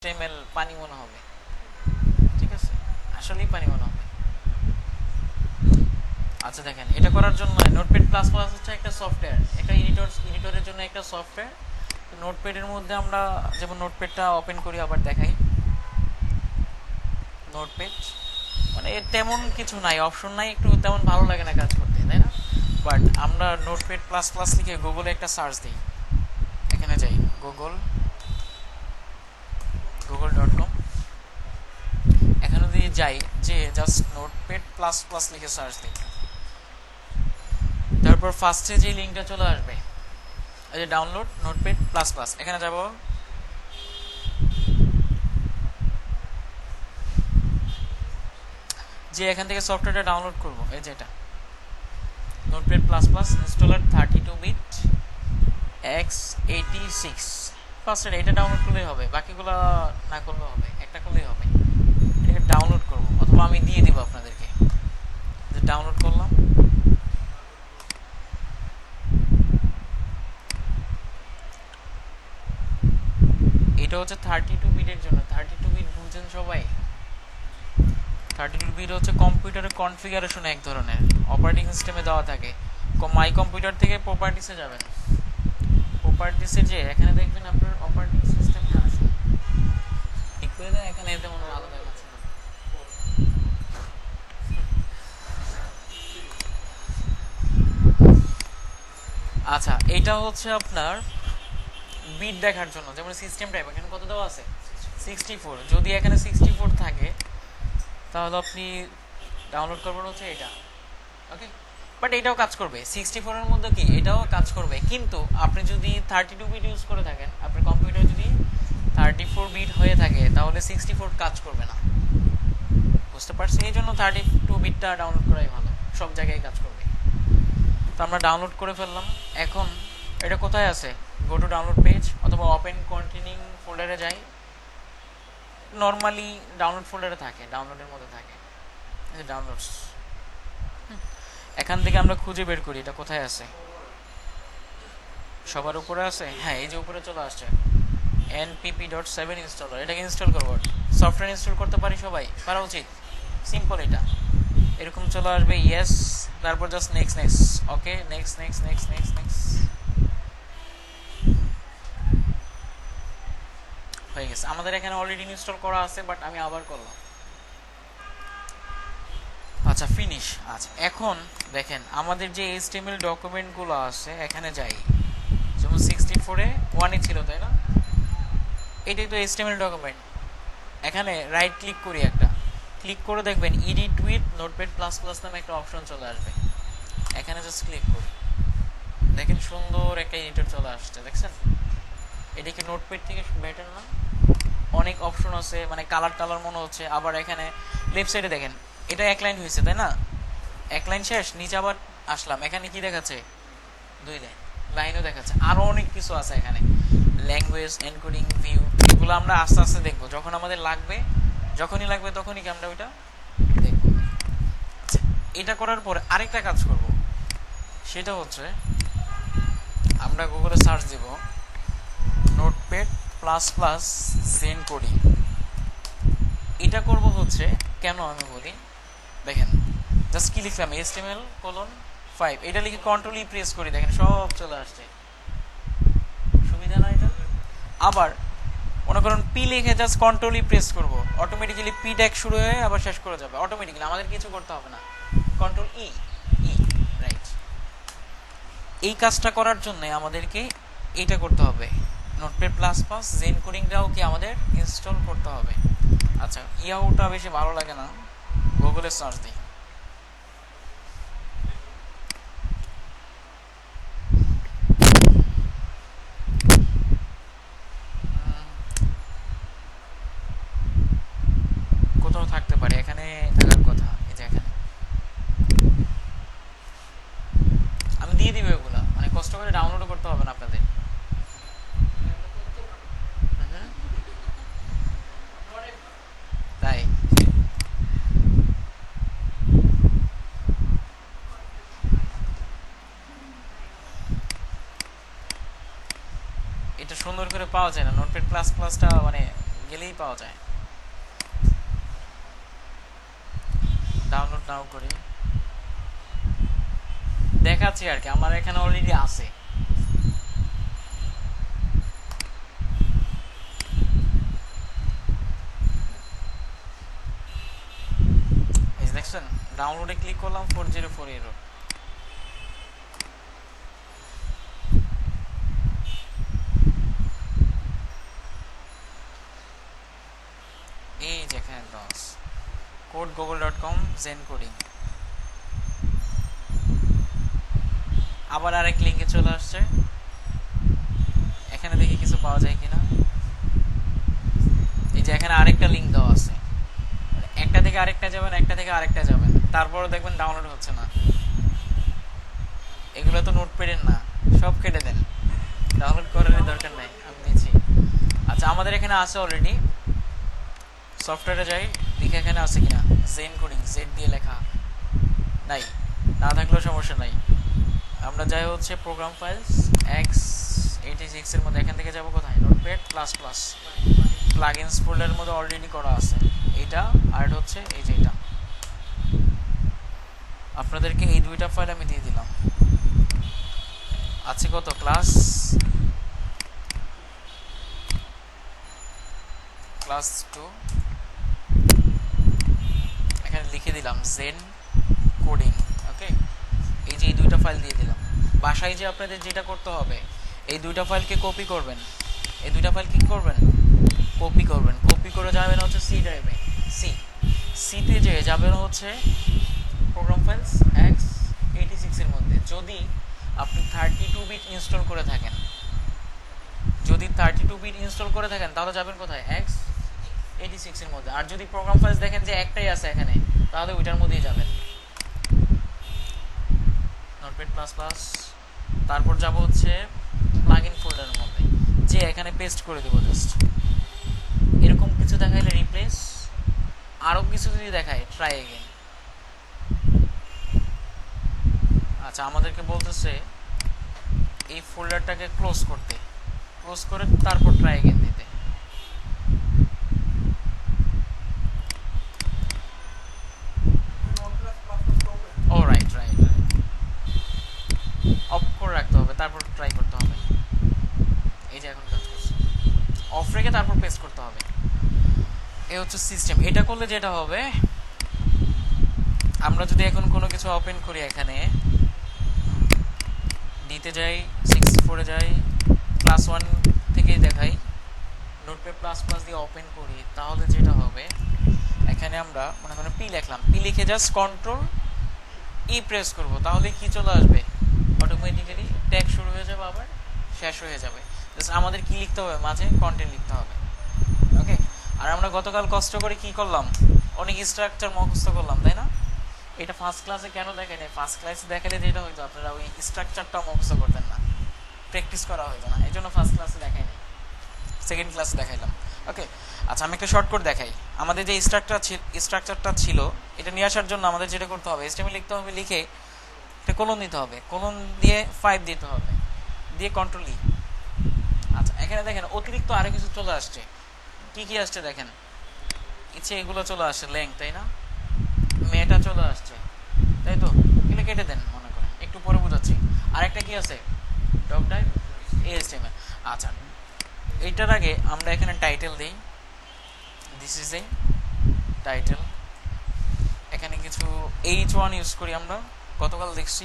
HTML পানি মনে হবে, ঠিক আছে, আসলেই পানি মনে হবে। আচ্ছা দেখেন, এটা করার জন্য নোটপ্যাড প্লাস প্লাস হচ্ছে একটা সফটওয়্যার, একটা এডিটরের জন্য একটা সফটওয়্যার। নোটপ্যাডের মধ্যে আমরা যেমন নোটপ্যাডটা ওপেন করি, আবার দেখাই নোটপ্যাড, মানে তেমন কিছু নাই, অপশন নাই, একটু তেমন ভালো লাগে না কাজ করতে, তাই না? বাট আমরা নোটপ্যাড প্লাস প্লাস লিখে গুগলে একটা সার্চ দিই, এখানে যাই google.com, এখানে দিয়ে যাই যে জাস্ট নোটপ্যাড প্লাস প্লাস লিখে সার্চ দিই, তারপর ফার্স্টে যে লিঙ্কটা চলে আসবে, এই যে ডাউনলোড নোটপ্যাড প্লাস প্লাস, এখানে যাব। যে এখান থেকে সফটওয়্যারটা ডাউনলোড করব, এই যে এটা notepad plus plus installer 32 bit x86, first এটা ডাউনলোড করলেই হবে, বাকিগুলো না করলেও হবে, একটা করলেই হবে। এটাকে ডাউনলোড করব, অথবা আমি দিয়ে দিব আপনাদেরকে, যে ডাউনলোড করলাম। এটা হচ্ছে 32 বিটের জন্য, 32 বিট বুঝছেন সবাই? 32 বিট হচ্ছে কম্পিউটারের কনফিগারেশন, এক ধরনের অপারেটিং সিস্টেমে দেওয়া থাকে। মাই কম্পিউটার থেকে প্রপার্টিসে যাবেন, প্রপার্টিসে যে এখানে দেখবেন আপনার অপারেটিং সিস্টেম আছে, ঠিক করে দেয়, এখানে তেমন ভালো দেখাচ্ছে না। আচ্ছা, এটা হচ্ছে আপনার বিট দেখার জন্য, যেমন সিস্টেম টাইপ এখানে কত দেওয়া আছে, 64। যদি এখানে 64 থাকে তাহলে আপনি ডাউনলোড করবেন হচ্ছে এটা, ওকে। বাট এটাও কাজ করবে 64-এর মধ্যে, কি এটাও কাজ করবে, কিন্তু আপনি যদি 32 বিট ইউজ করে থাকেন, আপনার কম্পিউটার যদি 34 বিট হয়ে থাকে, তাহলে 64 কাজ করবে না, বুঝতে পারছি? এই জন্য 32 বিটটা ডাউনলোড করাই ভালো, সব জায়গায় কাজ করবে। তো আমরা ডাউনলোড করে ফেললাম। এখন এটা কোথায় আছে, গো টু ডাউনলোড পেজ, অথবা ওপেন কন্টিনিউইং ফোল্ডারে যাই। নর্মালি ডাউনলোড ফোল্ডারে থাকে, ডাউনলোডের মধ্যে থাকে, ডাউনলোডস, এখান থেকে আমরা খুঁজে বের করি এটা কোথায় আছে। সবার উপরে আছে, হ্যাঁ, এই যে উপরে চলে আসছে npp.7 ইনস্টলার, এটাকে ইনস্টল করবো। সফটওয়্যার ইনস্টল করতে পারি সবাই, পারা উচিত, সিম্পল এটা। এরকম চলে আসবে, ইয়েস, তারপর just next next, okay, next next next next next, হয়ে গেছে। আমাদের এখানে অলরেডি ইনস্টল করা আছে, বাট আমি আবার করলাম। আচ্ছা, ফিনিশ। আচ্ছা, এখন দেখেন আমাদের যে HTML ডকুমেন্টগুলো আছে, এখানে যাই, যেমন 64-এ 1 ছিল, তাই না? এটাই তো HTML ডকুমেন্ট। এখানে রাইট ক্লিক করি, একটা ক্লিক করে দেখবেন edit with notepad plus plus নামে একটা অপশন চলে আসবে, এখানে জাস্ট ক্লিক করি, দেখেন সুন্দর একটা এডিটর চলে আসছে, দেখছেন? এটা কি নোটপ্যাড থেকে বেটার না? অনেক অপশন আছে, মানে কালার টালার মনে হচ্ছে। আবার এখানে লেফট সাইডে দেখেন, এটা এক লাইন হয়েছে, তাই না? এক লাইন শেষ, নিচে আবার আসলাম, এখানে কি দেখাচ্ছে, 2 লাইন, লাইনও দেখাচ্ছে, আরো অনেক কিছু আছে এখানে, ল্যাঙ্গুয়েজ, এনকোডিং, ভিউ, এগুলো আমরা আস্তে আস্তে দেখবো, যখন আমাদের লাগবে, যখনই লাগবে তখনই কি আমরা ওইটা দেখবো। আচ্ছা, এটা করার পরে আরেকটা কাজ করব, সেটা হচ্ছে আমরা গুগলে সার্চ দিব notepad plus plus Zen coding. এটা করব হচ্ছে কেন আমি বলি, দেখেন জাস্ট কি লিখলাম, HTML:5, এটা লিখে কন্ট্রোল ই প্রেস করি, দেখেন সব চলে আসছে, সুবিধা না এটা? আবার মনে করেন পি লিখে জাস্ট কন্ট্রোল ই প্রেস করব, অটোমেটিক্যালি পি ট্যাগ শুরু হয়ে আবার শেষ করে যাবে অটোমেটিক্যালি, আমাদের কিছু করতে হবে না, কন্ট্রোল ই, রাইট। এই কাজটা করার জন্য আমাদেরকে এইটা করতে হবে, নোটপ্যাড প্লাস প্লাস জেন কোডিংটাও কি আমাদের ইনস্টল করতে হবে। আচ্ছা, ইয়াহুটা বেশি ভালো লাগে না, গুগলে সার্চ দিই। কোথাও থাকতে পারে, এখানে থাকার কথা, এই যে এখানে আমি দিয়ে দিব এগুলা, মানে কষ্ট করে ডাউনলোড করতে হবে না আপনাদের। তাই এটা সুন্দর করে পাওয়া যায় না, নোটপ্যাড প্লাস প্লাসটা মানে গেলেই পাওয়া যায়। ডাউনলোড নাও করি, দেখাচ্ছি আর কি, আমার এখানে অলরেডি আছে। এই দেখছেন, ডাউনলোডে ক্লিক করলাম 404 এরর। এই যে এখানে DOS code google.com gen coding. আবার আরেক লিঙ্কে চলে আসছে, এখানে দেখি কিছু পাওয়া যায় কিনা। এই যে এখানে আরেকটা লিঙ্ক দেওয়া আছে, একটা থেকে আরেকটা যাবেন, একটা থেকে আরেকটা যাবেন, তারপরে দেখবেন ডাউনলোড হচ্ছে না। এগুলো তো নোটপ্যাডের না, সব কেটে দেন, ডাউনলোড করার দরকার নাই, আমি নিয়েছি। আচ্ছা আমাদের এখানে আছে অলরেডি, সফটওয়্যারে যাই দেখি এখানে আছে কিনা। জেন কোডিং জেড দিয়ে লেখা নাই, না থাকলেও সমস্যা নাই। আমরা যাই হচ্ছে প্রোগ্রাম ফাইলস x86 এর মধ্যে, এখান থেকে যাব কোথায়, নোটপ্যাড প্লাস প্লাস প্লাগইনস ফোল্ডারের মধ্যে অলরেডি করা আছে এইটা, আর হচ্ছে এই যে এটা। আপনাদেরকে এই দুইটা ফাইল আমি দিয়ে দিলাম। আছে কত, ক্লাস 2, এখানে লিখে দিলাম জেন কোডিং। ওকে, এই যে এই দুইটা ফাইল দিয়ে দিলাম। বাসায় যে আপনাদের যেটা করতে হবে, এই দুইটা ফাইলকে কপি করবেন, এই দুইটা ফাইল কি করবেন, কপি করবেন। কপি করে যাবেন হচ্ছে সি ড্রাইভে, সিতে যে যাবেন হচ্ছে প্রোগ্রাম ফাইলস x86 এর মধ্যে। যদি আপনি 32 বিট ইনস্টল করে থাকেন, যদি 32 বিট ইনস্টল করে থাকেন তাহলে যাবেন কোথায়, x86 এর মধ্যে। আর যদি প্রোগ্রাম ফাইলস দেখেন যে একটাই আছে এখানে, তাহলে ওইটার মধ্যেই যাবেন, নোটপ্যাড প্লাস প্লাস। তারপর যাব হচ্ছে প্লাগইন ফোল্ডারের মধ্যে, যে এখানে পেস্ট করে দেবো জাস্ট। এরকম কিছু দেখাইলে রিপ্লেস, আরও কিছু যদি দেখায় ট্রাই এগেইন। আচ্ছা আমাদেরকে বলতেছে এই ফোল্ডারটাকে ক্লোজ করতে, ক্লোজ করে তারপর ট্রাই এগেইন দিতে। ও রাইট রাইট, অফ করে রাখতে হবে, তারপর ট্রাই করতে হবে। এই যে এখন কাজ করছে, অফ রেখে তারপর পেস্ট করতে হবে। এই হচ্ছে সিস্টেম। এটা করলে যেটা হবে, আমরা যদি এখন কোনো কিছু ওপেন করি, এখানে ডিতে যাই, 64-এ যাই, ক্লাস 1 থেকেই দেখাই, নোটপ্যাড প্লাস প্লাস দিয়ে ওপেন করি, তাহলে যেটা হবে, এখানে আমরা মনে করেন পি লিখলাম, পি লিখে জাস্ট কন্ট্রোল ই প্রেস করব, তাহলে কি চলে আসবে, অটোমেটিক্যালি ট্যাগ শুরু হয়ে যাবে, আবার শেষ হয়ে যাবে। জাস্ট আমাদের কি লিখতে হবে, মাঝে কন্টেন্ট লিখতে হবে। ওকে, আর আমরা গতকাল কষ্ট করে কি করলাম, অনেক স্ট্রাকচার মুখস্থ করলাম, তাই না? এটা ফার্স্ট ক্লাসে কেন দেখাই নাই, ফার্স্ট ক্লাসে দেখালে যেটা হইতো, আপনারা ওই স্ট্রাকচারটা মুখস্থ করতেন না, প্র্যাকটিস করা হইতো না, এই জন্য ফার্স্ট ক্লাসে দেখাই নাই, সেকেন্ড ক্লাসে দেখাইলাম। ওকে, আচ্ছা আমি একটা শর্টকাট দেখাই। আমাদের যে স্ট্রাকচারটা ছিল, এটা নিয়ে আসার জন্য আমাদের যেটা করতে হবে, HTML লিখতে হবে, লিখে একটা কোলন দিতে হবে, কোলন দিয়ে 5 দিতে হবে, দিয়ে কন্ট্রোল ই। আচ্ছা এখানে দেখেন অতিরিক্ত আরো কিছু চলে আসছে, কি কি আসছে দেখেন, ইচ্ছে এগুলো চলে আসছে, লেংথ, তাই না, মেয়েটা চলে আসছে, তাই তো, এগুলো কেটে দেন, মনে করেন একটু পরে বোঝাচ্ছি। আরেকটা কি আছে, ডক টাইপ HTML। আচ্ছা এইটার আগে আমরা এখানে টাইটেল দিই, দিস ইজ এ টাইটেল। এখানে কিছু H1 ইউজ করি আমরা, গতকাল দেখছি,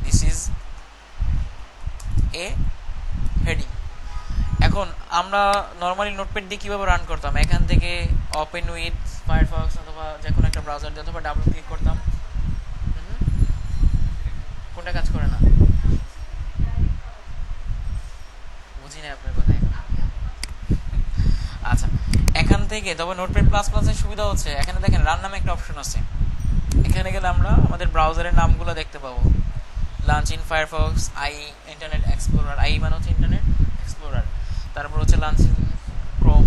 দিস ইজ এ হেডিং। এখন আমরা নর্মালি নোটপ্যাড দিয়ে কীভাবে রান করতাম, এখান থেকে ওপেন উইথ ফায়ারফক্স অথবা যে কোনো একটা ব্রাউজার দিয়ে অথবা ডাবল ক্লিক করতাম। কোনটা কাজ করে না, বুঝি না আপনার কথা। আচ্ছা এখান থেকে তবে নোটপ্যাড প্লাস প্লাসের সুবিধা হচ্ছে, এখানে দেখেন রান নামে একটা অপশন আছে, এখানে গেলে আমরা আমাদের ব্রাউজারের নামগুলো দেখতে পাবো, launch in Firefox, I internet explorer, I মানে হচ্ছে ইন্টারনেট এক্সপ্লোরার, তারপর হচ্ছে লঞ্চ ইন ক্রোম,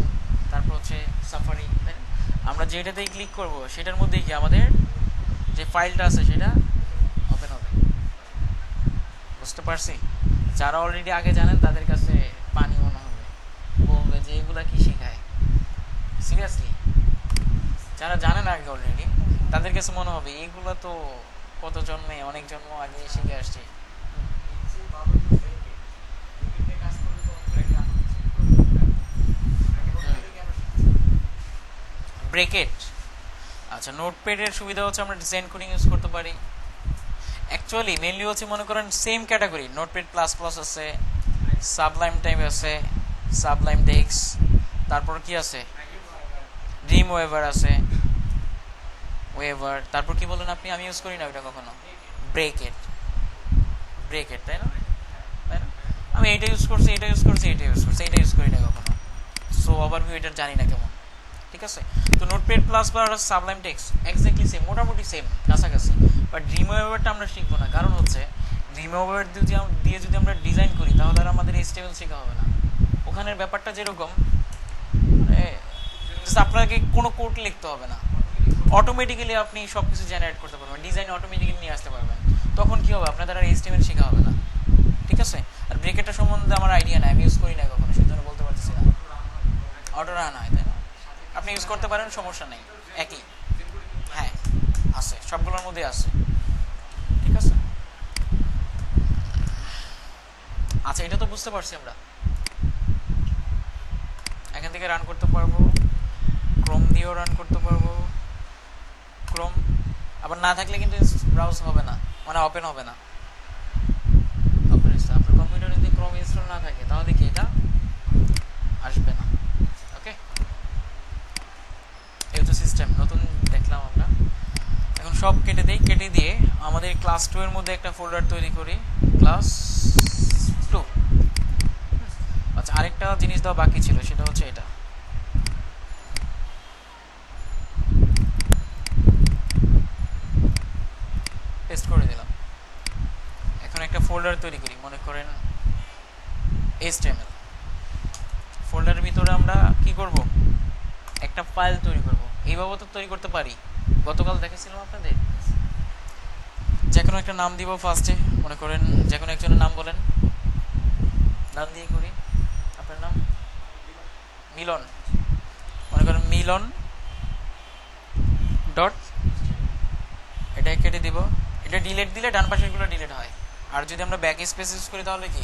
তারপর হচ্ছে সাফারি। আমরা যেটাতেই ক্লিক করব সেটার মধ্যেই কি আমাদের যে ফাইলটা আছে সেটা ওপেন হবে। বুঝতে পারছি? যারা অলরেডি আগে জানেন তাদের কাছে পানি মনে হবে, বলবে যে এগুলা কি শেখায়, সিরিয়াসলি যারা জানে না আগে অলরেডি তাদের কাছে মনে হবে এইগুলো তো কত জন্মে অনেক জন্ম আগে শিখে আসছি। ব্রেকেট, আচ্ছা নোটপ্যাডের সুবিধা হচ্ছে আমরা ডিজাইন কোডিং ইউজ করতে পারি। অ্যাকচুয়ালি মেইনলি হচ্ছে মনে করেন same category, notepad plus plus আছে, সাবলাইম টাইপ আছে, সাবলাইম টেক্স, তারপর কি আছে ড্রিম ওয়েভার আছে, ওয়েভার, তারপর কি বলেন আপনি, আমি ইউজ করি না ওইটা কখনো, ব্রেকেট, ব্রেকেট তাই না, তাই না, আমি এইটা ইউজ করছি, এটা ইউজ করছি, এটা ইউজ করছি, এটা ইউজ করি না কখনো, সো ওভারভিউ এটা জানি না কেমন, ঠিক আছে। তো নোটপ্যাড প্লাস বা সাবলাইম টেক্সট এক্স্যাক্টলি সেম, মোটামুটি সেম, কাছাকাছি, বাট ড্রিম ওয়েভারটা আমরা শিখবো না, কারণ হচ্ছে ড্রিম ওয়েভার দিয়ে যদি আমরা ডিজাইন করি তাহলে আর আমাদের এইচটিএমএল শেখা হবে না। ওখানের ব্যাপারটা যেরকম আপনাকে কোনো কোড লিখতে হবে না, অটোমেটিক্যালি আপনি সব কিছু জেনারেট করতে পারবেন, ডিজাইন অটোমেটিক্যালি নিয়ে আসতে পারবেন, তখন কি হবে আপনাদের আর এইচটিএমএল শেখা হবে না, ঠিক আছে। আর ব্রেকেটটা সম্বন্ধে আমার আইডিয়া নাই, আমি ইউজ করি না কখনো, সেজন্য বলতে পারতেছি না। অটো রান হয় তাই না, আপনি ইউজ করতে পারেন, সমস্যা নেই, একই, হ্যাঁ আছে, সবগুলোর মধ্যে আছে, ঠিক আছে। আচ্ছা এটা তো বুঝতে পারছি আমরা, এখান থেকে রান করতে পারবো, ক্রোম দিয়েও রান করতে পারবো, ক্রোম আবার না থাকলে কিন্তু ব্রাউজ হবে না, মানে ওপেন হবে না, আপনার কম্পিউটারে যদি ক্রোম ইনস্টল না থাকে তাহলে কি এটা আসবে না, ওকে। এই তো সিস্টেম নতুন দেখলাম আমরা। এখন সব কেটে দিই, কেটে দিয়ে আমাদের ক্লাস 2 এর মধ্যে একটা ফোল্ডার তৈরি করি, ক্লাস 2। আচ্ছা আরেকটা জিনিস দেওয়া বাকি ছিল, সেটা হচ্ছে এটা, পেস্ট করে দিলাম। এখন একটা ফোল্ডার তৈরি করি, মনে করেন HTML ফোল্ডারের ভিতরে আমরা কি করব, একটা ফাইল তৈরি করব, এইভাবে তো তৈরি করতে পারি, গতকাল দেখেছিলাম আপনাদের। যে কোনো একটা নাম দিব ফার্স্টে, মনে করেন যে কোনো একজনের নাম বলেন, নাম দিয়ে করি, আপনার নাম মিলন, মনে করেন মিলন ডট, এটা কেটে দিব, এটা ডিলিট দিলে ডান পাশের গুলো ডিলিট হয়, আর যদি আমরা ব্যাক স্পেস ইউজ করি তাহলে কি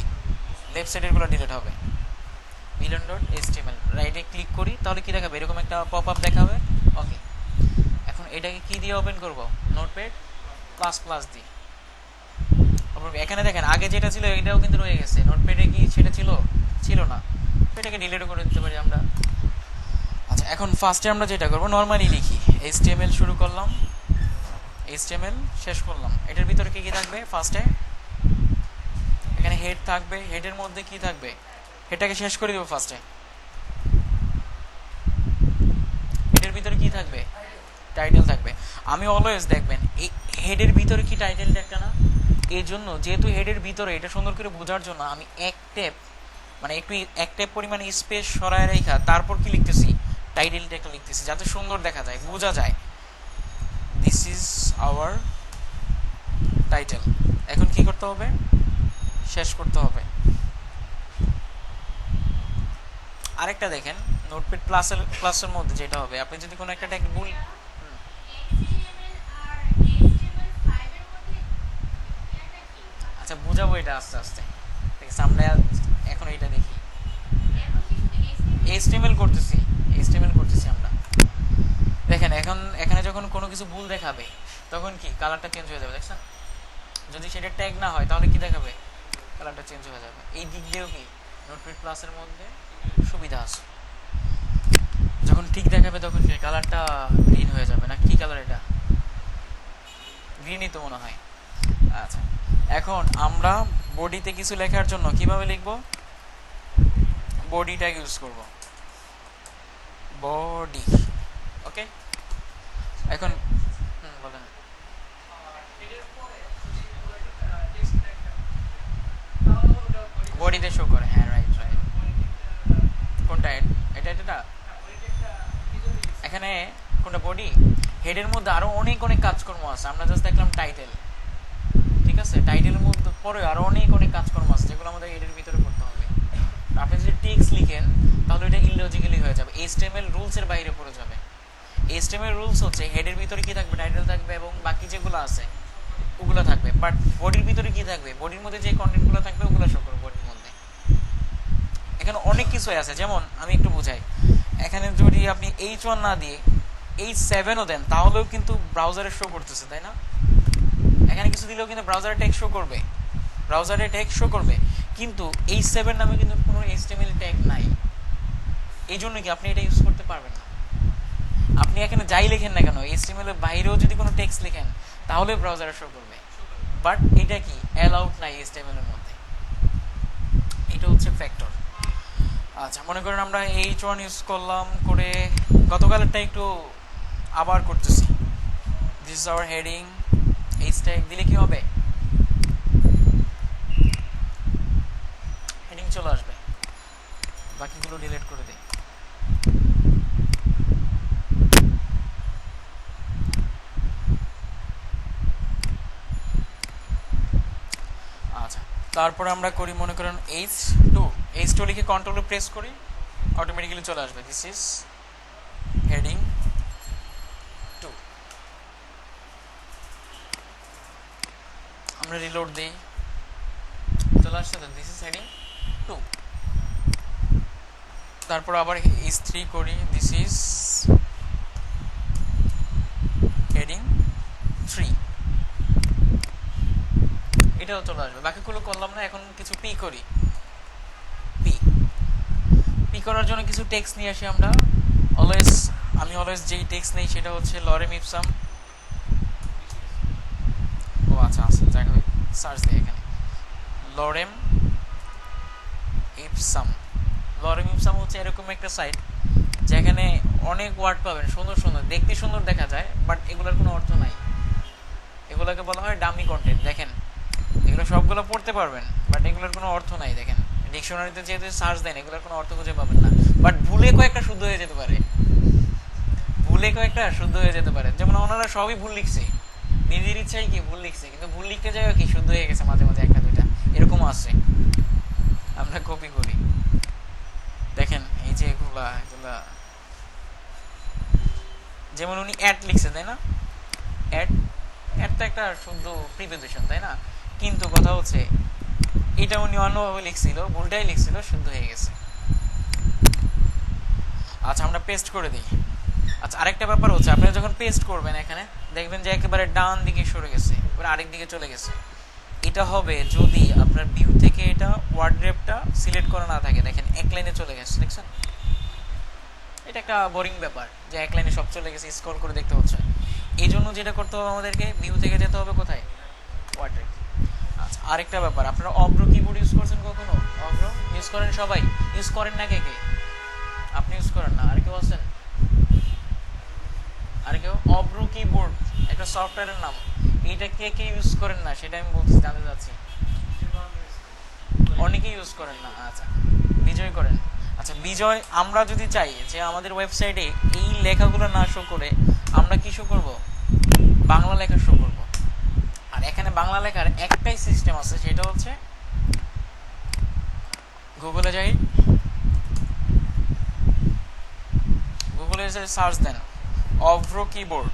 লেফট সাইডের গুলো ডিলিট হবে। মিলন ডট HTML রাইটে ক্লিক করি, তাহলে কি দেখাবে, এরকম একটা পপ আপ দেখাবে, ওকে। এখন এটাকে কি দিয়ে ওপেন করব, নোটপ্যাড প্লাস প্লাস দিয়ে। এখানে দেখেন আগে যেটা ছিল এটাও কিন্তু রয়ে গেছে, নোটপ্যাডে কি সেটা ছিল না, এটাকে ডিলিটও করে দিতে পারি আমরা। আচ্ছা এখন ফার্স্টে আমরা যেটা করব নরমালি লিখি, HTML শুরু করলাম, HTML শেষ করলাম, এটার ভিতরে কি কি থাকবে, ফার্স্টে এখানে হেড থাকবে, হেডের মধ্যে কি থাকবে, হেডটাকে শেষ করে দিব ফার্স্টে, হেডের ভিতরে কি থাকবে, টাইটেল থাকবে। আমি অলওয়েজ দেখবেন এই হেডের ভিতরে কি টাইটেলটা একটা না, এই জন্য যেহেতু হেডের ভিতরে এটা সুন্দর করে বোঝার জন্য আমি এক ট্যাপ মানে একটু এক ট্যাপ পরিমাণে স্পেস সরায় রেখা তারপর কি লিখতেছি, টাইটেলটা একটা লিখতেছি যাতে সুন্দর দেখা যায়, বোঝা যায়, দিস ইজ আওয়ার টাইটেল। এখন কি করতে হবে, শেষ করতে হবে। আরেকটা দেখেন নোটপ্যাড প্লাসের মধ্যে যেটা হবে, আপনি যদি কোনো একটা ট্যাগ ভুল, আচ্ছা বুঝাবো এটা আস্তে আস্তে, ঠিক আছে। আমরা এখন এটা দেখি, HTML করতেছি আমরা, দেখেন এখন এখানে যখন কোনো কিছু ভুল দেখাবে তখন কি কালারটা চেঞ্জ হয়ে যাবে, দেখছেন, যদি সেটা ট্যাগ না হয় তাহলে কি দেখাবে, কালারটা চেঞ্জ হয়ে যাবে। এই দিক দিয়েও কি নোটপ্যাড প্লাসের মধ্যে সুবিধা আছে, যখন ঠিক দেখাবে তখন কি কালারটা গ্রিন হয়ে যাবে, না কি কালার এটা, গ্রিনই তো মনে হয়। আচ্ছা এখন আমরা বডিতে কিছু লেখার জন্য কিভাবে লিখব, বডিটা ইউজ করব, বডি, ওকে। এখন বলেন, বডিতে শো করে, হ্যাঁ রাইট রাইট, কোনটা এটা এটা এখানে কোনটা বডি, হেডের মধ্যে আরো অনেক অনেক কাজকর্ম আছে, আমরা জাস্ট দেখলাম টাইটেল, ঠিক আছে, টাইটেলের মধ্যে পরে আরো অনেক অনেক কাজকর্ম আছে যেগুলো আমাদের হেডের ভিতরে করতে হবে, আপনি যদি টেক্সট লিখেন তাহলে এটা ইললজিক্যালি হয়ে যাবে, এইচটিএমএল রুলসের বাইরে পড়ে যাবে। এইচটিএমএল রুলস হচ্ছে হেডের ভিতরে কি থাকবে, টাইটেল থাকবে এবং বাকি যেগুলো আছে ওগুলো থাকবে, বাট বডির ভিতরে কি থাকবে, বডির মধ্যে যে কন্টেন্টগুলো থাকবে ওগুলো শো করবে বডির মধ্যে। এখানে অনেক কিছু আছে, যেমন আমি একটু বুঝাই, এখানে যদি আপনি H1 না দিয়ে H7ও দেন তাহলেও কিন্তু ব্রাউজারে শো করতেছে, তাই না? এখানে কিছু দিলেও কিন্তু ব্রাউজারে টেক্সট শো করবে, ব্রাউজারে টেক্সট শো করবে, কিন্তু H7 নামে কিন্তু কোনো HTML ট্যাগ নাই, এই জন্য কি আপনি এটা ইউজ করতে পারবেন না। আপনি এখানে যাই লেখেন না কেন, HTML এর বাইরেও যদি কোনো টেক্সট লেখেন তাহলে ব্রাউজারে শো করবে, বাট এটা কি অ্যালাউড নাই HTML এর মধ্যে। এটা হচ্ছে ফ্যাক্টর। আচ্ছা, মনে করেন আমরা H1 ইউজ করলাম, করে গতকালেরটা একটু আবার করতেছি। This is our heading, H tag দিলে কি হবে, হেডিং চলে আসবে, বাকিগুলো ডিলিট করে দিই। আচ্ছা, তারপরে আমরা করি মনে করেন H2 লিখে কন্ট্রোলে প্রেস করি, অটোমেটিক্যালি চলে আসবে দিস ইজ হেডিং 2। আমরা রিলোড দেই, চলে আসছে তো, দিস ইজ হেডিং 2। তারপর আবার H3 করি, দিস ইজ হেডিং 3, এটাও চলে আসবে। বাকিগুলো করলাম না, এখন কিছু পি করি। পি করার জন্য কিছু টেক্সট নিয়ে আসি আমরা। আমি অলওয়েজ যেই টেক্সট নেই সেটা হচ্ছে লরেম ইপসাম। ও আচ্ছা আচ্ছা, যাই হোক সার্চ দিই এখানে, লরেম ইপসাম। লরেম ইপসাম হচ্ছে এরকম একটা সাইট যেখানে অনেক ওয়ার্ড পাবেন, সুন্দর সুন্দর, দেখতে সুন্দর দেখা যায়, বাট এগুলোর কোনো অর্থ নাই। এগুলোকে বলা হয় ডামি কন্টেন্ট। দেখেন এগুলো সবগুলো পড়তে পারবেন, বাট এগুলোর কোনো অর্থ নাই। দেখেন ডিকশনারিতে যেহেতু সার্চ দেন এগুলোর কোনো অর্থ খুঁজে পাবেন না, বাট ভুলে কয়েকটা শুদ্ধ হয়ে যেতে পারে, যেমন ওনারা সবই ভুল লিখছে, নিজের ইচ্ছাই কি ভুল লিখছে, কিন্তু ভুল লিখতে যাই কি শুদ্ধ হয়ে গেছে মাঝে মাঝে একটা দুইটা, এরকম আছে। আমরা কপি করি, দেখেন এই যে এগুলা যেমন উনি অ্যাড লিখছে, তাই না? অ্যাড তো একটা শুদ্ধ প্রিপোজিশন, তাই না? কিন্তু কথা হচ্ছে এটা উনি অন্যভাবে লিখছিল, ভুলটাই লিখছিল, শুদ্ধ হয়ে গেছে। আচ্ছা, আমরা পেস্ট করে দিই। আচ্ছা, আরেকটা ব্যাপার হচ্ছে আপনি যখন পেস্ট করবেন এখানে দেখবেন যে একেবারে ডান দিকে সরে গেছে, এবার আরেক দিকে চলে গেছে। এটা হবে যদি আপনার ভিউ থেকে এটা ওয়ার্ড্রেপটা সিলেক্ট করা না থাকে। দেখেন এক লাইনে চলে গেছে, দেখছেন? এটা একটা বোরিং ব্যাপার যে এক লাইনে সব চলে গেছে, স্ক্রল করে দেখতে হচ্ছে। এই জন্য যেটা করতে হবে আমাদেরকে ভিউ থেকে যেতে হবে কোথায়, ওয়ার্ড্রেপ। আচ্ছা, আরেকটা ব্যাপার, আপনারা অব্র কিবোর্ড ইউজ করছেন কখনো? অব্র ইউজ করেন সবাই? ইউজ করেন না কে কে? আপনি ইউজ করেন না, আর কেউ আছেন? আর কেউ? অব্র কিবোর্ড একটা সফটওয়্যারের নাম, এটা কে কে ইউজ করেন না সেটা আমি বলতে জানতে চাচ্ছি। অনেকেই ইউজ করেন না। আচ্ছা, বিজয় করেন। আচ্ছা বিজয়, আমরা যদি চাই যে আমাদের ওয়েবসাইটে এই লেখাগুলো না শো করে আমরা কি শো করব, বাংলা লেখা শো করব। আর এখানে বাংলা লেখার একটাই সিস্টেম আছে, সেটা হচ্ছে গুগলে যাই, গুগলে সার্চ দেন অভ্র কিবোর্ড,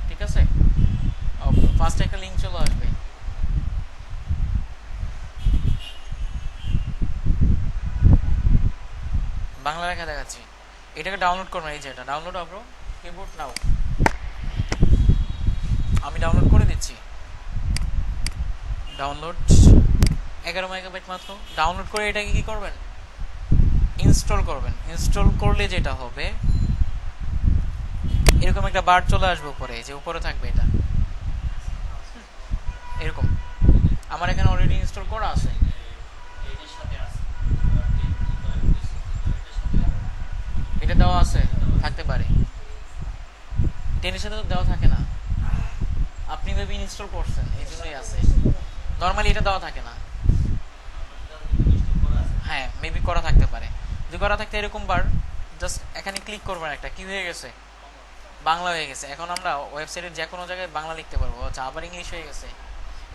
ঠিক আছে? ফার্স্ট একটা লিঙ্ক চলে আসবে, বাংলা লেখা দেখাচ্ছি। এটাকে ডাউনলোড করবেন, এই যে এটা ডাউনলোড অভ্র কিবোর্ড নাও, আমি ডাউনলোড করে দিচ্ছি। ডাউনলোড 11 মেগাবাইট মাত্র। ডাউনলোড করে এটাকে কি করবেন, ইনস্টল করবেন। ইনস্টল করলে যেটা হবে এরকম একটা বার চলে আসবে উপরে, যে উপরে থাকবে এটা এরকম। আমার এখানে অলরেডি ইনস্টল করা আছে। এটা দেওয়া আছে, থাকতে পারে। টেনের সাথে তো দেওয়া থাকে না, আপনি মেবি ইনস্টল করছেন এই জন্যই আছে। নর্মালি এটা দেওয়া থাকে না। হ্যাঁ, মেবি করা থাকতে পারে। যদি করা থাকতে এরকম বার জাস্ট এখানে ক্লিক করবেন, একটা কি হয়ে গেছে, বাংলা হয়ে গেছে। এখন আমরা ওয়েবসাইটের যে কোনো জায়গায় বাংলা লিখতে পারবো। আচ্ছা, আবার ইংলিশ হয়ে গেছে।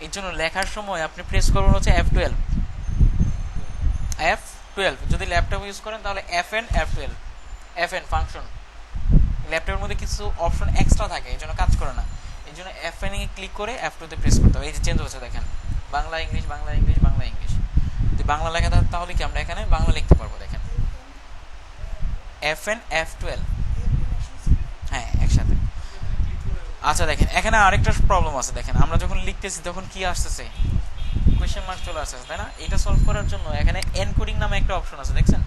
এর জন্য লেখার সময় আপনি প্রেস করবেন হচ্ছে F12, F12 যদি ল্যাপটপ ইউজ করেন তাহলে FN F12 FN ফাংশন ল্যাপটপের মধ্যে কিছু অপশন এক্সট্রা থাকে এই জন্য কাজ করে না এই জন্য FN এ ক্লিক করে F2 তে প্রেস করতে হবে এই যে চেঞ্জ হচ্ছে দেখেন Bangla English Bangla English Bangla English যদি বাংলা লেখা থাকে তাহলে কি আমরা এখানে বাংলা লিখতে পারবো দেখেন FN F12 হ্যাঁ একসাথে আচ্ছা দেখেন এখানে আরেকটা প্রবলেম আছে দেখেন আমরা যখন লিখতেছি তখন কি আসতেছে কোশ্চেন মার্ক চলে আসছে তাই না এটা সলভ করার জন্য এখানে এনকোডিং নামে একটা অপশন আছে দেখছেন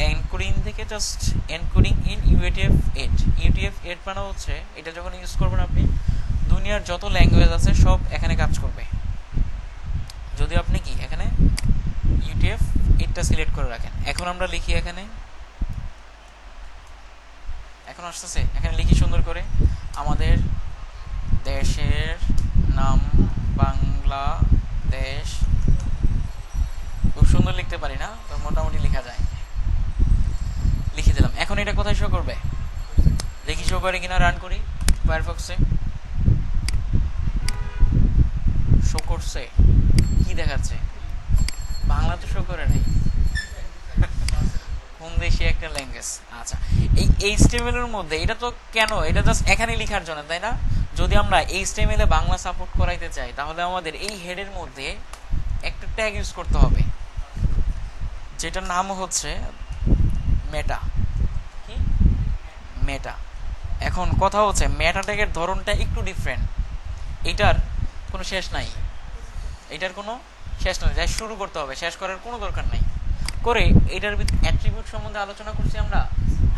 এনকোডিং থেকে just encoding in UTF-8 UTF-8 মানে হচ্ছে এটা যখন ইউজ করবেন আপনি দুনিয়ার যত ল্যাঙ্গুয়েজ আছে সব এখানে কাজ করবে যদি আপনি কি এখানে UTF-8টা সিলেক্ট করে রাখেন এখন আমরা লিখি এখানে এখন আসতেছে এখানে লিখি সুন্দর করে আমাদের দেশের নাম বাংলাদেশ খুব সুন্দর লিখতে পারি না তো মোটামুটি লেখা যায় লিখে দিলাম এখন এটা কোথায় শো করবে দেখি শো করে কিনা রান করি ফায়ারফক্সে শো করছে কি দেখাচ্ছে বাংলা তো শো করে নাই কোন দেশি একটা ল্যাঙ্গুয়েজ আচ্ছা এই HTML এর মধ্যে এটা তো কেন এটা জাস্ট এখানে লেখার জন্য তাই না যদি আমরা HTML এ বাংলা সাপোর্ট করাইতে চাই তাহলে আমাদের এই হেডের মধ্যে একটা ট্যাগ ইউজ করতে হবে যেটার নাম হচ্ছে মেটা কি মেটা এখন কথা হচ্ছে মেটা ট্যাগের ধরনটা একটু ডিফারেন্ট এটার কোনো শেষ নাই এটার কোনো শেষ নাই যাই শুরু করতে হবে শেষ করার কোনো দরকার নাই করে এটার অ্যাট্রিবিউট সম্বন্ধে আলোচনা করছি আমরা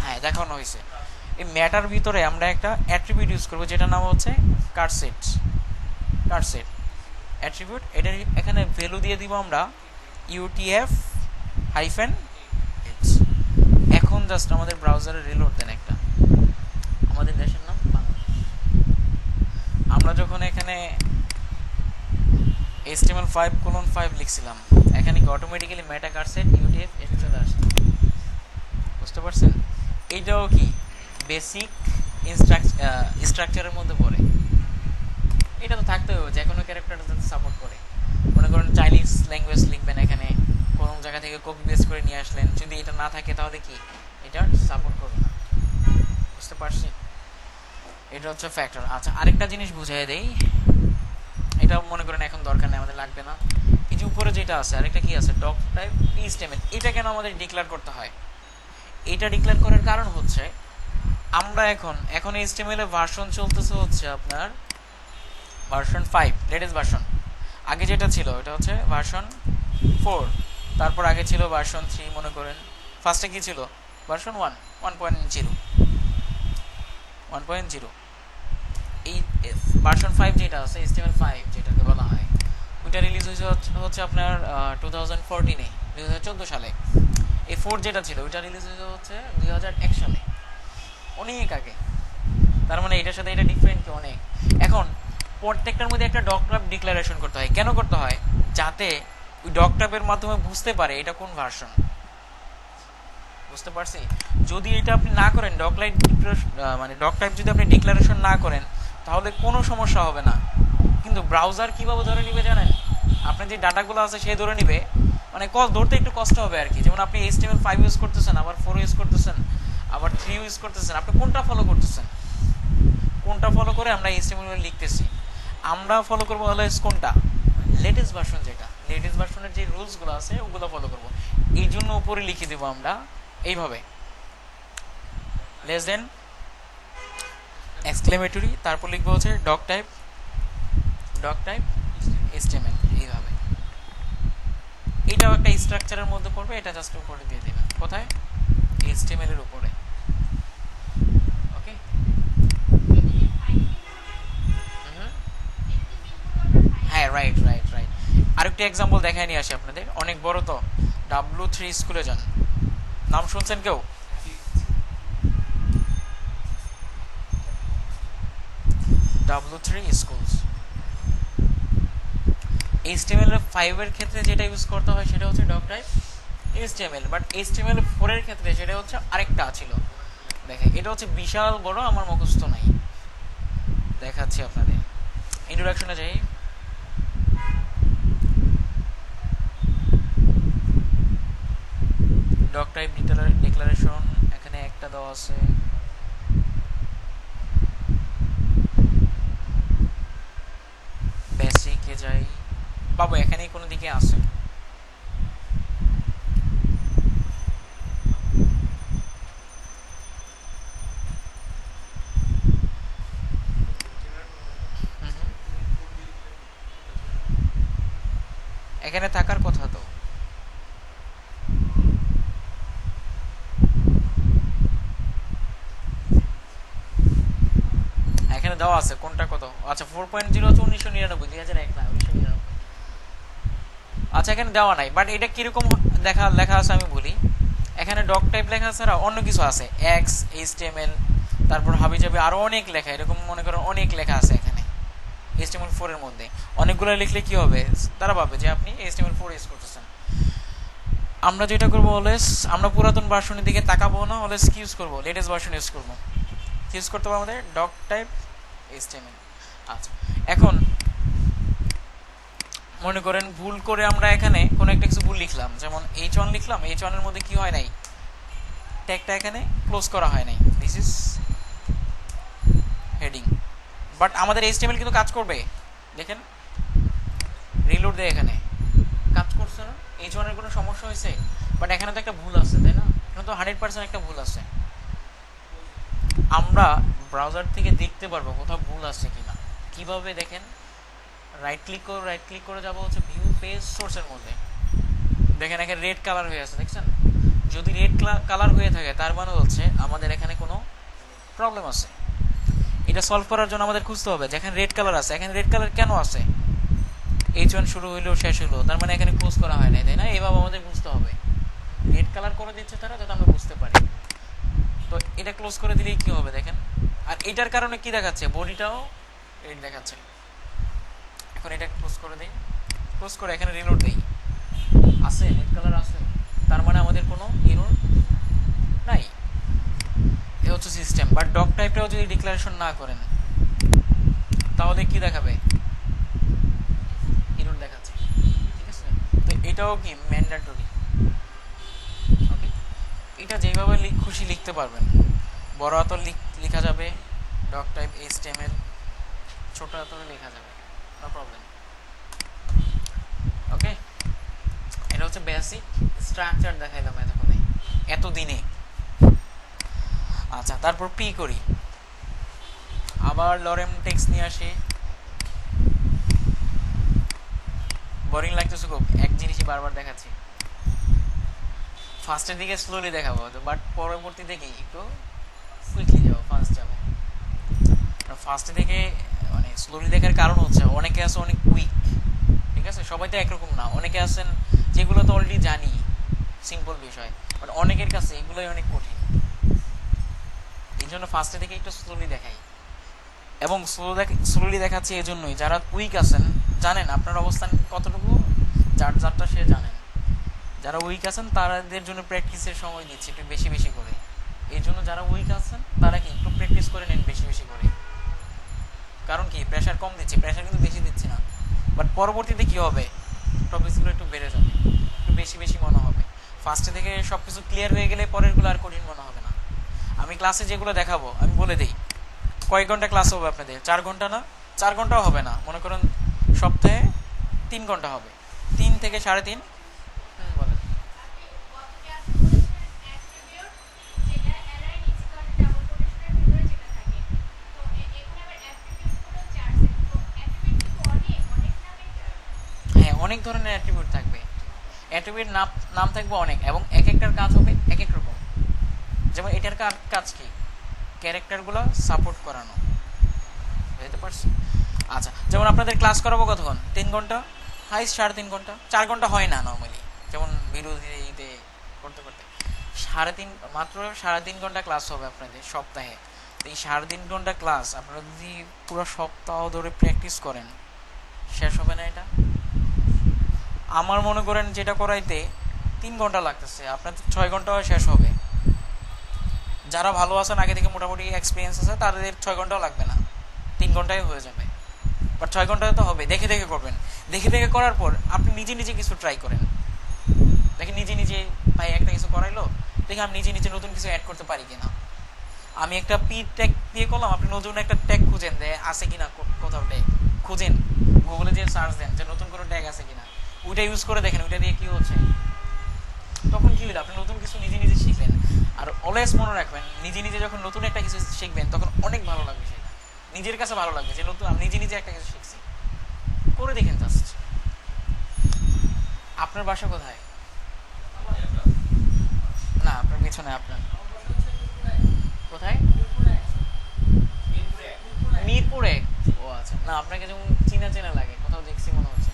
হ্যাঁ দেখানো হয়েছে এই ম্যাটার ভিতরে আমরা একটা অ্যাট্রিবিউট ইউজ করব যেটার নাম হচ্ছে কার্সেট অ্যাট্রিবিউট এটা এখানে ভ্যালু দিয়ে দিব আমরা UTF-8 এখন জাস্ট আমাদের ব্রাউজারে রিলোড দেন একটা আমাদের দেশের নাম বাংলাদেশ আমরা যখন এখানে HTML5:5 লিখছিলাম এখানে কি অটোমেটিক্যালি মেটা কার্সেট UTF-8 চলে আসে বুঝতে পারছেন এইটাও কি বেসিক স্ট্রাকচারের মধ্যে পড়ে এটা তো থাকতে হবে যে কোনো ক্যারেক্টারটা যাতে সাপোর্ট করে মনে করেন চাইনিজ ল্যাঙ্গুয়েজ লিখবেন এখানে কোন জায়গা থেকে কপি পেস্ট করে নিয়ে আসলেন যদি এটা না থাকে তাহলে কি এটা সাপোর্ট করবে না বুঝতে পারছি এটা হচ্ছে ফ্যাক্টর আচ্ছা আরেকটা জিনিস বুঝিয়ে দেই এটা মনে করেন এখন দরকার নেই আমাদের লাগবে না এই যে উপরে যেটা আছে আরেকটা কি আছে ডক টাইপ HTML এটা কেন আমাদের ডিক্লেয়ার করতে হয় এটা ডিক্লেয়ার করার কারণ হচ্ছে আমরা এখন HTML এর ভার্সন চলতেছে হচ্ছে আপনার ভার্সন 5 লেটেস্ট ভার্সন আগে যেটা ছিল এটা হচ্ছে ভার্সন 4 তারপর আগে ছিল ভার্সন 3 মনে করেন ফার্স্টে কি ছিল ভার্সন 1.0 এই ভার্সন 5 যেটা আছে HTML5 যেটাকে বলা হয় ওইটা রিলিজ হচ্ছে আপনার 2014 এ 2014 সালে এই 4 যেটা ছিল ওইটা রিলিজ হচ্ছে 2001 সালে অনেক আগে তার মানে এটার সাথে এটা ডিফারেন্ট কি অনেক এখন প্রত্যেকটার মধ্যে একটা ডক টাইপ ডিক্লারেশন করতে হয় কেন করতে হয় যাতে ওই ডক টাইপের মাধ্যমে বুঝতে পারে এটা কোন ভার্সন বুঝতে পারছি যদি এটা আপনি না করেন ডক টাইপ যদি আপনি ডিক্লারেশন না করেন তাহলে কোনো সমস্যা হবে না কিন্তু ব্রাউজার কিভাবে ধরে নিবে জানেন আপনার যে ডাটাগুলো আছে সে ধরে নিবে মানে ধরতে একটু কষ্ট হবে আর কি যেমন আপনি HTML5 ইউজ করতেছেন আবার 4 ইউজ করতেছেন আবার 3 ইউজ করতেছেন আপনি কোনটা ফলো করতেছেন কোনটা ফলো করে আমরা HTML লিখতেছি আমরা ফলো করব হলো কোনটা লেটেস্ট ভার্সন যেটা লেটেস্ট ভার্সনের যে রুলসগুলো আছে ওগুলো ফলো করব এই জন্য উপরে লিখে দেব আমরা এইভাবে লেস দেন এক্সক্লেমেটরি তারপর লিখবো হচ্ছে ডক টাইপ HTML এইভাবে এটাও একটা স্ট্রাকচারের মধ্যে পড়বে এটা জাস্ট উপরে দিয়ে দেবেন কোথায় HTML এর উপরে ওকে হ্যাঁ রাইট আরেকটা एग्जांपल দেখাই নিয়ে আসি আপনাদের অনেক বড় তো W3 স্কুলে যান নাম শুনছেন কেউ W3 স্কুলস HTML5 এর ক্ষেত্রে যেটা ইউজ করতে হয় সেটা হচ্ছে doc type HTML but HTML4 এর ক্ষেত্রে সেটা হচ্ছে আরেকটা ছিল দেখেন এটা হচ্ছে বিশাল বড় আমার মুখস্থ নাই দেখাচ্ছি আপনাদের ইন্ট্রোডাকশনে যাই ডক টাইপ ডিক্লারেশন এখানে একটা দেওয়া আছে, বেসিকে যাই, বাবু এখানে কোনো দিকে আছে। এখানে থাকার কথা তো। এখানে দেওয়া আছে কোনটা কত, আচ্ছা 4.0 হচ্ছে 1999, 2001 না 1999। আচ্ছা এখানে দেওয়া নাই, বাট এটা কিরকম লেখা আছে আমি বলি। এখানে ডক টাইপ লেখা ছাড়া অন্য কিছু আছে, এক্স, এইচটিএমএল, তারপর হাবিজাবি আরো অনেক লেখা, এরকম মনে করেন অনেক লেখা আছে এখানে HTML4 এর মধ্যে। অনেকগুলো লিখলে কি হবে, তারা ভাবে যে আপনি HTML4 ইউজ করতেছেন। আমরা যেটা করবো অলওয়েজ, আমরা পুরাতন ভার্সনের দিকে তাকাবো না, অলওয়েজ কি ইউজ করবো, লেটেস্ট ভার্সন ইউজ করবো। কি ইউজ করতে হবে আমাদের, ডক টাইপ HTML। আচ্ছা এখন মনে করেন ভুল করে আমরা এখানে কোনো একটা কিছু ভুল লিখলাম, যেমন H1 লিখলাম, H1 এর মধ্যে কি হয় নাই, ট্যাগটা এখানে ক্লোজ করা হয় নাই, দিস ইজ হেডিং। বাট আমাদের HTML কিন্তু কাজ করবে, দেখেন রিলোড দেয়, এখানে কাজ করছে না, H1 এর কোনো সমস্যা হয়েছে, বাট এখানে তো একটা ভুল আছে তাই না, এখানে তো 100% একটা ভুল আছে। আমরা ব্রাউজার থেকে দেখতে পারবো কোথাও ভুল আছে কিনা, কিভাবে দেখেন, রাইট ক্লিক করে যাবো হচ্ছে ভিউ পেজ সোর্সের মধ্যে, দেখেন এখানে রেড কালার হয়ে আছে, দেখছেন, যদি রেড কালার হয়ে থাকে তার মানে হচ্ছে আমাদের এখানে কোনো প্রবলেম আছে। এটা সলভ করার জন্য আমাদের খুঁজতে হবে, যেখানে রেড কালার আছে, এখানে রেড কালার কেন আছে, H1 শুরু হইলো শেষ হইলো, তার মানে এখানে ক্লোজ করা হয় নাই তাই না, এভাবে আমাদের বুঝতে হবে, রেড কালার করে দিচ্ছে তারা যাতে আমরা বুঝতে পারি। তো এটা ক্লোজ করে দিলেই কি হবে দেখেন, আর এটার কারণে কি দেখাচ্ছে, বডিটাও রেড দেখাচ্ছে। এখন এটা ক্লোজ করে দেই, ক্লোজ করে এখানে রিলোড দেই, আছে রেড কালার আছে, তার মানে আমাদের কোনো এরর নাই। এ হচ্ছে সিস্টেম। বাট ডক টাইপটাও যদি ডিক্লারেশন না করেন তাহলে কি দেখাবে, এরর দেখাচ্ছে, ঠিক আছে। তো এটাও কি ম্যান্ডেটরি, ওকে। এটা যেভাবে খুশি লিখতে পারবেন, বড় হাতের লেখা যাবে, ডক টাইপ HTML ছোট হাতের লেখা যাবে, নো প্রবলেম, ওকে। এটা হচ্ছে বেসিক স্ট্রাকচার দেখাইলাম এতদিনে। আচ্ছা তারপর পি করি, আবার লরেম টেক্সট নিয়ে আসি, বোরিং লাগতেছে খুব, এক জিনিসই বারবার দেখাচ্ছি। ফার্স্টের দিকে স্লোলি দেখাবো, বাট পরবর্তীতে কি একটু কুইকলি যাবো, ফাস্ট যাবো। ফার্স্টের দিকে মানে স্লোলি দেখার কারণ হচ্ছে অনেকে আছে অনেক কুইক, ঠিক আছে, সবাই তো একরকম না, অনেকে আছেন যেগুলো তো অলরেডি জানি সিম্পল বিষয়, বাট অনেকের কাছে এগুলোই অনেক কঠিন, এই জন্য ফার্স্টে থেকে একটু স্লোলি দেখাই। এবং স্লোলি দেখাচ্ছি এই জন্যই, যারা উইক আছেন জানেন আপনার অবস্থান কতটুকু, যারটা সে জানেন, যারা উইক আছেন তাদের জন্য প্র্যাকটিসের সময় দিচ্ছি একটু বেশি বেশি করে। এই জন্য যারা উইক আছেন তারা কি একটু প্র্যাকটিস করে নেন বেশি বেশি করে, কারণ কি প্রেশার কম দিচ্ছি, প্রেশার কিন্তু বেশি দিচ্ছি না, বাট পরবর্তীতে কি হবে, টপিকসগুলো একটু বেড়ে যাবে, একটু বেশি বেশি মনে হবে। ফার্স্টে থেকে সব কিছু ক্লিয়ার হয়ে গেলে পরেরগুলো আর কঠিন মনে হবে না। আমি ক্লাসে যেগুলো দেখাবো আমি বলে দিই, কয়েক ঘন্টা ক্লাস হবে আপনাদের, 4 ঘন্টা না, 4 ঘন্টাও হবে না, মনে করুন সপ্তাহে 3 ঘন্টা হবে, 3 থেকে 3.5। বলেন। হ্যাঁ অনেক ধরনের অ্যাট্রিবিউট থাকবে, অ্যাট্রিবিউট নাম থাকবে অনেক, এবং এক একটার কাজ হবে এক এক রকম। যেমন এটার কাজ কি, ক্যারেক্টারগুলো সাপোর্ট করানো, বুঝতে পারছি। আচ্ছা যেমন আপনাদের ক্লাস করাবো কতক্ষণ, 3 ঘন্টা, হাইস্ট 3.5 ঘন্টা, 4 ঘন্টা হয় না নর্মালি, যেমন বিরোধীতে করতে করতে মাত্র 3.5 ঘন্টা ক্লাস হবে আপনাদের সপ্তাহে। এই 3.5 ঘন্টা ক্লাস আপনারা যদি পুরো সপ্তাহ ধরে প্র্যাকটিস করেন, শেষ হবে না এটা। আমার মনে করেন যেটা করাইতে 3 ঘন্টা লাগতেছে, আপনার 6 ঘন্টাও শেষ হবে। যারা ভালো আছেন আগে থেকে মোটামুটি এক্সপিরিয়েন্স আছে তাদের 6 ঘন্টাও লাগবে না, 3 ঘন্টায় হয়ে যাবে। বাট 6 ঘন্টায় তো হবে, দেখে দেখে করবেন, দেখে দেখে করার পর আপনি নিজে নিজে কিছু ট্রাই করেন, দেখে নিজে নিজে ভাই একটা কিছু করাইলো, দেখি আমি নিজে নিজে নতুন কিছু অ্যাড করতে পারি কিনা। আমি একটা পি ট্যাগ দিয়ে করলাম, আপনি নতুন একটা ট্যাগ খুঁজেন যে আছে কিনা, কোথাও ট্যাগ খুঁজেন, গুগলে যে সার্চ দেন যে নতুন কোনো ট্যাগ আছে কিনা, ওইটা ইউজ করে দেখেন ওইটা দিয়ে কি হচ্ছে। তখন কি হলো, আপনি নতুন কিছু নিজে নিজে শিখলেন। আর অলওয়েজ মনে রাখবেন, নিজে নিজে যখন নতুন একটা কিছু শিখবেন তখন অনেক ভালো লাগবে সেটা, নিজের কাছে ভালো লাগবে যে নতুন আমি নিজে নিজে একটা কিছু শিখছি। করে দেখেন জাস্ট। আপনার বাসা কোথায়? না, আপনার পিছনে। আপনার কোথায়? মিরপুরে। ও আচ্ছা, না আপনাকে যেমন চেনা চেনা লাগে, কোথাও দেখছি মনে হচ্ছে।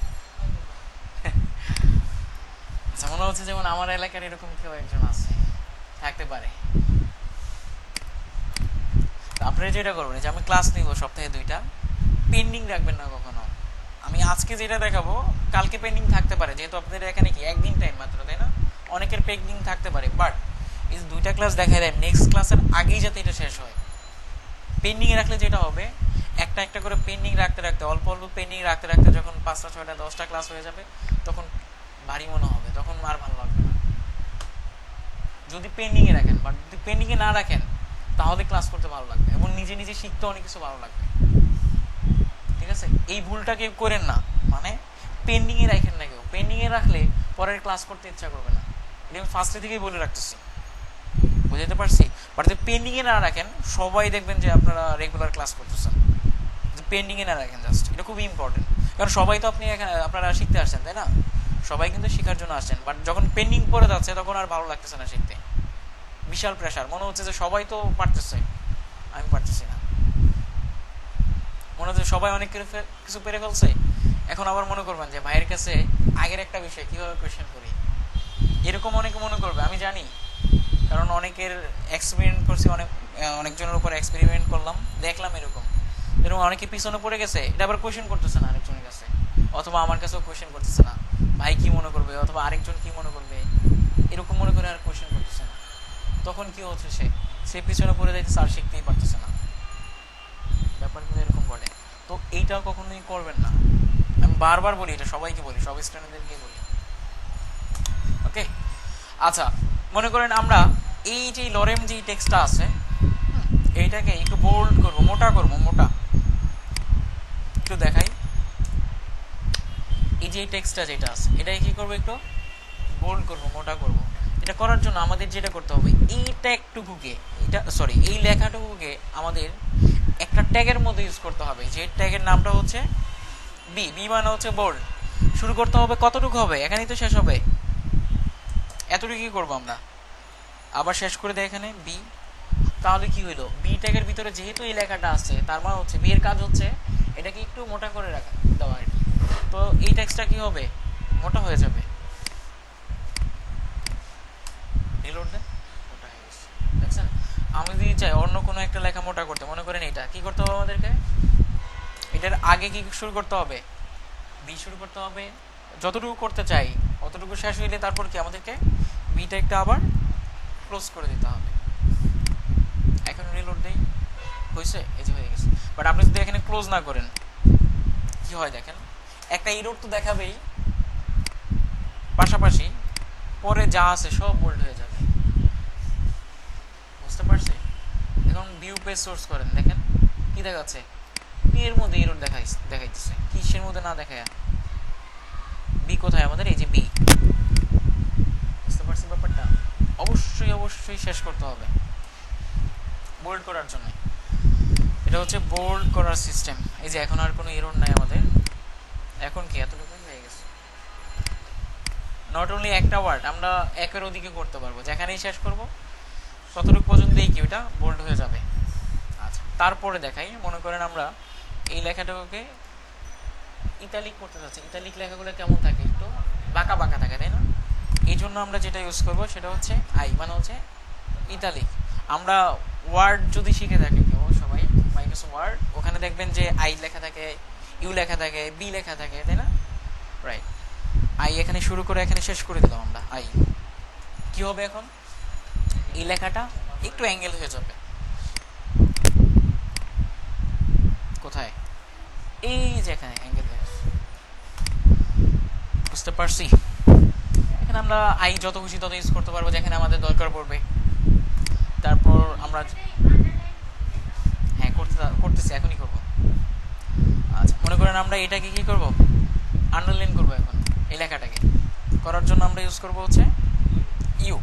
আচ্ছা, মনে হচ্ছে যেমন আমার এলাকার এরকম কেউ একজন আছে, থাকতে পারে। আপনারা যেটা করবেন যে আমি ক্লাস নিব সপ্তাহে 2টা, পেন্ডিং রাখবেন না কখনো। আমি আজকে যেটা দেখাবো কালকে পেন্ডিং থাকতে পারে, যেহেতু আপনাদের এখানে কি একদিন টাইম মাত্র, তাই না? অনেকের পেন্ডিং থাকতে পারে, বাট এই 2টা ক্লাস দেখাই দেয় নেক্সট ক্লাসের আগেই যাতে এটা শেষ হয়। পেন্ডিং এ রাখলে যেটা হবে, একটা একটা করে পেন্ডিং রাখতে রাখতে, অল্প অল্প পেন্ডিং রাখতে রাখতে যখন 5টা 6টা 10টা ক্লাস হয়ে যাবে তখন ভারী মনে হবে, তখন আর ভালো লাগবে না। যদি পেন্ডিং এ রাখেন, বাট যদি পেন্ডিং এ না রাখেন তাহলে ক্লাস করতে ভালো লাগবে এবং নিজে নিজে শিখতে অনেক কিছু ভালো লাগবে। ঠিক আছে, এই ভুলটা কেউ করেন না, মানে পেন্ডিং এ রাখেন না কেউ। পেন্ডিং এ রাখলে পরের ক্লাস করতে ইচ্ছা করবে না, এটা আমি ফার্স্টে থেকেই বলে রাখতেছি, বুঝতে পারছি। বাট যদি পেন্ডিং এ না রাখেন সবাই দেখবেন যে আপনারা রেগুলার ক্লাস করতেছেন। পেন্ডিং এ না রাখেন জাস্ট, এটা খুবই ইম্পর্টেন্ট। কারণ সবাই তো আপনি এখানে আপনারা শিখতে আসছেন, তাই না? সবাই কিন্তু শেখার জন্য আসছেন, বাট যখন পেন্ডিং পড়ে যাচ্ছে তখন আর ভালো লাগতেছে না শিখতে, বিশাল প্রেশার, মনে হচ্ছে যে সবাই তো পারতেছে, আমি পারতেছি না। মনে হচ্ছে সবাই অনেক কিছু পেরে ফেলছে, এখন আবার মনে করবেন যে ভাইয়ের কাছে আগের একটা বিষয় কিভাবে কোয়েশ্চেন করি, এরকম অনেকে মনে করবে, আমি জানি। কারণ অনেকের এক্সপেরিমেন্ট করছি, অনেকজনের উপর এক্সপেরিমেন্ট করলাম, দেখলাম এরকম অনেকে পিছনে পড়ে গেছে, এটা আবার কোয়েশ্চেন করতেছে না আরেকজনের কাছে, অথবা আমার কাছেও কোয়েশ্চেন করতেছে না, ভাই কি মনে করবে অথবা আরেকজন কি মনে করবে, এরকম মনে করে আর কোয়েশ্চেন করতেছে না। তখন কি হচ্ছে, সে পিছনে পড়ে যাইতেছে আর শিখতেই পারতেছে না। ব্যাপারগুলো এরকম ঘটে, তো এইটা কখনোই করবেন না। আমি বারবার বলি, এটা সবাইকে বলি, সব স্টুডেন্টদেরকে বলি। ওকে, আচ্ছা, মনে করেন আমরা এই যে লরেম যে টেক্সটটা আছে, এইটাকে একটু বোল্ড করব, মোটা করব, মোটা একটু দেখাই। এই যে টেক্সটটা যেটা আছে এটাকে কি করব, একটু বোল্ড করব, মোটা করব। এটা করার জন্য আমাদের যেটা করতে হবে, এই ট্যাগটুকুকে, এই লেখাটুকুকে আমাদের একটা ট্যাগের মধ্যে ইউজ করতে হবে, যে ট্যাগের নামটা হচ্ছে বি। বি মানে হচ্ছে বোল্ড। শুরু করতে হবে কতটুকু হবে, এখানেই তো শেষ হবে, এতটুকুই করবো আমরা, আবার শেষ করে দেয় এখানে বি। তাহলে কি হইলো, বি ট্যাগের ভিতরে যেহেতু এই লেখাটা আছে, তার মানে হচ্ছে বি এর কাজ হচ্ছে এটাকে একটু মোটা করে রাখা দেওয়া আর কি। তো এই টেক্সটটা কি হবে, মোটা হয়ে যাবে। রিলোড দেন, মোটা হয়ে গেছে, দেখছেন? আমি যদি চাই অন্য কোনো একটা লেখা মোটা করতে, মনে করেন এটা কি করতে হবে আমাদেরকে, এটার আগে কি শুরু করতে হবে, বি শুরু করতে হবে, যতটুকু করতে চাই অতটুকু শেষ হইলে তারপর কি আমাদেরকে বিটা একটা আবার ক্লোজ করে দিতে হবে। এখন রিলোড দেই, হয়েছে, এই যে হয়ে গেছে। বাট আপনি যদি এখানে ক্লোজ না করেন কি হয় দেখেন, একটা ইরোড তো দেখাবেই, পাশাপাশি পরে যা আছে সব বোল্ড হয়ে যাবে, বুঝতে পারছি? এখন ভিউ পেজ সোর্স করেন, দেখেন কি দেখাচ্ছে, বি এর মধ্যে ইরোড দেখাইতেছে, কিসের মধ্যে না দেখায়, বি কোথায় আমাদের, এই যে বি। বুঝতে পারছি ব্যাপারটা? অবশ্যই অবশ্যই শেষ করতে হবে বোল্ড করার জন্য। এটা হচ্ছে বোল্ড করার সিস্টেম। এই যে এখন আর কোনো এরর নাই আমাদের, এখন কি এতটুকু হয়ে গেছে। নট অনলি একটা ওয়ার্ড আমরা একের ওদিকে করতে পারবো, যেখানেই শেষ করব ততটুকু পর্যন্তই কি ওটা বোল্ড হয়ে যাবে। আচ্ছা, তারপরে দেখাই, মনে করেন আমরা এই লেখাটাকে ইটালিক করতে চাচ্ছি। ইটালিক লেখাগুলো কেমন থাকে, একটু বাঁকা বাঁকা থাকে, তাই না? এই জন্য আমরা যেটা ইউজ করবো সেটা হচ্ছে আই, মানে হচ্ছে ইটালিক। আমরা ওয়ার্ড যদি শিখে থাকি কেউ, সবাই মাইক্রোসফট ওয়ার্ড, ওখানে দেখবেন যে আই লেখা থাকে, ইউ লেখা থাকে, বি লেখা থাকে, তাই না? রাইট, আই এখানে শুরু করে এখানে শেষ করে দিলাম আমরা আই। কি হবে এখন, এই লেখাটা একটু অ্যাঙ্গেল হয়ে যাবে, কোথায়, এই যে এখানে অ্যাঙ্গেল হয়ে যাবে, বুঝতে পারছি? এখানে আমরা আই যত খুশি তত ইউজ করতে পারবো যেখানে আমাদের দরকার পড়বে। তারপর আমরা হ্যাঁ করতেছি, এখনই করব। আচ্ছা, মনে করেন আমরা এটাকে কি করব, আন্ডারলাইন করব। এখন এই লেখাটাকে করার জন্য আমরা ইউজ করব হচ্ছে ইউ।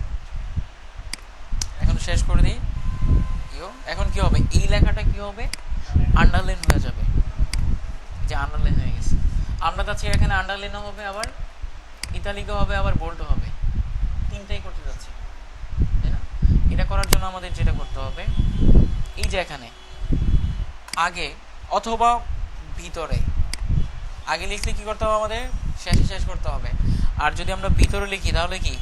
এখন শেষ করে দিই ইউ। এখন কি হবে, এই লেখাটা কি হবে, আন্ডারলাইন হয়ে যাবে, যে আন্ডারলাইন হয়ে গেছে। আমরা যাচ্ছি এখানে আন্ডারলাইনও হবে, আবার ইতালিকও হবে, আবার বোল্ডও হবে, তিনটাই করতে যাচ্ছি, তাই না? এটা করার জন্য আমাদের যেটা করতে হবে, এই যে এখানে আগে অথবা ভিতরে, আগে লিখলে কি করতে হবে, আমাদের শেষে শেষ করতে হবে। আর যদি আমরা ভিতরে লিখি তাহলে কি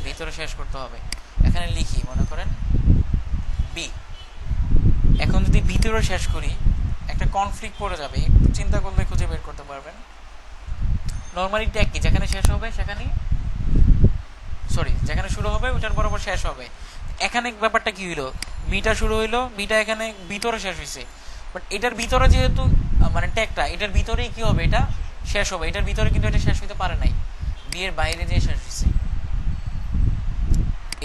ভিতরে শেষ করতে হবে। এখানে লিখি মনে করেন বি। এখন যদি ভিতরে শেষ করি একটা কনফ্লিক্ট পড়ে যাবে, একটু চিন্তা করলে খুঁজে বের করতে পারবেন। নর্মালি ট্যাগ কি, যেখানে শেষ হবে সেখানেই, সরি যেখানে শুরু হবে ওটার বরাবর শেষ হবে। এখানে ব্যাপারটা কি হইলো, বিটা শুরু হইলো, বিটা এখানে ভিতরে শেষ হয়েছে, বাট এটার ভিতরে যেহেতু মানে ট্যাগটা এটার ভিতরেই কি হবে, এটা শেষ হবে। এটার ভিতরে কিন্তু এটা শেষ হইতে পারে নাই, বি এর বাইরে যে শেষ হয়েছে।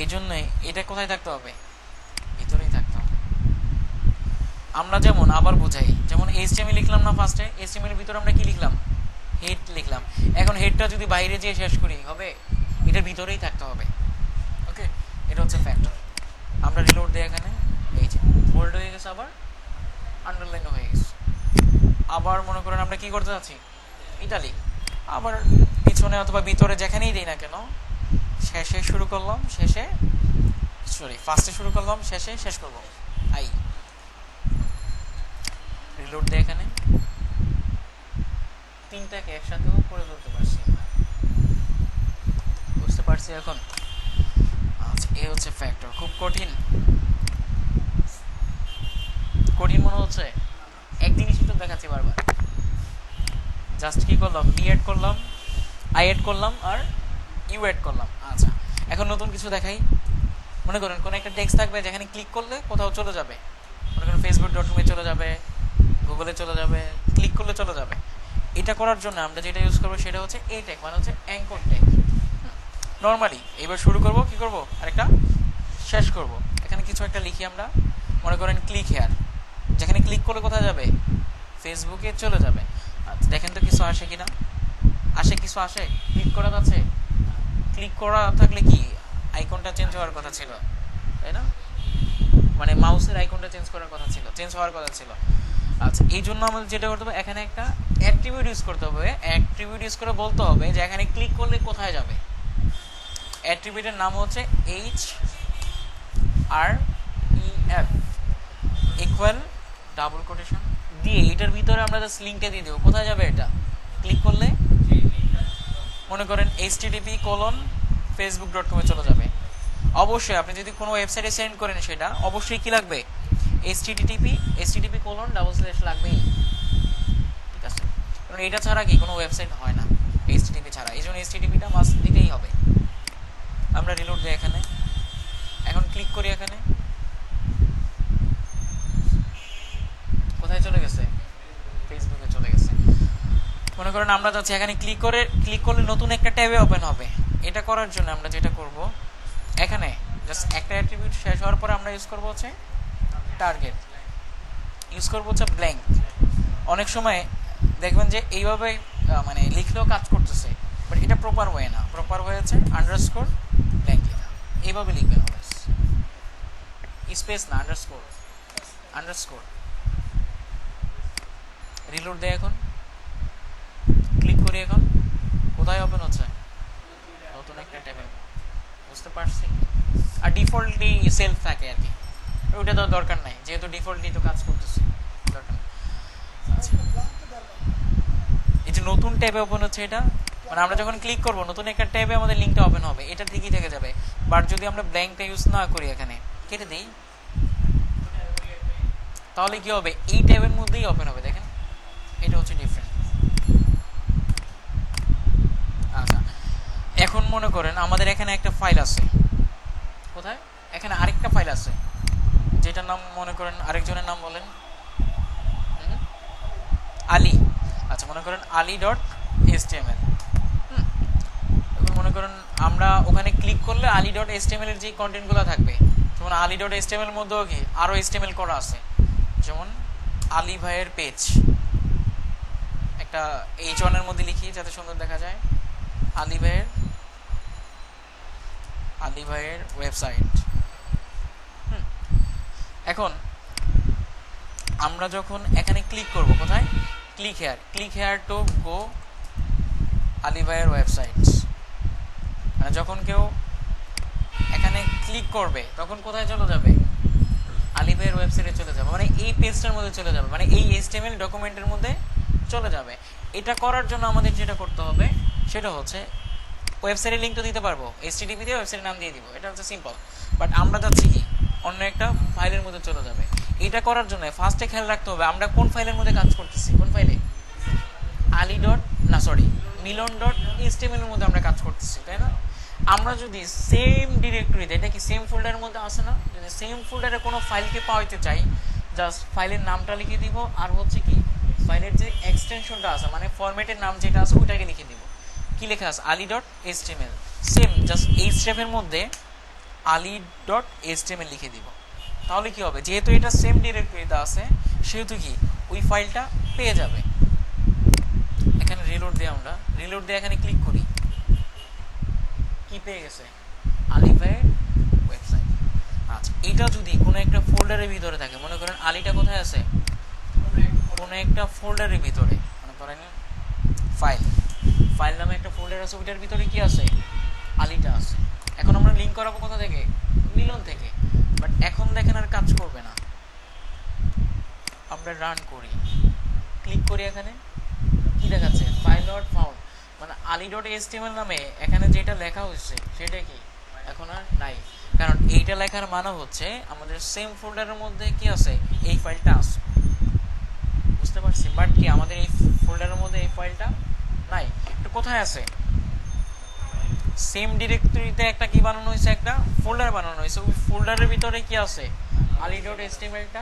এই জন্যই এটা কোথায় থাকতে হবে, ভিতরেই থাকতে হবে। আমরা যেমন আবার বুঝাই, যেমন এইচটিএমএল লিখলাম না ফার্স্টে, এইচটিএমএল এর ভিতরে আমরা কি লিখলাম, হেড লিখলাম। এখন হেডটা যদি বাইরে যেয়ে শেষ করি হবে, এটার ভিতরেই থাকতে হবে। ওকে, এটা হচ্ছে ফ্যাক্টর। আমরা রিলোড দিই এখানে, এই যে বোল্ড হয়ে গেছে, আবার আন্ডারলাইনও হয়ে গেছে। আবার মনে করেন আমরা কি করতে যাচ্ছি, ইতালি, আবার পিছনে অথবা ভিতরে যেখানেই দিই না কেন, শেষে শুরু করলাম, শেষে সরি ফার্স্টে শুরু করলাম, শেষে শেষ করব আই। রিলোড দিই এখানে, তিনটাকে একসাথেও করে ফেলতে পারছি, বুঝতে পারছি এখন। আচ্ছা, এই হচ্ছে ফ্যাক্টর। খুব কঠিন মনে হচ্ছে, এক জিনিসই তো দেখাচ্ছি বারবার। জাস্ট কি করলাম, বি এড করলাম, আই এড করলাম, আর ইউ এড করলাম। আচ্ছা, এখন নতুন কিছু দেখাই। মনে করেন কোনো একটা টেক্সট থাকবে যেখানে ক্লিক করলে কোথাও চলে যাবে, মনে করেন facebook.com-এ চলে যাবে, গুগলে চলে যাবে, ক্লিক করলে চলে যাবে। এটা করার জন্য আমরা যেটা ইউজ করবো সেটা হচ্ছে এই ট্যাগ, মানে হচ্ছে অ্যাঙ্কর ট্যাগ। নর্মালি এবার শুরু করব, কি করব, আরেকটা শেষ করব। এখানে কিছু একটা লিখি আমরা, মনে করেন ক্লিক হেয়ার, যেখানে ক্লিক করলে কোথায় যাবে, ফেসবুকে চলে যাবে। আচ্ছা, দেখেন তো কিছু আসে কিনা, আসে, কিছু আসে, ক্লিক করা যাচ্ছে। ক্লিক করা থাকলে কি আইকনটা চেঞ্জ হওয়ার কথা ছিল, তাই না? মানে মাউসের আইকনটা চেঞ্জ করার কথা ছিল, চেঞ্জ হওয়ার কথা ছিল। আচ্ছা, এই জন্য আমাদের যেটা করতে হবে, এখানে একটা অ্যাট্রিবিউট ইউজ করতে হবে। অ্যাট্রিবিউট ইউজ করে বলতে হবে যে এখানে ক্লিক করলে কোথায় যাবে। অ্যাট্রিবিউটের নাম হচ্ছে HREF ইকুয়াল ডাবল কোটেশন দিয়ে এটার ভিতরে আমরা জাস্ট লিঙ্কটা দিয়ে দেবো, কোথায় যাবে এটা ক্লিক করলে। মনে করেন http:/facebook.com-এ চলে যাবে। অবশ্যই আপনি যদি কোনো ওয়েবসাইটে সেন্ড করেন সেটা অবশ্যই কি লাগবে, http:// লাগবেই, ঠিক আছে? কারণ এটা ছাড়া কি কোনো ওয়েবসাইট হয় না, http ছাড়া। এই জন্য http-টা মাস্ট দিতেই হবে। আমরা রিলোড দিই এখানে, এখন ক্লিক করি, এখানে কোথায় চলে গেছে, ফেসবুকে চলে গেছে। মনে করেন আমরা যাচ্ছি এখানে, ক্লিক করলে নতুন একটা ট্যাবে ওপেন হবে। এটা করার জন্য আমরা যেটা করব, এখানে জাস্ট একটা অ্যাট্রিবিউট শেষ হওয়ার পরে আমরা ইউজ করব হচ্ছে টার্গেট, ইউজ করব হচ্ছে ব্ল্যাঙ্ক। অনেক সময় দেখবেন যে এইভাবে মানে লিখলেও কাজ করতেছে, বাট এটা প্রপার ওয়ে না। প্রপার ওয়ে হচ্ছে আন্ডারস্কোর ব্ল্যাঙ্ক লেখা, এইভাবে লিখবেন অলওয়েজ, স্পেস না, আন্ডারস্কোর। রিলোড দেয়, এখন ক্লিক করি, এখন কোথায় ওপেন হচ্ছে, নতুন একটা ট্যাবে, বুঝতে পারছি। আর ডিফল্টলি সেলফ থাকে আর কি, ওইটা তো দরকার নাই, যেহেতু ডিফল্টলি তো কাজ করতেছে, দরকার নেই। আচ্ছা, এই যে নতুন ট্যাবে ওপেন হচ্ছে, এটা মানে আমরা যখন ক্লিক করব নতুন একটা ট্যাবে আমাদের লিঙ্কটা ওপেন হবে, এটা ঠিকই থেকে যাবে। বাট যদি আমরা ব্ল্যাঙ্কটা ইউজ না করি, এখানে কেটে দিই, তাহলে কি হবে, এই ট্যাবের মধ্যেই ওপেন হবে। দেখেন, এটা হচ্ছে ডিফারেন্ট। আচ্ছা, এখন মনে করেন আমাদের এখানে একটা ফাইল আছে, কোথায়, এখানে আরেকটা ফাইল আছে, যেটার নাম মনে করেন, আরেকজনের নাম বলেন, আলী। আচ্ছা, মনে করেন ali.html। এখন মনে করেন আমরা ওখানে ক্লিক করলে আলি ডট এসটিএমএল এর যে কন্টেন্টগুলো থাকবে, যেমন আলি ডট এসটিএমএল এর মধ্যেও কি আরো এসটিএমএল করা আছে, যেমন আলী ভাইয়ের পেজ, একটা H1 এর মধ্যে লিখি যাতে সুন্দর দেখা যায়, আলী ভাইয়ের ওয়েবসাইট। এখন আমরা যখন এখানে ক্লিক করব, কোথায় click here to go Ali ভাইয়ের ওয়েবসাইট, মানে যখন কেউ এখানে ক্লিক করবে তখন কোথায় চলে যাবে, আলী ভাইয়ের ওয়েবসাইটে চলে যাবে, মানে এই পেজটার মধ্যে চলে যাবে, মানে এই এইচটিএমএল ডকুমেন্টের মধ্যে চলে যাবে। এটা করার জন্য আমাদের যেটা করতে হবে সেটা হচ্ছে ওয়েবসাইটের লিঙ্ক তো দিতে পারবো, এইচটিটিপি দিয়ে ওয়েবসাইটের নাম দিয়ে দিব, এটা হচ্ছে সিম্পল। বাট আমরা যাচ্ছি কি অন্য একটা ফাইলের মধ্যে চলে যাবে। এটা করার জন্য ফার্স্টে খেয়াল রাখতে হবে আমরা কোন ফাইলের মধ্যে কাজ করতেছি, কোন ফাইলে মিলন ডট এইচটিএমএল এর মধ্যে আমরা কাজ করতেছি, তাই না? আমরা যদি সেম ডিরেক্টরিতে, এটা কি সেম ফোল্ডারের মধ্যে আছে না, যদি সেম ফোল্ডারে কোনো ফাইলকে পাওয়াইতে চাই, জাস্ট ফাইলের নামটা লিখে দিব, আর হচ্ছে কি ফাইলের যে এক্সটেনশনটা আছে মানে ফরম্যাটের নাম যেটা আছে ওটাকে লিখে দিব। কি লেখা আছে, আলি ডট এইচটিএমএল, সেম জাস্ট এই স্টেপের মধ্যে আলি ডট এইচটিএমএল লিখে দিব। তাহলে কি হবে, যেহেতু এটা সেম ডিরেক্টরিতে আছে সেহেতু কি ওই ফাইলটা পেয়ে যাবে। এখানে রিলোড দিয়ে এখানে ক্লিক করি, কি পেয়ে গেছে, আলী ভাইয়ের ওয়েবসাইট। আচ্ছা, এটা যদি কোনো একটা ফোল্ডারের ভিতরে থাকে, মনে করেন আলিটা কোথায় আছে, কোনো একটা ফোল্ডারের ভিতরে, মনে করেন ফাইল নামে একটা ফোল্ডার আছে, ওইটার ভিতরে কি আছে, আলিটা আছে। এখন আমরা লিঙ্ক করাবো কোথা থেকে, মিলন থেকে। বাট এখন দেখেন আর কাজ করবে না, আমরা রান করি, ক্লিক করি, এখানে কি দেখাচ্ছে, ফাইল নট ফাউন্ড, মানে আলি ডট এইচটিএমএল নামে এখানে যেটা লেখা হচ্ছে সেটা কি এখন আর নাই। কারণ এইটা লেখার মানে হচ্ছে আমাদের সেম ফোল্ডারের মধ্যে কি আছে, এই ফাইলটা আছে, বুঝতে পারছি। বাট কি আমাদের এই ফোল্ডারের মধ্যে এই ফাইলটা নাই। এটা কোথায় আছে, সেম ডিরেক্টরিতে একটা কি বানানো হয়েছে, একটা ফোল্ডার বানানো হয়েছে, ওই ফোল্ডারের ভিতরে কি আছে, আলি ডট এইচটিএমএলটা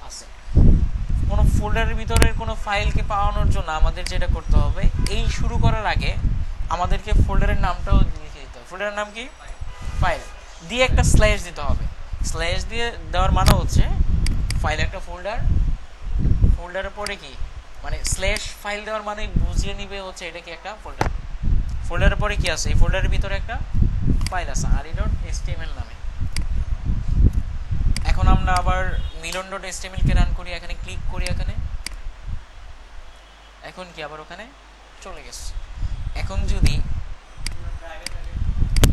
আছে। কোনো ফোল্ডারের ভিতরের কোনো ফাইলকে পাওয়ানোর জন্য আমাদের যেটা করতে হবে, এই শুরু করার আগে আমাদেরকে ফোল্ডারের নামটাও লিখে দিতে হবে। ফোল্ডারের নাম কি, ফাইল দিয়ে একটা স্ল্যাশ দিতে হবে। স্ল্যাশ দিয়ে দেওয়ার মানে হচ্ছে ফাইল একটা ফোল্ডারের পরে কি মানে স্ল্যাশ ফাইল দেওয়ার মানে বুঝিয়ে নিবে হচ্ছে এটা কি একটা ফোল্ডারের পরে কি আছে, এই ফোল্ডারের ভিতরে একটা ফাইল আছে আলি ডট এইচটিএমএল নামে। এখন আমরা আবার মিলন ডট এইচটিএমএল কে রান করি, এখানে ক্লিক করি, এখানে এখন কি আবার ওখানে চলে গেছে। এখন যদি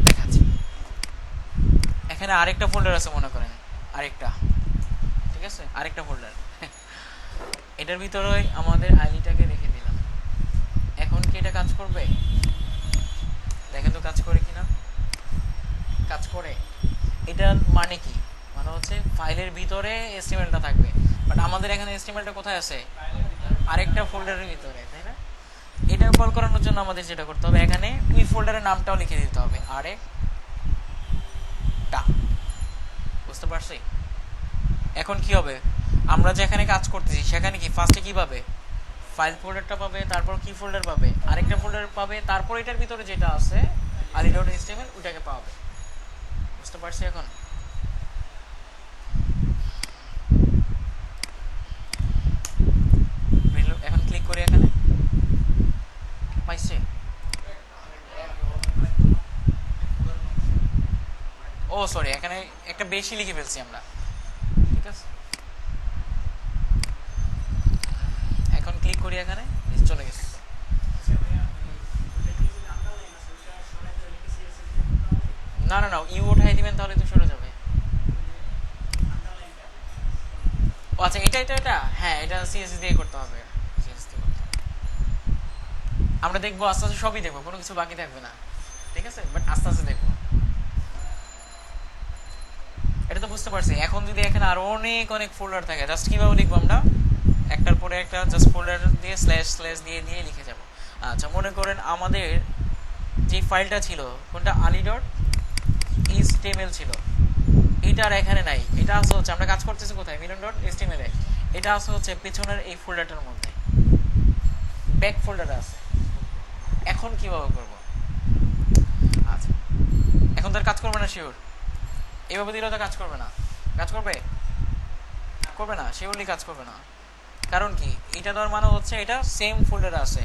দেখাচ্ছি, এখানে আরেকটা ফোল্ডার আছে, মনে করেন আরেকটা, ঠিক আছে, আরেকটা ফোল্ডার, এটার ভিতরে আমাদের আইডিটাকে রেখে দিলাম। এখন কি এটা কাজ করবে, দেখেন তো কাজ করে কিনা, কাজ করে। এটার মানে কি, মানে হচ্ছে ফাইলের ভিতরে এইচটিএমএলটা থাকবে, বাট আমাদের এখানে এইচটিএমএলটা কোথায় আছে, আরেকটা ফোল্ডারের ভিতরে, তাই না? এটা কল করানোর জন্য আমাদের যেটা করতে হবে, এখানে ওই ফোল্ডারের নামটাও লিখে দিতে হবে, আরেকটা, বুঝতে পারছি? এখন কি হবে, আমরা যেখানে কাজ করতেছি সেখানে কি ফার্স্টে কি পাবে, ফাইল ফোল্ডারটা পাবে, তারপর কি ফোল্ডার পাবে, আরেকটা ফোল্ডার পাবে, তারপর এটার ভিতরে যেটা আছে আলি ডট এইচটিএমএল ওটাকে পাবে, বুঝতে পারছি? এখন এখন ক্লিক করি, এখানে পাইছে, ও সরি এখানে একটা বেশি লিখে ফেলছি আমরা, ঠিক আছে। এখন ক্লিক করি, এখানে চলে গেছে। না না না, ইউ উঠাই দিবেন তাহলে তো সরে যাবে। ও আচ্ছা, এটা হ্যাঁ, এটা সিএসএস দিয়ে করতে হবে, আমরা দেখবো আস্তে আস্তে, সবই দেখবো, কোনো কিছু বাকি থাকবে না, ঠিক আছে, বাট আস্তে আস্তে দেখবো। এটা তো বুঝতে পারছি। এখন যদি এখানে আরো অনেক ফোল্ডার থাকে, জাস্ট কিভাবে লিখবো আমরা, একটার পরে একটা জাস্ট ফোল্ডার দিয়ে স্ল্যাশ দিয়ে লিখে যাব। আচ্ছা, মনে করেন আমাদের যে ফাইলটা ছিল কোনটা, আলি ডট এইচটিএমএল ছিল, এটা আর এখানে নাই, এটা আছে হচ্ছে আমরা কাজ করতেছি কোথায়, মিলন ডট এইচটিএমএল এ, এটা আছে হচ্ছে পেছনের এই ফোল্ডারটার মধ্যে, ব্যাক ফোল্ডারে আছে। এখন কিভাবে করব, এখন তার কাজ করবে না শিওর? এভাবে দিলেও তো কাজ করবে না। কাজ করবে? করবে না, শিওরলি কাজ করবে না। কারণ কি, এটা দেওয়ার মানে হচ্ছে এটা সেম ফোল্ডারে আছে।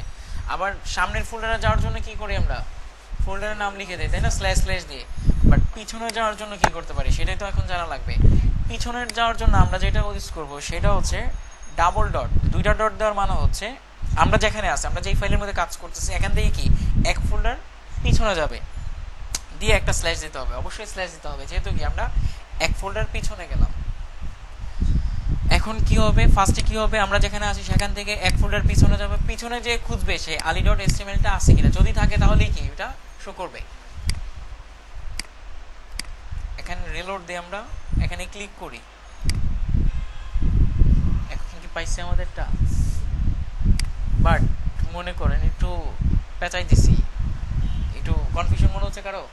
আবার সামনের ফোল্ডারে যাওয়ার জন্য কি করি আমরা? ফোল্ডারের নাম লিখে দিই, তাই না, স্ল্যাশ স্ল্যাশ দিয়ে। বাট পিছনে যাওয়ার জন্য কি করতে পারি সেটাই তো এখন জানা লাগবে। পিছনের যাওয়ার জন্য আমরা যেটা ইউজ করবো সেটা হচ্ছে ডাবল ডট। দুইটা ডট দেওয়ার মানে হচ্ছে আমরা যেখানে আছি, আমরা যেই ফাইলের মধ্যে কাজ করতেছি, এখান থেকে কি এক ফোল্ডার পিছনে যাবে, দিয়ে একটা স্ল্যাশ দিতে হবে, অবশ্যই স্ল্যাশ দিতে হবে, যেহেতু কি আমরা এক ফোল্ডার পিছনে গেলাম। এখন কি হবে, ফার্স্টে কি হবে, আমরা যেখানে আছি সেখান থেকে এক ফোল্ডার পিছনে যাবে, পিছনে যে খুঁজবে সে আলি ডট এসটিএমএলটা আছে কিনা, যদি থাকে তাহলেই কি এটা শো করবে। এখানে রিলোড দিয়ে আমরা এখানে ক্লিক করি, এখন কি পাইছে আমাদেরটা? বাট মনে করেন একটু পেঁচাই দিছি, একটু কনফিউশন মনে হচ্ছে কারো?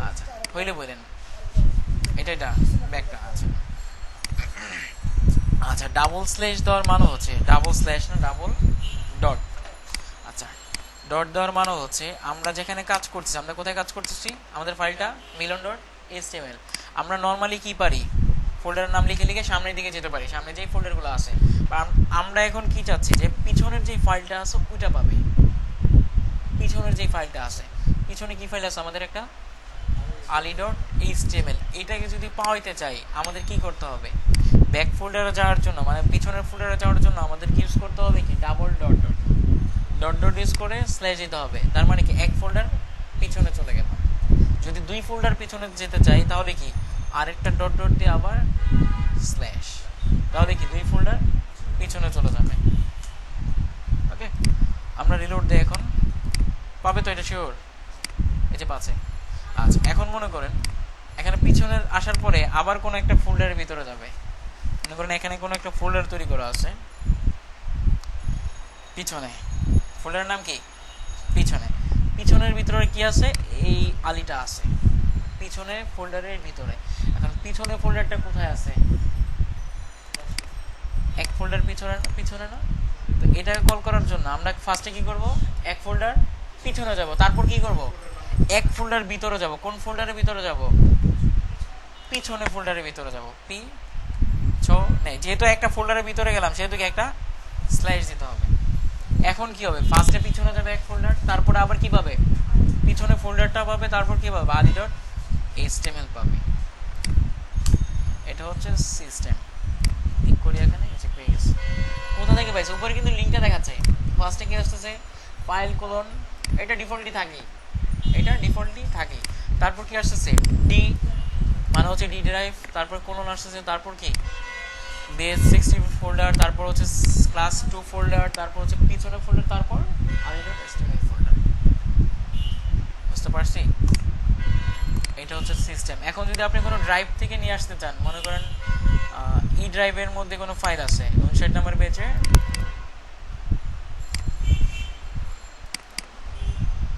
আচ্ছা, হইলে বলেন এটা ব্যাকটা আছে। আচ্ছা, ডাবল স্ল্যাশ দেওয়ার মানে হচ্ছে ডাবল স্ল্যাশ না ডাবল ডট। আচ্ছা, ডট দেওয়ার মানে হচ্ছে আমরা যেখানে কাজ করতেছি, আমরা কোথায় কাজ করতেছি, আমাদের ফাইলটা মিলন ডট এসটিএমএল। আমরা নর্মালি কি পারি, ফোল্ডারের নাম লিখে লিখে সামনের দিকে যেতে পারি, সামনে যেই ফোল্ডারগুলো আছে। আমরা এখন কি চাচ্ছি যে পিছনের যেই ফাইলটা আছে ওইটা পাবে। পিছনের যেই ফাইলটা আছে, পিছনে কি ফাইল আছে আমাদের, একটা আলি ডট এইচটিএমএল। এটাকে যদি পাওয়াইতে চাই আমাদের কি করতে হবে, ব্যাক ফোল্ডারে যাওয়ার জন্য, মানে পিছনের ফোল্ডারে যাওয়ার জন্য আমাদের কি ইউজ করতে হবে, কি double dot dot dot dot use করে স্ল্যাশ দিতে হবে। তার মানে কি এক ফোল্ডার পিছনে চলে গেল। যদি দুই ফোল্ডার পিছনে যেতে চাই তাহলে কি আরেকটা ডট ডট দিয়ে আবার স্ল্যাশ, তাহলে কি দুই ফোল্ডার পিছনে চলে যাবে। ওকে, আমরা রিলোড দিই, এখন পাবে তো এটা শিওর? এই যে পাচ্ছে। আচ্ছা, এখন মনে করেন এখানে পিছনের আসার পরে আবার কোনো একটা ফোল্ডারের ভিতরে যাবে। মনে করেন এখানে কোনো একটা ফোল্ডার তৈরি করা আছে পিছনে, ফোল্ডারের নাম কি পিছনে। পিছনের ভিতরে কি আছে, এই আলিটা আছে পিছনে ফোল্ডারের ভিতরে। এখন পিছনে ফোল্ডারটা কোথায় আছে, এক ফোল্ডার পিছনে পিছনে না? তো এটাকে কল করার জন্য আমরা ফার্স্টে কি করব, এক ফোল্ডার পিছনে যাব, তারপর কি করব, এক ফোল্ডার ভিতরে যাব। কোন ফোল্ডারের ভিতরে যাব, পিছনে ফোল্ডারের ভিতরে যাব। যেহেতু একটা ফোল্ডারের ভিতরে গেলাম সেহেতু কি একটা স্ল্যাশ দিতে হবে। এখন কি হবে, ফার্স্টে পিছনে যাবে এক ফোল্ডার, তারপরে আবার কি পাবে, পিছনে ফোল্ডারটা পাবে, তারপর কি পাবে, আলি ডট এইচটিএমএল পাবে। এটা হচ্ছে সিস্টেম। ক্লিক করি এখানে, এসে পেয়ে গেছে। কোথা থেকে পাইছে, উপরে কিন্তু লিঙ্কটা দেখাচ্ছে। ফার্স্টে কি আসতেছে, ফাইল কোলন, এটা ডিফল্টলি থাকে, এটা ডিফল্টলি থাকে। তারপর কি আসতেছে, ডি মানে হচ্ছে ডি ড্রাইভ, তারপর কোলন আসতেছে, তারপর কি বেস 60 ফোল্ডার, তারপর হচ্ছে ক্লাস 2 ফোল্ডার, তারপর হচ্ছে পিছনে ফোল্ডার, তারপর HTML ফোল্ডার। বুঝতে পারছি? এটা হচ্ছে সিস্টেম। এখন যদি আপনি কোনো ড্রাইভ থেকে নিয়ে আসতে চান, মনে করেন ই ড্রাইভের মধ্যে কোনো ফাইল আছে, সেট নাম্বার পেয়েছে,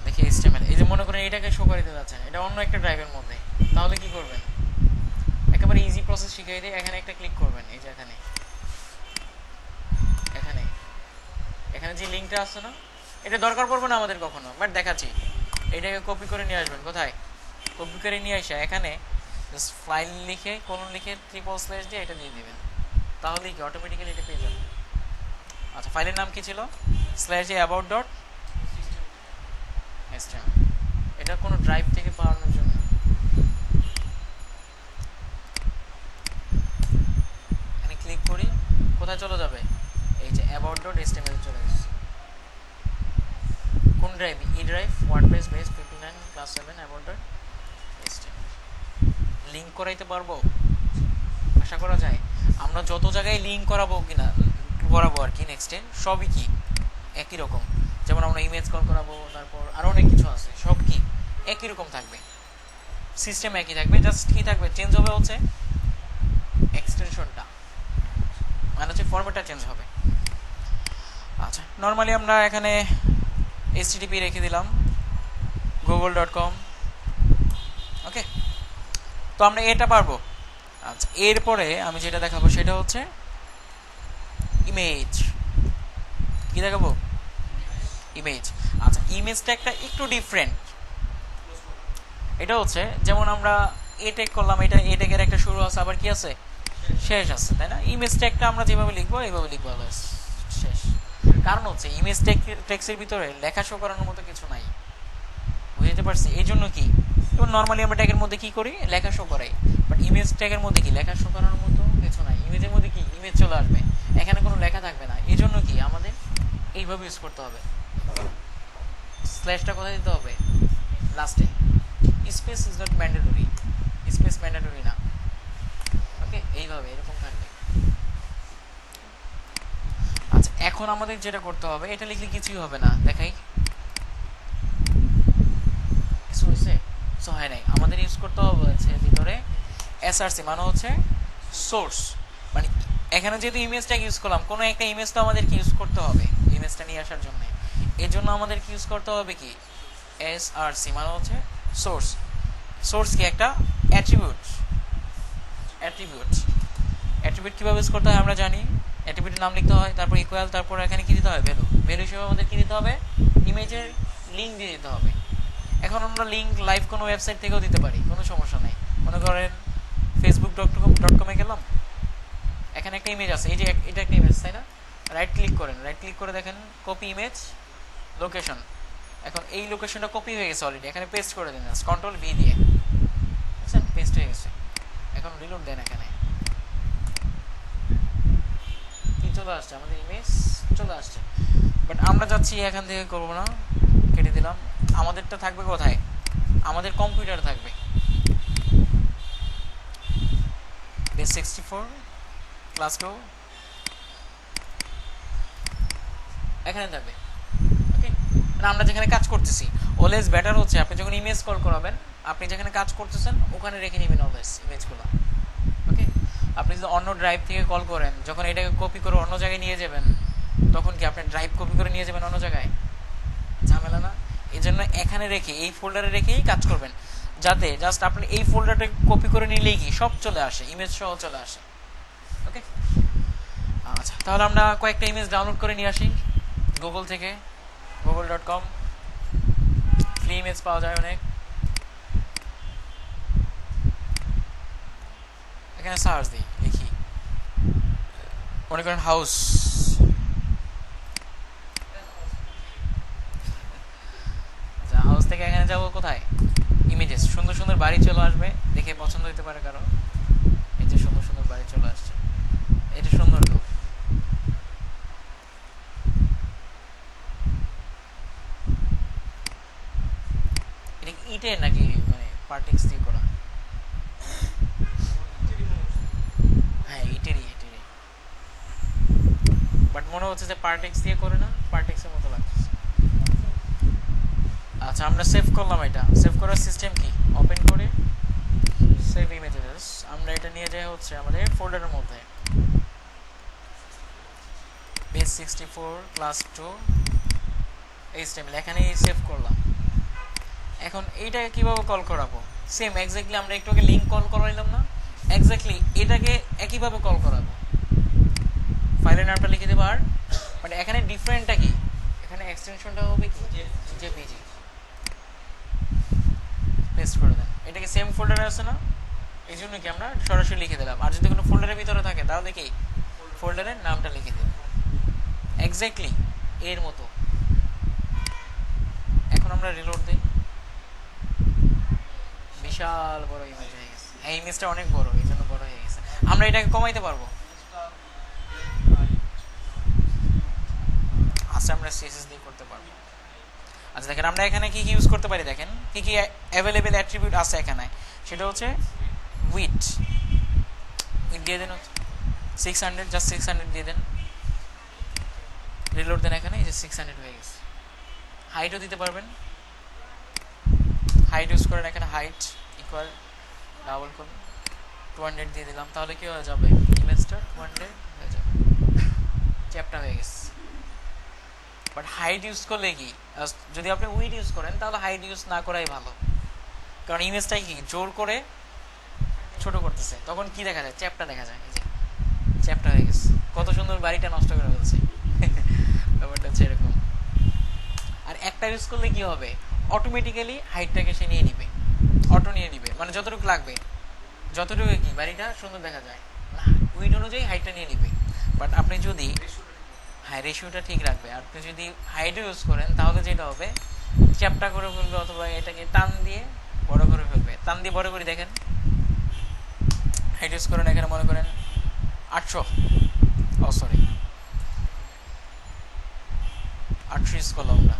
দেখি HTML, এই যে মনে করেন এটাকে শো করে দিতে যাচ্ছেন, এটা অন্য একটা ড্রাইভের মধ্যে, তাহলে কি করবেন, একেবারে ইজি প্রসেস শিখিয়ে দিই। এখানে একটা ক্লিক করবেন, এই যে এখানে এখানে এখানে যে লিঙ্কটা আসছে না, এটা দরকার পড়বে না আমাদের কখনো, বাট দেখাচ্ছি। এটাকে কপি করে নিয়ে আসবেন, কোথায়, কপি করে নিয়ে আসা এখানে জাস্ট ফাইল লিখে কোলন লিখে ট্রিপল স্ল্যাশ দিয়ে এটা দিয়ে দিবেন, তাহলেই কি অটোমেটিক্যালি এটা পেয়ে যাবেন। আচ্ছা, ফাইলের নাম কি ছিল, স্ল্যাশ অ্যাবাউট ডট এসটিএমএল। এটা কোনো ড্রাইভ থেকে পাওয়ানোর জন্য। এখানে ক্লিক করি, কোথায় চলে যাবে, এই যে অ্যাবাউট ডট এসটিএমএল চলে গেছে। কোন drive, E drive, WordPress base 59 class 7 about dot HTML. Link করাইতে পারবো, আশা করা যায়। আমরা যত জায়গায় লিঙ্ক করাবো কিনা করাবো আর কি নেক্সটে, সবই কি একই রকম। যেমন আমরা ইমেজ কল করাবো, তারপর আরো অনেক কিছু আছে, সব কি একই রকম থাকবে, সিস্টেম একই থাকবে, জাস্ট কি থাকবে, চেঞ্জ হবে হচ্ছে এক্সটেনশনটা, মানে হচ্ছে ফরম্যাটটা চেঞ্জ হবে। আচ্ছা, নর্মালি আমরা এখানে http রেখে দিলাম google.com। ওকে, তো আমরা এটা পারবো। আচ্ছা, এরপরে আমি যেটা দেখাবো সেটা হচ্ছে ইমেজ। কি দেখাবো, ইমেজ। আচ্ছা, ইমেজটা একটা একটু ডিফারেন্ট। এটা হচ্ছে যেমন আমরা এ টেক করলাম, এটা এ টেকের একটা শুরু আছে আবার কি আছে শেষ আছে, তাই না? ইমেজ ট্যাগটা আমরা যেভাবে লিখবো এইভাবে লিখবো, শেষ। কারণ হচ্ছে ইমেজ টেক্সের ভিতরে লেখা শো করানোর মতো কিছু নাই, বুঝতে পারছি? এই জন্য কি নর্মালি আমরা ট্যাগের মধ্যে কি করি, লেখা শো করাই, বাট ইমেজ ট্যাগের মধ্যে কি লেখা শো করানোর মতো কিছু নাই। ইমেজের মধ্যে কি ইমেজ চলে আসবে, এখানে কোনো লেখা থাকবে না। এই জন্য কি আমাদের এইভাবে ইউজ করতে হবে। স্ল্যাশটা কোথায় দিতে হবে, লাস্টে। Space is not mandatory, space mandatory না, ওকে? এইভাবে এরকম থাকবে। আচ্ছা, এখন আমাদের যেটা করতে হবে, এটা লিখলে কিছুই হবে না, দেখাই কিছু হয়েছে, কিছু হয় নাই। আমাদের ইউজ করতে হবে হচ্ছে ভিতরে এসআরসি, মানে হচ্ছে সোর্স। মানে এখানে যেহেতু ইমেজ ট্যাগ ইউজ করলাম, কোনো একটা ইমেজ তো আমাদেরকে ইউজ করতে হবে ইমেজটা নিয়ে আসার জন্য। এর জন্য আমাদেরকে ইউজ করতে হবে কি এসআরসি, মানে হচ্ছে সোর্স। সোর্স কি একটা অ্যাট্রিবিউট। অ্যাট্রিবিউট অ্যাট্রিবিউট কীভাবে ইউজ করতে হয় আমরা জানি। অ্যাট্রিবিউটের নাম লিখতে হয়, তারপর ইকুয়াল, তারপর এখানে কী দিতে হয়, ভ্যালু। ভ্যালু হিসেবে আমাদের কী দিতে হবে, ইমেজের লিঙ্ক দিয়ে দিতে হবে। এখন আমরা লিঙ্ক লাইভ কোনো ওয়েবসাইট থেকেও দিতে পারি, কোনো সমস্যা নেই। মনে করেন facebook.com.com-এ গেলাম, এখানে একটা ইমেজ আছে, এই যে এটা একটা ইমেজ, তাই না? রাইট ক্লিক করেন, রাইট ক্লিক করে দেখেন কপি ইমেজ লোকেশন। এখন এই লোকেশনটা কপি হয়ে গেছে অলরেডি, এখানে পেস্ট করে দিন কন্ট্রোল ভি দিয়ে, বুঝছেন? পেস্ট হয়ে গেছে। এখন রিলোড দেন, এখানে কি চলে আসছে, আমাদের ইমেজ চলে আসছে। বাট আমরা যাচ্ছি এখান থেকে করবো না, কেটে দিলাম। আমাদেরটা থাকবে কোথায়, আমাদের কম্পিউটার থাকবে বেস 64 ক্লাস 2 এখানে থাকবে, ওকে? মানে আমরা যেখানে কাজ করতেছি, অলওয়েজ বেটার হচ্ছে আপনি যখন ইমেজ কল করাবেন, আপনি যেখানে কাজ করতেছেন ওখানে রেখে নেবেন অলওয়েজ ইমেজগুলো, ওকে? আপনি যদি অন্য ড্রাইভ থেকে কল করেন, যখন এটাকে কপি করে অন্য জায়গায় নিয়ে যাবেন, তখন কি আপনি ড্রাইভ কপি করে নিয়ে যাবেন অন্য জায়গায়, ঝামেলা না? এই জন্য এখানে রেখে, এই ফোল্ডারে রেখেই কাজ করবেন, যাতে জাস্ট আপনি এই ফোল্ডারটা কপি করে নিলেই কি সব চলে আসে, ইমেজ সহ চলে আসে, ওকে? আচ্ছা, তাহলে আমরা কয়েকটা ইমেজ ডাউনলোড করে নিয়ে আসি গুগল থেকে, google.com। ফ্রি ইমেজ পাওয়া যায় অনেক, এখানে সার্চ দিই, লিখি মনে করেন হাউস, হাউস থেকে এখানে যাবো কোথায়, ইমেজেস। সুন্দর সুন্দর বাড়ি চলে আসবে, দেখে পছন্দ হতে পারে কারো। এই যে সুন্দর সুন্দর বাড়ি চলে আসছে, এটা সুন্দর তো। এটা ইটের নাকি মানে পার্টিক্স দিয়ে করা? হ্যাঁ, ইটেরই। বাট মনে হচ্ছে যে পার্টেক্স দিয়ে করে না, পার্টেক্সের মতো লাগছে। আচ্ছা, আমরা সেভ করলাম। এটা সেভ করার সিস্টেম কি, ওপেন করে সেভ ইমেজেস, আমরা এটা নিয়ে যাই হচ্ছে আমাদের ফোল্ডারের মধ্যে, বেস 64 ক্লাস 2 HTML, এখানে সেভ করলাম। এখন এইটাকে কিভাবে কল করাবো, সেম এক্স্যাক্টলি আমরা একটু আগে লিঙ্ক কল করাইলাম না, এক্স্যাক্টলি এটাকে একইভাবে কল করাবো। ফাইলের নামটা লিখে দেবো, আর বাট এখানে ডিফারেন্টটা কি, এখানে এক্সটেনশনটা হবে কি জেপিজি, পেস্ট করে দেন। এটাকে সেম ফোল্ডারে আছে না, এই জন্য কি আমরা সরাসরি লিখে দিলাম। আর যদি কোনো ফোল্ডারের ভিতরে থাকে তাহলে কি ফোল্ডারের নামটা লিখে দেব, এক্স্যাক্টলি এর মতো। এখন আমরা রিলোড দিই, বিশাল বড় ইমেজ হয়ে গেছে। এই ইমেজটা অনেক বড়, এই জন্য বড় হয়ে গেছে। আমরা এটাকে কমাইতে পারবো, আচ্ছা আমরা সিএসএস দিয়ে করতে পারবো। আচ্ছা দেখেন আমরা এখানে কি কি ইউজ করতে পারি, দেখেন কি কি অ্যাভেলেবেল অ্যাট্রিবিউট আছে এখানে। সেটা হচ্ছে উইথ দিয়ে দেন 600, জাস্ট 600 দিয়ে দেন, রিলোড দেন। এখানে এই যে 600 হয়ে গেছে। হাইটও দিতে পারবেন, হাইট ইউজ করেন। এখানে হাইট ইকুয়াল ডাবল করুন 200 দিয়ে দিলাম, তাহলে কি হয়ে যাবে, ইমেজটা 200 হয়ে যাবে, চ্যাপটা হয়ে গেছে। বাট হাইট ইউজ করলে কি, যদি আপনি উইড ইউজ করেন তাহলে হাইট ইউজ না করাই ভালো, কারণ ইমেজটাই কি জোর করে ছোট করতেছে, তখন কি দেখা যায়, চ্যাপটা দেখা যায়। এই যে চ্যাপটা হয়ে গেছে, কত সুন্দর বাড়িটা নষ্ট করে ফেলছে। ব্যাপারটা হচ্ছে এরকম। আর একটা ইউজ করলে কি হবে, অটোমেটিক্যালি হাইটটাকে সে নিয়ে নিবে। অটো নিয়ে নিবে, মানে যতটুকু লাগবে, যতটুকু কি বাড়িটা সুন্দর দেখা যায় উইড অনুযায়ী হাইটটা নিয়ে নিবে। বাট আপনি যদি হ্যাঁ রেশিওটা ঠিক রাখবে, আর আপনি যদি হাইট ইউজ করেন তাহলে যেটা হবে চ্যাপটা করে ফেলবে, অথবা এটাকে টান দিয়ে বড় করে ফেলবে। টান দিয়ে বড় করে দেখেন, হাইট ইউজ করেন এখানে মনে করেন 800, ও সরি 800 ইউজ করলাম আমরা।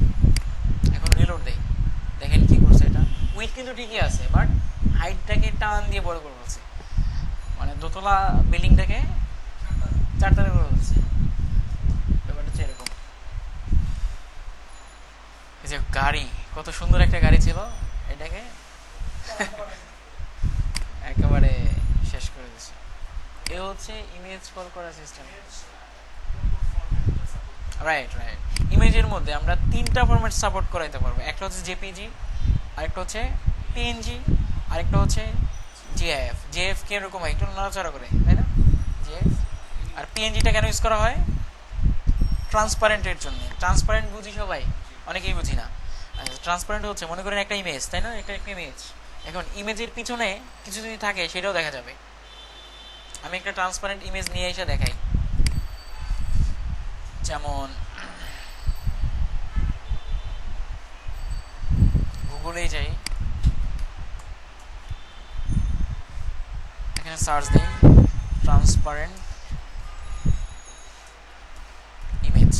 এখন রিলোড দেই, দেখেন কি করছে এটা, উইথ কিন্তু ঠিকই আছে বাট হাইটটাকে টান দিয়ে বড় করে ফেলছে, মানে দোতলা বিল্ডিংটাকে চারতলা করে ফেলছে। ব্যাপারটা হচ্ছে এরকম। এই যে গাড়ি, কত সুন্দর একটা গাড়ি ছিল, এটাকে একেবারে শেষ করে দিচ্ছে। এ হচ্ছে ইমেজ কল করার সিস্টেম। রাইট রাইট, ইমেজের মধ্যে আমরা 3টা ফরম্যাট সাপোর্ট করাইতে পারবো। একটা হচ্ছে জেপিজি, আরেকটা হচ্ছে পিএনজি, আরেকটা হচ্ছে জিআইএফ। জিআইএফ কি এরকম হয় একটু নড়াচড়া করে, তাই না? জিআইএফ। আর পিএনজিটা কেন ইউজ করা হয়? ট্রান্সপারেন্টের জন্য। ট্রান্সপারেন্ট বুঝি সবাই, অনেকেই বুঝি না। ট্রান্সপারেন্ট হচ্ছে মনে করেন একটা ইমেজ, তাই না? একটা ইমেজ, এখন ইমেজের পিছনে কিছু যদি থাকে সেটাও দেখা যাবে। আমি একটা ট্রান্সপারেন্ট ইমেজ নিয়ে এসে দেখাই, যেমন গুগলেই যাই, এখানে সার্চ দিই ট্রান্সপারেন্ট ইমেজ,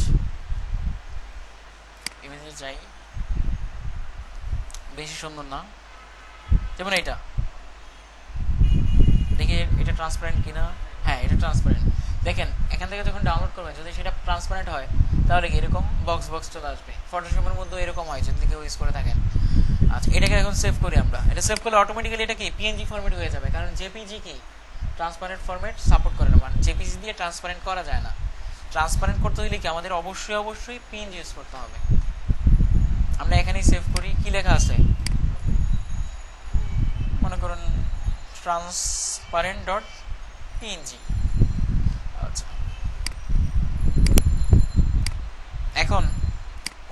ইমেজে যাই, বেশি সুন্দর না, যেমন এইটা দেখি এটা ট্রান্সপারেন্ট কিনা। হ্যাঁ এটা ট্রান্সপারেন্ট। দেখেন এখান থেকে যখন ডাউনলোড করবেন যদি সেটা ট্রান্সপারেন্ট হয় তাহলে কি এরকম বক্স বক্স চলে আসবে। ফটোশপের মধ্যে এরকম হয় যদি কেউ ইউজ করে থাকেন। আচ্ছা এটাকে এখন সেভ করি আমরা, এটা সেভ করলে অটোমেটিক্যালি এটা কি পিএনজি ফরম্যাট হয়ে যাবে, কারণ জেপিজি কি ট্রান্সপারেন্ট ফরম্যাট সাপোর্ট করে না, মানে জেপিজি দিয়ে ট্রান্সপারেন্ট করা যায় না। ট্রান্সপারেন্ট করতে হলে কি আমাদের অবশ্যই অবশ্যই পিএনজি ইউজ করতে হবে। আমরা এখানেই সেভ করি, কি লেখা আছে মনে করুন ট্রান্সপারেন্ট ডট পিএনজি। আচ্ছা এখন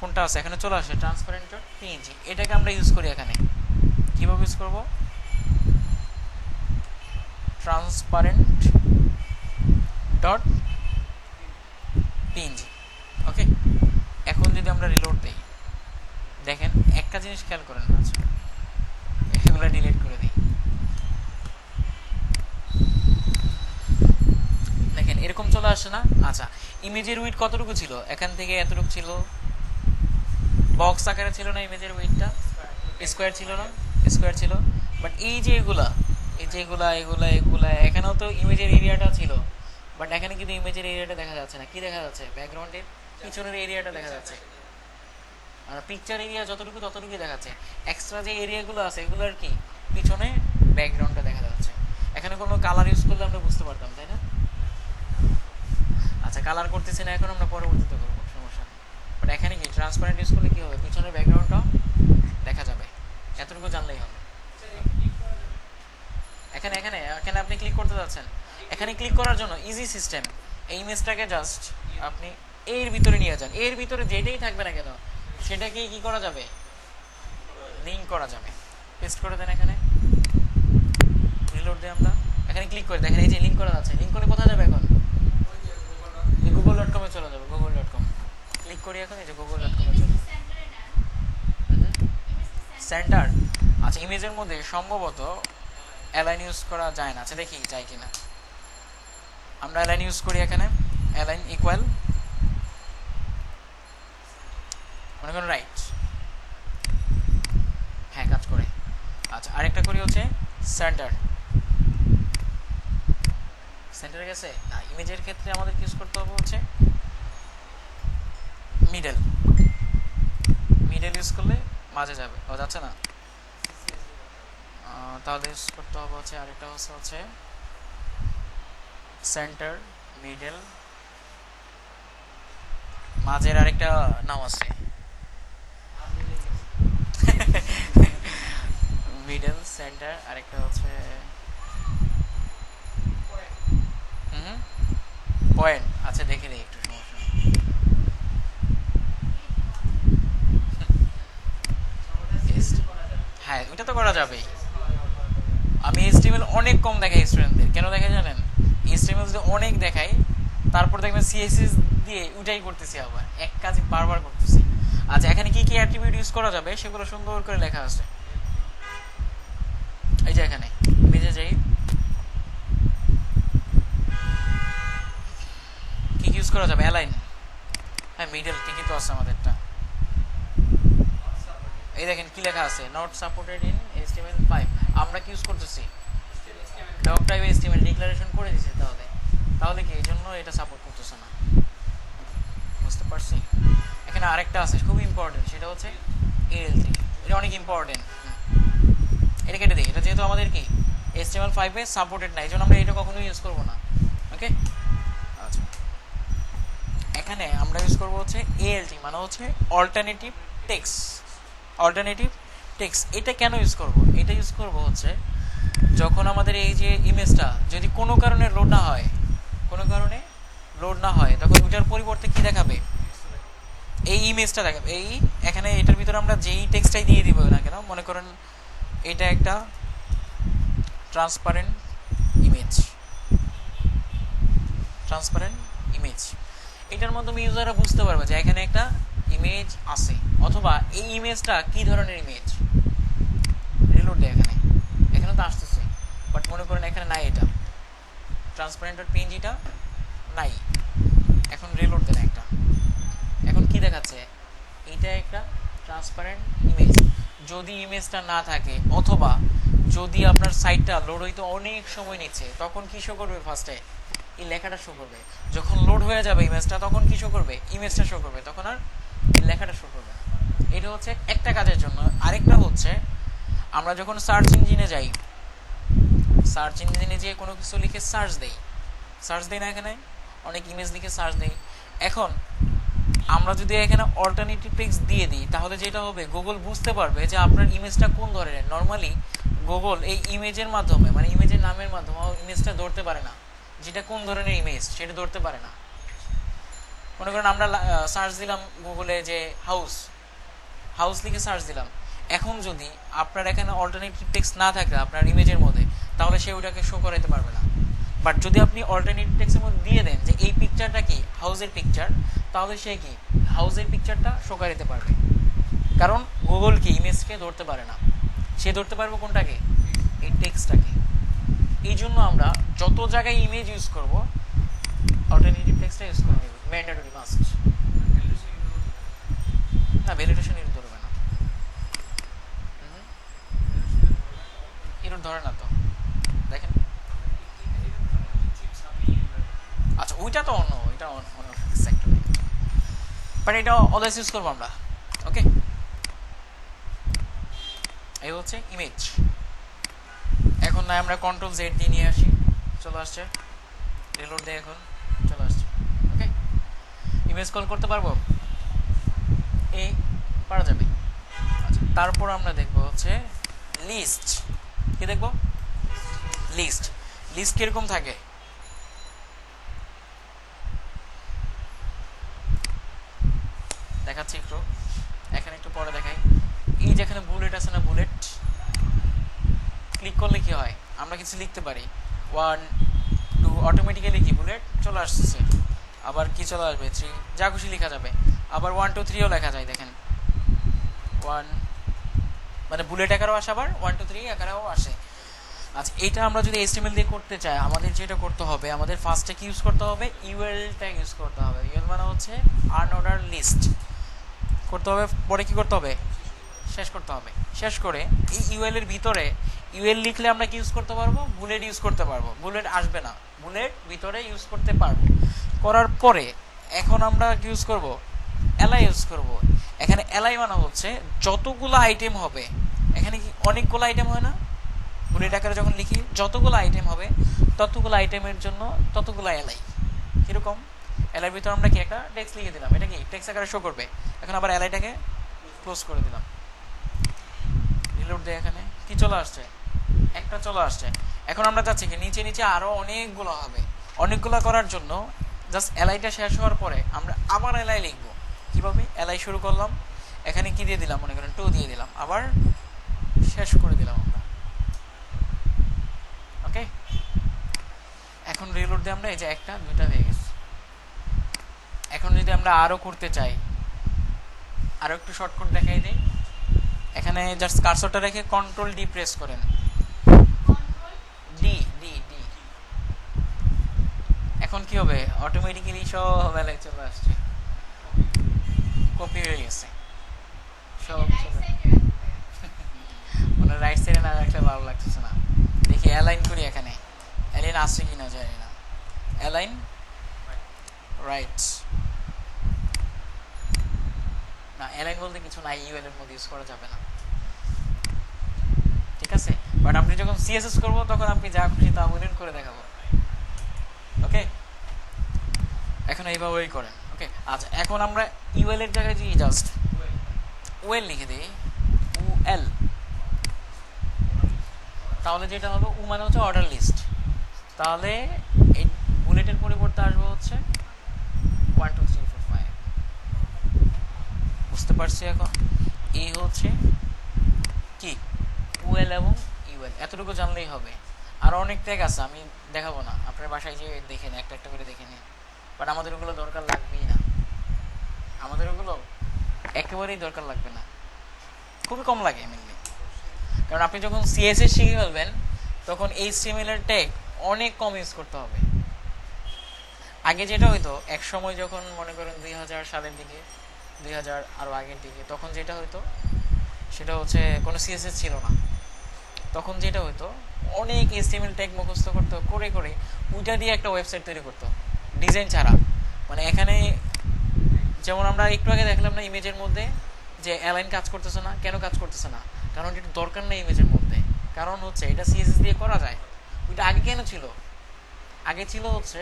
কোনটা আছে, এখানে চলে আসে ট্রান্সপারেন্ট ডট পিএনজি। এটাকে আমরা ইউজ করি এখানে, কিভাবে ইউজ করব? Transparent dot PNG. ওকে, এখন যদি আমরা রিলোড দেই দেখেন একটা জিনিস খেয়াল করেন, আচ্ছা এগুলো ডিলিট করে দিই, দেখেন এরকম চলে আসে না? আচ্ছা ইমেজের উইডথ কতটুকু ছিল? এখান থেকে এতটুকু ছিল, বক্স আকারে ছিল না ইমেজের উইডথটা, স্কোয়ার ছিল না? স্কোয়ার ছিল। বাট এই যে এগুলা, এই যে এগুলা এগুলা এগুলা এখানেও তো ইমেজের এরিয়াটা ছিল, বাট এখানে কিন্তু ইমেজের এরিয়াটা দেখা যাচ্ছে না। কি দেখা যাচ্ছে? ব্যাকগ্রাউন্ডের পিছনের এরিয়াটা দেখা যাচ্ছে, আর পিকচার এরিয়া যতটুকু ততটুকুই দেখাচ্ছে। এক্সট্রা যে এরিয়াগুলো আছে এগুলোর কি পিছনে ব্যাকগ্রাউন্ডটা দেখা যাচ্ছে। এখানে কোনো কালার ইউজ করলে আমরা বুঝতে পারতাম, তাই না? আচ্ছা কালার করতেছি না এখন, আমরা পরবর্তীতে করবো, সমস্যা নেই। বাট এখানে কি ট্রান্সপারেন্ট ইউজ করলে কি হবে? পিছনের ব্যাকগ্রাউন্ডটাও দেখা যাবে, এতটুকু জানলেই হবে। এখানে এখানে এখানে আপনি ক্লিক করতে যাচ্ছেন, এখানে ক্লিক করার জন্য ইজি সিস্টেম, এই ইমেজটাকে জাস্ট আপনি এর ভিতরে নিয়ে যান, এর ভিতরে যেটাই থাকবে না কেন সেটাকে কি করা যাবে? লিঙ্ক করা যাবে। পেস্ট করে দেন এখানে, রিলোড দিই আমরা, এখানে ক্লিক করে দেখেন এই যে লিঙ্ক করা যাচ্ছে। লিঙ্ক করে কোথায় যাবে এখন? google.com এ চলে যাবে, google.com ক্লিক করি এখন, এই যে google.com এ চলে সেন্টার। আচ্ছা ইমেজের মধ্যে সম্ভবত অ্যালাইন ইউজ করা যায় না, আচ্ছা দেখি যায় কিনা। আমরা অ্যালাইন ইউজ করি এখানে, অ্যালাইন ইকুয়াল মনে করুন রাইট, হ্যাঁ কাজ করে। আচ্ছা আরেকটা করি হচ্ছে সেন্টার, সেন্টারে গেছে না। ইমেজের ক্ষেত্রে আমাদের ইউজ করতে হবে হচ্ছে মিডল, মিডল ইউজ করলে মাঝে যাবে, ও যাচ্ছে না, তাহলে ইউজ করতে হবে হচ্ছে আরেকটা হচ্ছে সেন্টার, মিডল, মাঝের আরেকটা নাম আছে মিডল, সেন্টার, আরেকটা হচ্ছে পয়েন্ট। আচ্ছা দেখে নিই একটু, সমস্যা হ্যাঁ ওইটা তো করা যাবেই। আমি এইচটিএমএল অনেক কম দেখাই স্টুডেন্টদের, কেন দেখাই জানেন? এইচটিএমএল যদি অনেক দেখাই তারপর দেখবেন সিএসএস দিয়ে ওইটাই করতেছি, আবার এক কাজই বারবার করতেছি। আচ্ছা, এখানে কি কি অ্যাট্রিবিউট ইউজ করা যাবে সেগুলো সুন্দর করে লেখা আছে। এই যে এখানে মেজে যাই, কি ইউজ করা যাবে? অ্যালাইন, হ্যাঁ মিডল ঠিকই তো আছে আমাদেরটা। এই দেখেন কি লেখা আছে, নট সাপোর্টেড ইন HTML5। আমরা কি ইউজ করতেছি? ডক টাইপ HTML ডিক্লারেশন করে দিয়েছি, তাহলে তাহলে কি এই জন্য এটা সাপোর্ট করতেছে না? বুঝতে পারছি। এখানে আরেকটা আছে খুব ইম্পর্টেন্ট, সেটা হচ্ছে ALT। এটা অনেক ইম্পর্টেন্ট, এটা কেটে দিই। এটা যেহেতু আমাদের কি HTML5 এ সাপোর্টেড না, এই জন্য আমরা এটা কখনোই ইউজ করবো না। ওকে, আচ্ছা এখানে আমরা ইউজ করবো হচ্ছে ALT, মানে হচ্ছে অল্টারনেটিভ টেক্সট। অল্টারনেটিভ টেক্সট এটা কেন ইউজ করব? এটা ইউজ করব হচ্ছে যখন আমাদের এই যে ইমেজটা যদি কোনো কারণে লোড না হয়, কোনো কারণে লোড না হয়, তখন ওইটার পরিবর্তে কি দেখাবে? এই ইমেজটা দেখাবে। এই এখানে এটার ভিতরে আমরা যেই টেক্সটটাই দিয়ে দিব না কেন, মনে করেন এটা একটা ট্রান্সপারেন্ট ইমেজ, ট্রান্সপারেন্ট ইমেজ, এটার মাধ্যমে ইউজাররা বুঝতে পারবে যে এখানে একটা ইমেজ আছে, অথবা এই ইমেজটা কি ধরনের ইমেজ। রিলোড দেয়, এখানে এখানে তো আসতেছে, বাট মনে করেন এখানে নাই, এটা ট্রান্সপারেন্ট.png নাই। এখন রিলোড দেন একটা, এখন কি দেখাচ্ছে? এটা একটা ট্রান্সপারেন্ট ইমেজ। যদি ইমেজটা না থাকে, অথবা যদি আপনার সাইটটা লোড হইতে অনেক সময় নিচ্ছে, তখন কি শো করবে? ফার্স্টে এই লেখাটা শো করবে। যখন লোড হয়ে যাবে ইমেজটা, তখন কি শো করবে? ইমেজটা শো করবে, তখন আর লেখাটা শো করবে না। এটা হচ্ছে একটা কাজের জন্য। আরেকটা হচ্ছে আমরা যখন সার্চ ইঞ্জিনে যাই, সার্চ ইঞ্জিনে যে কোনো কিছু লিখে সার্চ দেই না, এখানে অনেক ইমেজ লিখে সার্চ দেই। এখন আমরা যদি এখানে অল্টারনেটিভ টেক্সট দিয়ে দিই, তাহলে যেটা হবে, গুগল বুঝতে পারবে যে আপনার ইমেজটা কোন ধরনের। নর্মালি গুগল এই ইমেজের মাধ্যমে, মানে ইমেজের নামের মাধ্যমে ইমেজটা ধরতে পারে না, যেটা কোন ধরনের ইমেজ সেটা ধরতে পারে না। মনে করেন আমরা সার্চ দিলাম গুগলে যে হাউস লিখে সার্চ দিলাম। এখন যদি আপনার এখানে অল্টারনেটিভ টেক্সট না থাকে আপনার ইমেজের মধ্যে, তাহলে সে ওটাকে শো করাতে পারবে না। বাট যদি আপনি অল্টারনেটিভ টেক্সটের মধ্যে দিয়ে দেন যে এই পিকচারটা কি হাউসের পিকচার, তাহলে সে কি হাউসের পিকচারটা শো করাতে পারবে। কারণ গুগল কি ইমেজকে ধরতে পারে না, সে ধরতে পারবে কোনটাকে? এই টেক্সটটাকে। এই জন্য আমরা যত জায়গায় ইমেজ ইউজ করব, অল্টারনেটিভ টেক্সটটা ইউজ করব, ম্যান্ডেটরি মাস্ট। না, ভ্যালিডেশন এর ধরবে না, এর ধরে না তো, দেখেন। আচ্ছা, ওইটা তো অন্য, ওইটা অন্য সেক্টর, বাট এটা অলওয়েজ ইউজ করবো আমরা। ওকে, এই হচ্ছে ইমেজ। এখন না আমরা কন্ট্রোল Z দিয়ে নিয়ে আসি, চলে আসছে। রিলোড দিয়ে এখন চলে আসছে। ওকে, ইমেজ কল করতে পারবো, এই পারা যাবে। আচ্ছা, তারপর আমরা দেখবো হচ্ছে লিস্ট। কি দেখবো? লিস্ট। লিস্ট কিরকম থাকে? দেখাচ্ছি একটু, এখানে একটু পরে দেখাই। এই যেখানে বুলেট আছে না, বুলেট ক্লিক করলে কি হয়? আমরা কিছু লিখতে পারি, 1 2, অটোমেটিক্যালি কি বুলেট চলে আসছে। আবার কি চলে আসবে? 3, যা খুশি লেখা যাবে। আবার 1 2 3ও লেখা যায়, দেখেন 1, মানে বুলেট আকারেও আসে, আবার 1 2 3 আকারেও আসে। আচ্ছা, এটা আমরা যদি HTML দিয়ে করতে চাই, আমাদের যেটা করতে হবে, আমাদের ফার্স্টে কি ইউজ করতে হবে? UL ট্যাগ ইউজ করতে হবে। UL মানে হচ্ছে আনঅর্ডার লিস্ট করতে হবে। পরে কি করতে হবে? শেষ করতে হবে। শেষ করে এই UL এর ভিতরে UL লিখলে আমরা কি ইউজ করতে পারবো? বুলেট ইউজ করতে পারবো। বুলেট আসবে না, বুলেট ভিতরে ইউজ করতে পারবো। করার পরে এখন আমরা কি ইউজ করব? এলআই ইউজ করব। এখানে এলআই মানে হচ্ছে যতগুলো আইটেম হবে, এখানে কি অনেকগুলো আইটেম হয় না? বুলেট আকারে যখন লিখি যতগুলো আইটেম হবে, ততগুলো আইটেমের জন্য ততগুলো এলআই। কিরকম? এলআইয়ের ভিতরে আমরা কি একটা টেক্সট লিখে দিলাম, এটা কি টেক্সট আকারে শো করবে। এখন আবার এলআইটাকে ক্লোজ করে দিলাম, রিলোড দিয়ে এখানে কি চলে আসছে? একটা চলে আসছে। এখন আমরা চাচ্ছি কি নিচে নিচে আরো অনেকগুলো হবে। অনেকগুলো করার জন্য জাস্ট এলআইটা শেষ হওয়ার পরে আমরা আবার এলআই লিখবো। কিভাবে? এলআই শুরু করলাম, এখানে কি দিয়ে দিলাম, মনে করেন 2 দিয়ে দিলাম, আবার শেষ করে দিলাম আমরা। ওকে, এখন রিলোড দিয়ে আমরা এই যে একটা দুইটা হয়ে গেছে। এখন যদি আমরা আরও করতে চাই, আরও একটু শর্টকাট দেখাই দিই। এখানে জাস্ট কার্সরটা রেখে কন্ট্রোল ডি প্রেস করেন, ডি ডি ডি। এখন কি হবে, অটোমেটিক্যালি সব বেলায় চলে আসছে, কপি হয়ে গেছে সব। মানে রাইট সাইডে না রাখলে ভালো লাগতেছে না। দেখি অ্যালাইন করি, এখানে অ্যালাইন আসছে কি না জানি না। অ্যালাইন রাইট, না অ্যালাইন বলতে কিছু নাই, ইউএল এর মধ্যে ইউজ করা যাবে না, ঠিক আছে। বাট আপনি যখন সিএসএস করবো তখন আপনি যা খুশি তা মূল্যায়ন করে দেখাবো। ওকে, এখন এইভাবেই করেন। ওকে, আচ্ছা এখন আমরা ইউএল এর জায়গায় দিয়ে জাস্ট ওয়েল লিখে দিই, UL, তাহলে যেটা হবে উ মানে হচ্ছে অর্ডার লিস্ট। তাহলে এই বুলেটের পরিবর্তে আসবে হচ্ছে 1 2 3 4 5। বুঝতে পারছি এখন। এই হচ্ছে কি UL এবং UL, এতটুকু জানলেই হবে। আর অনেক ট্যাগ আছে, আমি দেখাবো না, আপনার বাসায় যে দেখেন একটা একটা করে দেখে নিন। বাট আমাদের ওগুলো দরকার লাগবেই না, আমাদের ওগুলো একেবারেই দরকার লাগবে না, খুবই কম লাগে মেনলি। কারণ আপনি যখন সিএসএস শিখে ফেলবেন তখন HTML এর ট্যাগ অনেক কম ইউজ করতে হবে। আগে যেটা হইতো এক সময়, যখন মনে করেন 2000 সালের দিকে, 2000 আরও আগের দিকে, তখন যেটা হইতো সেটা হচ্ছে কোনো সিএসএস ছিল না। তখন যেটা হইতো অনেক HTML ট্যাগ মুখস্থ করতে করে করে ওইটা দিয়ে একটা ওয়েবসাইট তৈরি করতো ডিজাইন ছাড়া। মানে এখানে যেমন আমরা একটু আগে দেখলাম না ইমেজের মধ্যে যে অ্যালাইন কাজ করতেছে না, কেন কাজ করতেছে না? কারণ এটা দরকার নেই ইমেজের মধ্যে, কারণ হচ্ছে এটা সিএসএস দিয়ে করা যায়। ওইটা আগে কেন ছিল? আগে ছিল হচ্ছে,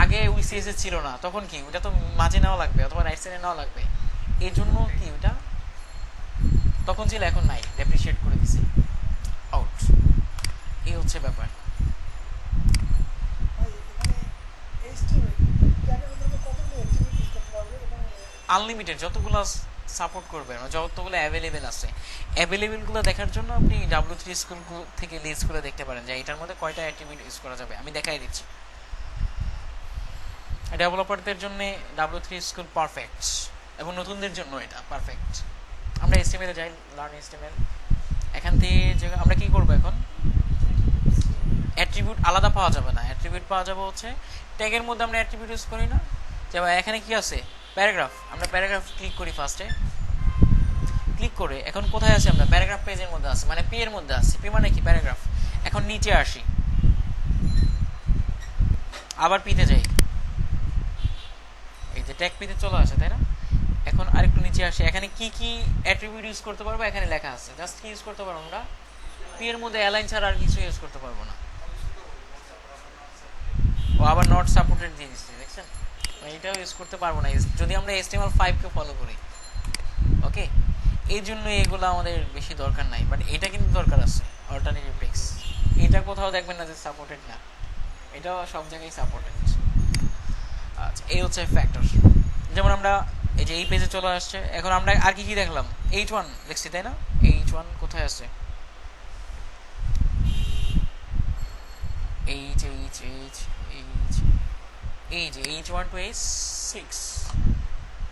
আগে ওই সিএসএস ছিল না, তখন কি ওইটা তো মাঝে নেওয়া লাগবে অথবা রাইট সাইডে নেওয়া লাগবে, এই জন্য কি ওইটা তখন ছিল, এখন নাই, ডেপ্রিশিয়েট করে দিছি আউট। এই হচ্ছে ব্যাপার। আনলিমিটেড যতগুলো সাপোর্ট করবে, যতগুলো অ্যাভেলেবেল আছে, অ্যাভেলেবেলগুলো দেখার জন্য আপনি W3 স্কুল থেকে লিস্ট করে দেখতে পারেন যে এটার মধ্যে কয়টা অ্যাট্রিবিউট ইউজ করা যাবে। আমি দেখাই দিচ্ছি। ডেভেলপারদের জন্য W3 স্কুল পারফেক্ট, এবং নতুনদের জন্য এটা পারফেক্ট। আমরা HTML এ যাই, লার্ন HTML। এখান থেকে যে আমরা কি করব, এখন অ্যাট্রিবিউট আলাদা পাওয়া যাবে না, অ্যাট্রিবিউট পাওয়া যাবে হচ্ছে ট্যাগের মধ্যে। আমরা অ্যাট্রিবিউট ইউজ করি না, যেমন এখানে কি আছে প্যারাগ্রাফ, আমরা প্যারাগ্রাফ ক্লিক করি ফার্স্টে। ক্লিক করে এখন কোথায় আছে, আমরা প্যারাগ্রাফ পেজের মধ্যে আছে, মানে পি এর মধ্যে আছে। পি মানে কি প্যারাগ্রাফ। এখন নিচে আসি, আবার পিতে যাই, এই যে ট্যাগ পিতে চলে আসে, তাই না? এখন আরেকটু নিচে আসি, এখানে কি কি অ্যাট্রিবিউট ইউজ করতে পারবো এখানে লেখা আছে। জাস্ট কি ইউজ করতে পারবো আমরা, পি এর মধ্যে অ্যালাইন ছাড়া আর কিছু ইউজ করতে পারবো না। ও আবার নট সাপোর্টেড দিয়ে দিচ্ছে, দেখছেন? এটাও ইউজ করতে পারবো না যদি আমরা HTML5 কে ফলো করি। ওকে, এই জন্য এগুলো আমাদের বেশি দরকার নাই, বাট এটা কিন্তু দরকার আছে, অল্টারনেটিভ টেক্সট। এটা কোথাও দেখবেন না যে সাপোর্টেড না, এটাও সব জায়গায় সাপোর্টেড। আচ্ছা, এই হচ্ছে ফ্যাক্টর। যেমন আমরা এই যে এই পেজে চলে আসছে, এখন আমরা আর কি কি দেখলাম, H1 দেখছি, তাই না? H1 কোথায় আছে, এই যে H1 to H6।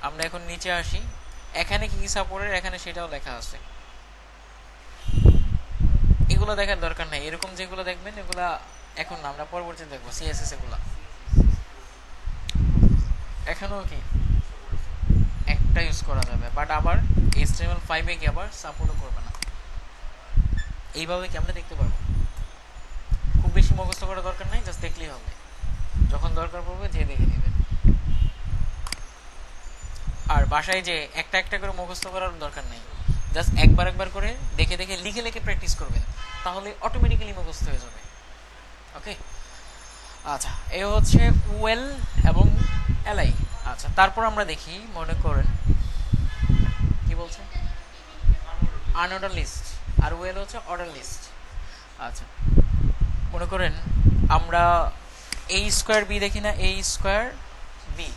আমরা এখন নিচে আসি, এখানে কি কি সাপোর্টেড এখানে সেটাও লেখা আছে। এগুলো দেখার দরকার নাই, এরকম যেগুলো দেখবেন এগুলা এখন না, আমরা পরবর্তীতে দেখবো সিএসএস এগুলা। এখানেও কি একটা ইউজ করা যাবে, বাট আবার HTML5 এ কি আবার সাপোর্টও করবে না। এইভাবে কি আমরা দেখতে পারবো, খুব বেশি মুখস্থ করার দরকার নাই, জাস্ট দেখলেই হবে। যখন দরকার পড়বে যে দেখে নেবেন। আর বাসায় যে একটা একটা করে মুখস্থ করার দরকার নেই, জাস্ট একবার একবার করে দেখে দেখে লিখে লিখে প্র্যাকটিস করবেন, তাহলে অটোমেটিক্যালি মুখস্থ হয়ে যাবে। ওকে, আচ্ছা এ হচ্ছে ওয়েল এবং এলআই। আচ্ছা, তারপর আমরা দেখি, মনে করেন কি বলছে, আনঅর্ডার লিস্ট, আর ওয়েল হচ্ছে অর্ডার লিস্ট। আচ্ছা, মনে করেন আমরা A স্কোয়ার বি দেখি না, A স্কোয়ার বি,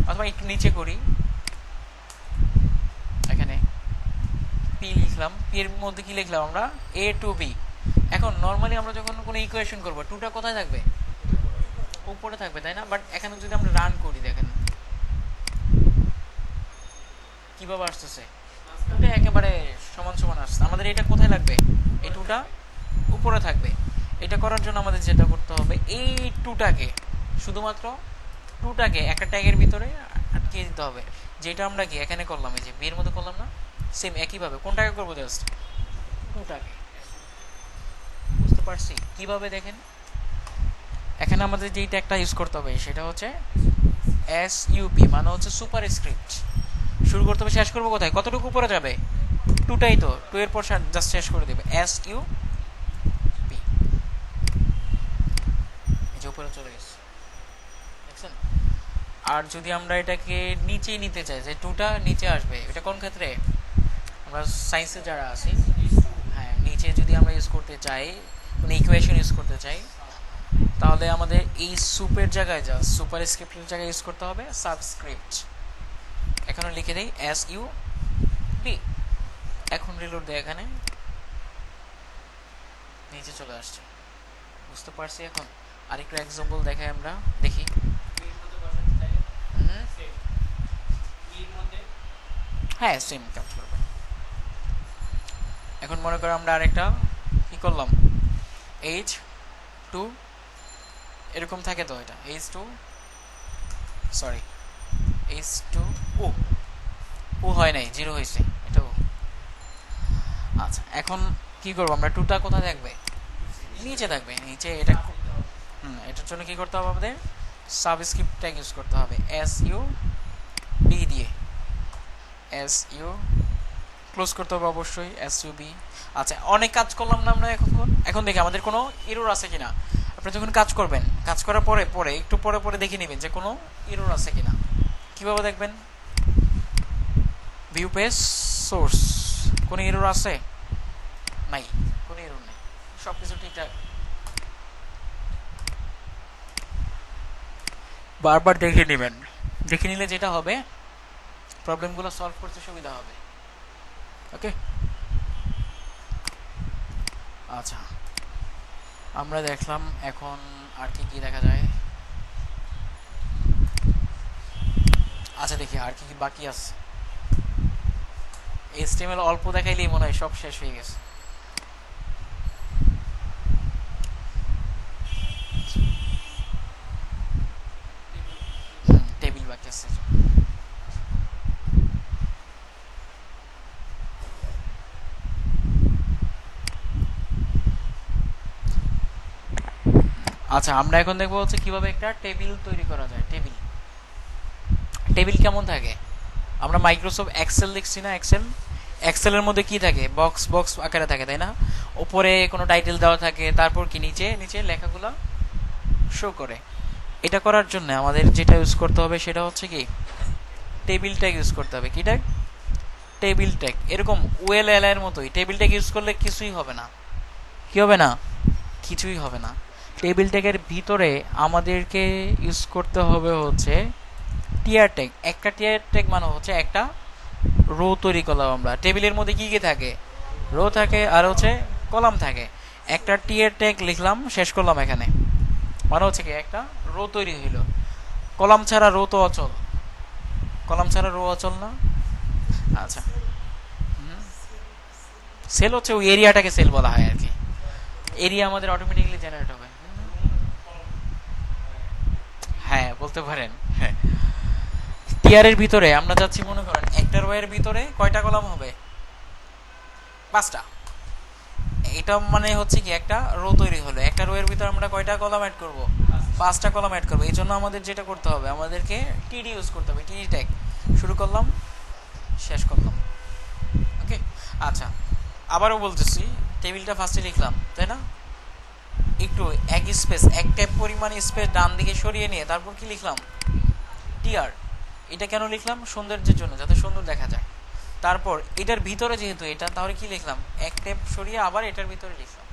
অথবা একটু নিচে করি, এখানে পি লিখলাম, পি এর মধ্যে কি লিখলাম আমরা, A to B। এখন নর্মালি আমরা যখন কোনো ইকুয়েশন করব টুটা কোথায় থাকবে, উপরে থাকবে তাই না? বাট এখানে যদি আমরা রান করি দেখেন কিভাবে আসতেছে, টুটা একেবারে সমান সমান আসছে। আমাদের এটা কোথায় লাগবে, এই টুটা উপরে থাকবে। এটা করার জন্য আমাদের যেটা করতে হবে, এই টুটাকে শুধুমাত্র টুটাকে একটা ট্যাগের ভিতরে আটকিয়ে দিতে হবে, যেটা আমরা কি এখানে করলাম, এই যে বিয়ের মধ্যে করলাম না, সেম একইভাবে কোনটাকে করবো, জাস্ট টুটাকে। বুঝতে পারছি কিভাবে? দেখেন এখানে আমাদের যেই ট্যাগটা ইউজ করতে হবে সেটা হচ্ছে এসইউপি, মানে হচ্ছে সুপার স্ক্রিপ্ট। শুরু করতে হবে, শেষ করবো কোথায়, কতটুকু উপরে যাবে, টুটাই তো, টু এর পর জাস্ট শেষ করে দেবে এসইউপি, এই যে উপরে চলে গেছে, দেখছেন? আর যদি আমরা এটাকে নিচেই নিতে চাই, যে টুটা নিচে আসবে, এটা কোন ক্ষেত্রে, আমরা সায়েন্সে যারা আছি, হ্যাঁ নিচে যদি আমরা ইউজ করতে চাই, মানে ইকুয়েশন ইউজ করতে চাই, তাহলে আমাদের এই সুপের জায়গায় যা সুপার স্ক্রিপ্টের জায়গায় ইউজ করতে হবে সাবস্ক্রিপ্ট। এখানে লিখে দেই এসইউপি। এখন রিলোড দেয়, এখানে নিচে চলে আসছে। বুঝতে পারছি? এখন আরেকটু এক্সাম্পল দেখাই, আমরা দেখি। হ্যাঁ সেম কাজ করবে। এখন মনে করো আমরা আরেকটা কি করলাম, H2 এরকম থাকে তো, এটা H2 সরি H2 ও হয় নাই, জিরো হয়েছে, এটা ও। আচ্ছা এখন কি করবো আমরা, টুটা কোথায় থাকবে, নিচে থাকবে, নিচে। এটা এটার জন্য কি করতে হবে, আমাদের সাবস্ক্রিপ্ট ট্যাগ ইউজ করতে হবে এসইউবি দিয়ে, এসইউ ক্লোজ করতে হবে অবশ্যই, এসইউবি। আচ্ছা অনেক কাজ করলাম না আমরা, এখন দেখি আমাদের কোনো এরর আছে কিনা। আপনি যখন কাজ করবেন, কাজ করার পরে একটু পরে দেখে নেবেন যে কোনো এরর আছে কিনা। কিভাবে দেখবেন, ভিউ পেজ সোর্স, কোনো এরর আছে নাই, কোনো এরর নেই, সব কিছু ঠিকঠাক। বারবার দেখে নেবেন, দেখে নিলে যেটা হবে, প্রবলেমগুলো সলভ করতে সুবিধা হবে। ওকে আচ্ছা আমরা দেখলাম, এখন আর কি কি দেখা যায়। আচ্ছা দেখি আর কি কি বাকি আছে। HTML অল্প দেখাইলেই মনে হয় সব শেষ হয়ে গেছে। টেবিল বাকি আছে। আচ্ছা আমরা এখন দেখবো হচ্ছে কিভাবে একটা টেবিল তৈরি করা যায়। টেবিল কেমন থাকে, আমরা মাইক্রোসফট এক্সেল লিখছি না, এক্সেলের মধ্যে কি থাকে, বক্স আকারে থাকে তাই না? উপরে কোনো টাইটেল দেওয়া থাকে, তারপর কি নিচে নিচে লেখাগুলো শো করে। এটা করার জন্য আমাদের যেটা ইউজ করতে হবে সেটা হচ্ছে কি, টেবিল ট্যাগ ইউজ করতে হবে। কি ট্যাগ, টেবিল ট্যাগ। এরকম ওয়েল এর মতোই টেবিল ট্যাগ ইউজ করলে কিছুই হবে না। কি হবে না, কিছুই হবে না। টেবিল ট্যাগের ভিতরে আমাদেরকে ইউজ করতে হবে হচ্ছে টিয়ার ট্যাগ। একটা টিয়ার ট্যাগ মানে হচ্ছে একটা রো তৈরি করলাম আমরা। টেবিলের মধ্যে কি কি থাকে, রো থাকে আর হচ্ছে কলাম থাকে। একটা টিয়ার ট্যাগ লিখলাম, শেষ করলাম এখানে, মানে হচ্ছে কি একটা রো তৈরি হইল। কলাম ছাড়া রো তো অচল, কলাম ছাড়া রো অচল না। আচ্ছা সেল হচ্ছে ওই এরিয়াটাকে সেল বলা হয় আর কি। এরিয়া আমাদের অটোমেটিক্যালি জেনারেট হবে। হ্যাঁ বলতে পারেন। হ্যাঁ টিয়ারের ভিতরে আমরা যাচ্ছি, মনে করেন একটা রোয়ের ভিতরে কয়টা কলাম হবে, 5টা। এটা মানে হচ্ছে কি একটা রো তৈরি হলো, একটা রো এর ভিতরে আমরা কয়টা কলাম অ্যাড করব, 5টা কলাম অ্যাড করব। এই জন্য আমাদের যেটা করতে হবে, আমাদেরকে টিডি ইউজ করতে হবে, টিডি ট্যাগ। শুরু করলাম, শেষ করলাম। ওকে আচ্ছা আবারও বলতেছি, টেবিলটা ফার্স্টে লিখলাম তাই না, একটু এক স্পেস, এক ট্যাব পরিমাণ স্পেস ডান দিকে সরিয়ে নিয়ে তারপর কি লিখলাম, টিআর। এটা কেন লিখলাম, সৌন্দর্যের জন্য, যাতে সুন্দর দেখা যায়। তারপর এটার ভিতরে যেহেতু এটা, তাহলে কি লিখলাম, এক ট্যাব সরিয়ে আবার এটার ভিতরে লিখলাম।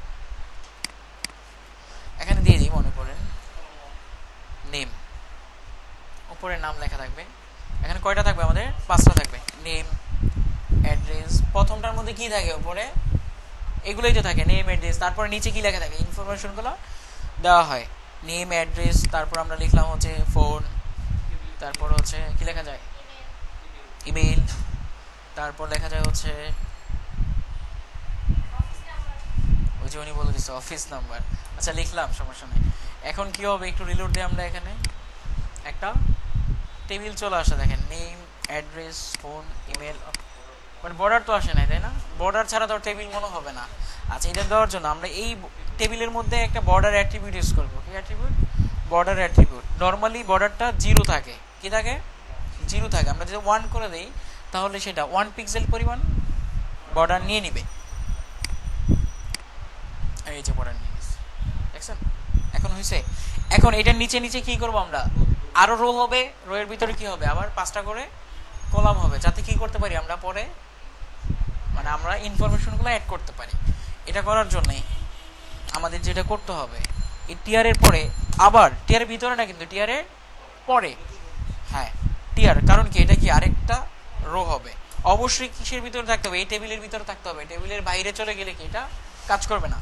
এখানে দিয়ে দিই, মনে করেন নেম, উপরে নাম লেখা থাকবে। এখানে কয়টা থাকবে আমাদের, 5টা থাকবে। নেম, অ্যাড্রেস, প্রথমটার মধ্যে কি থাকে উপরে, এগুলোই তো থাকে, নেম অ্যাড্রেস, তারপরে নিচে কি লেখা থাকে ইনফরমেশনগুলো দেওয়া হয়, নেম অ্যাড্রেস, তারপর আমরা লিখলাম হচ্ছে ফোন, তারপর হচ্ছে কি লেখা যায় ইমেইল, তারপর লেখা যায় হচ্ছে ওই যে উনি বলে দিচ্ছে অফিস নাম্বার। আচ্ছা লিখলাম, সমস্যা নেই। এখন কি হবে, একটু রিলোড দিই আমরা, এখানে একটা টেবিল চলে আসে, দেখেন name address phone email, but border তো আসে নাই, তাই না? বর্ডার ছাড়া তো টেবিল মনে হবে না। আচ্ছা, এটা দেওয়ার জন্য আমরা এই টেবিলের মধ্যে একটা বর্ডার অ্যাট্রিবিউট ইউজ করবো। কি অ্যাট্রিবিউট? Border attribute. নর্মালি বর্ডারটা 0 থাকে, কি থাকে? 0 থাকে। আমরা যদি 1 করে দেই তাহলে সেটা 1 পিক্সেল পরিমাণ বর্ডার নিয়ে নিবে। এই যে বর্ডার নিয়ে নিচ্ছে, দেখছেন? এখন হয়েছে। এখন এটার নিচে নিচে কি করবো আমরা, আরো রো হবে, রো এর ভিতরে কি হবে, আবার 5টা করে কলাম হবে, যাতে কি করতে পারি আমরা পরে, মানে আমরা ইনফরমেশনগুলো অ্যাড করতে পারি। এটা করার জন্যই আমাদের যেটা করতে হবে, এই টিয়ারের পরে আবার, টিয়ারের ভিতরে না কিন্তু টিয়ারের পরে, হ্যাঁ টিয়ার, কারণ কি এটা কি আরেকটা রো হবে, অবশ্যই কিসের ভিতরে থাকতে হবে, এই টেবিলের ভিতরে থাকতে হবে। টেবিলের বাইরে চলে গেলে কি এটা কাজ করবে না।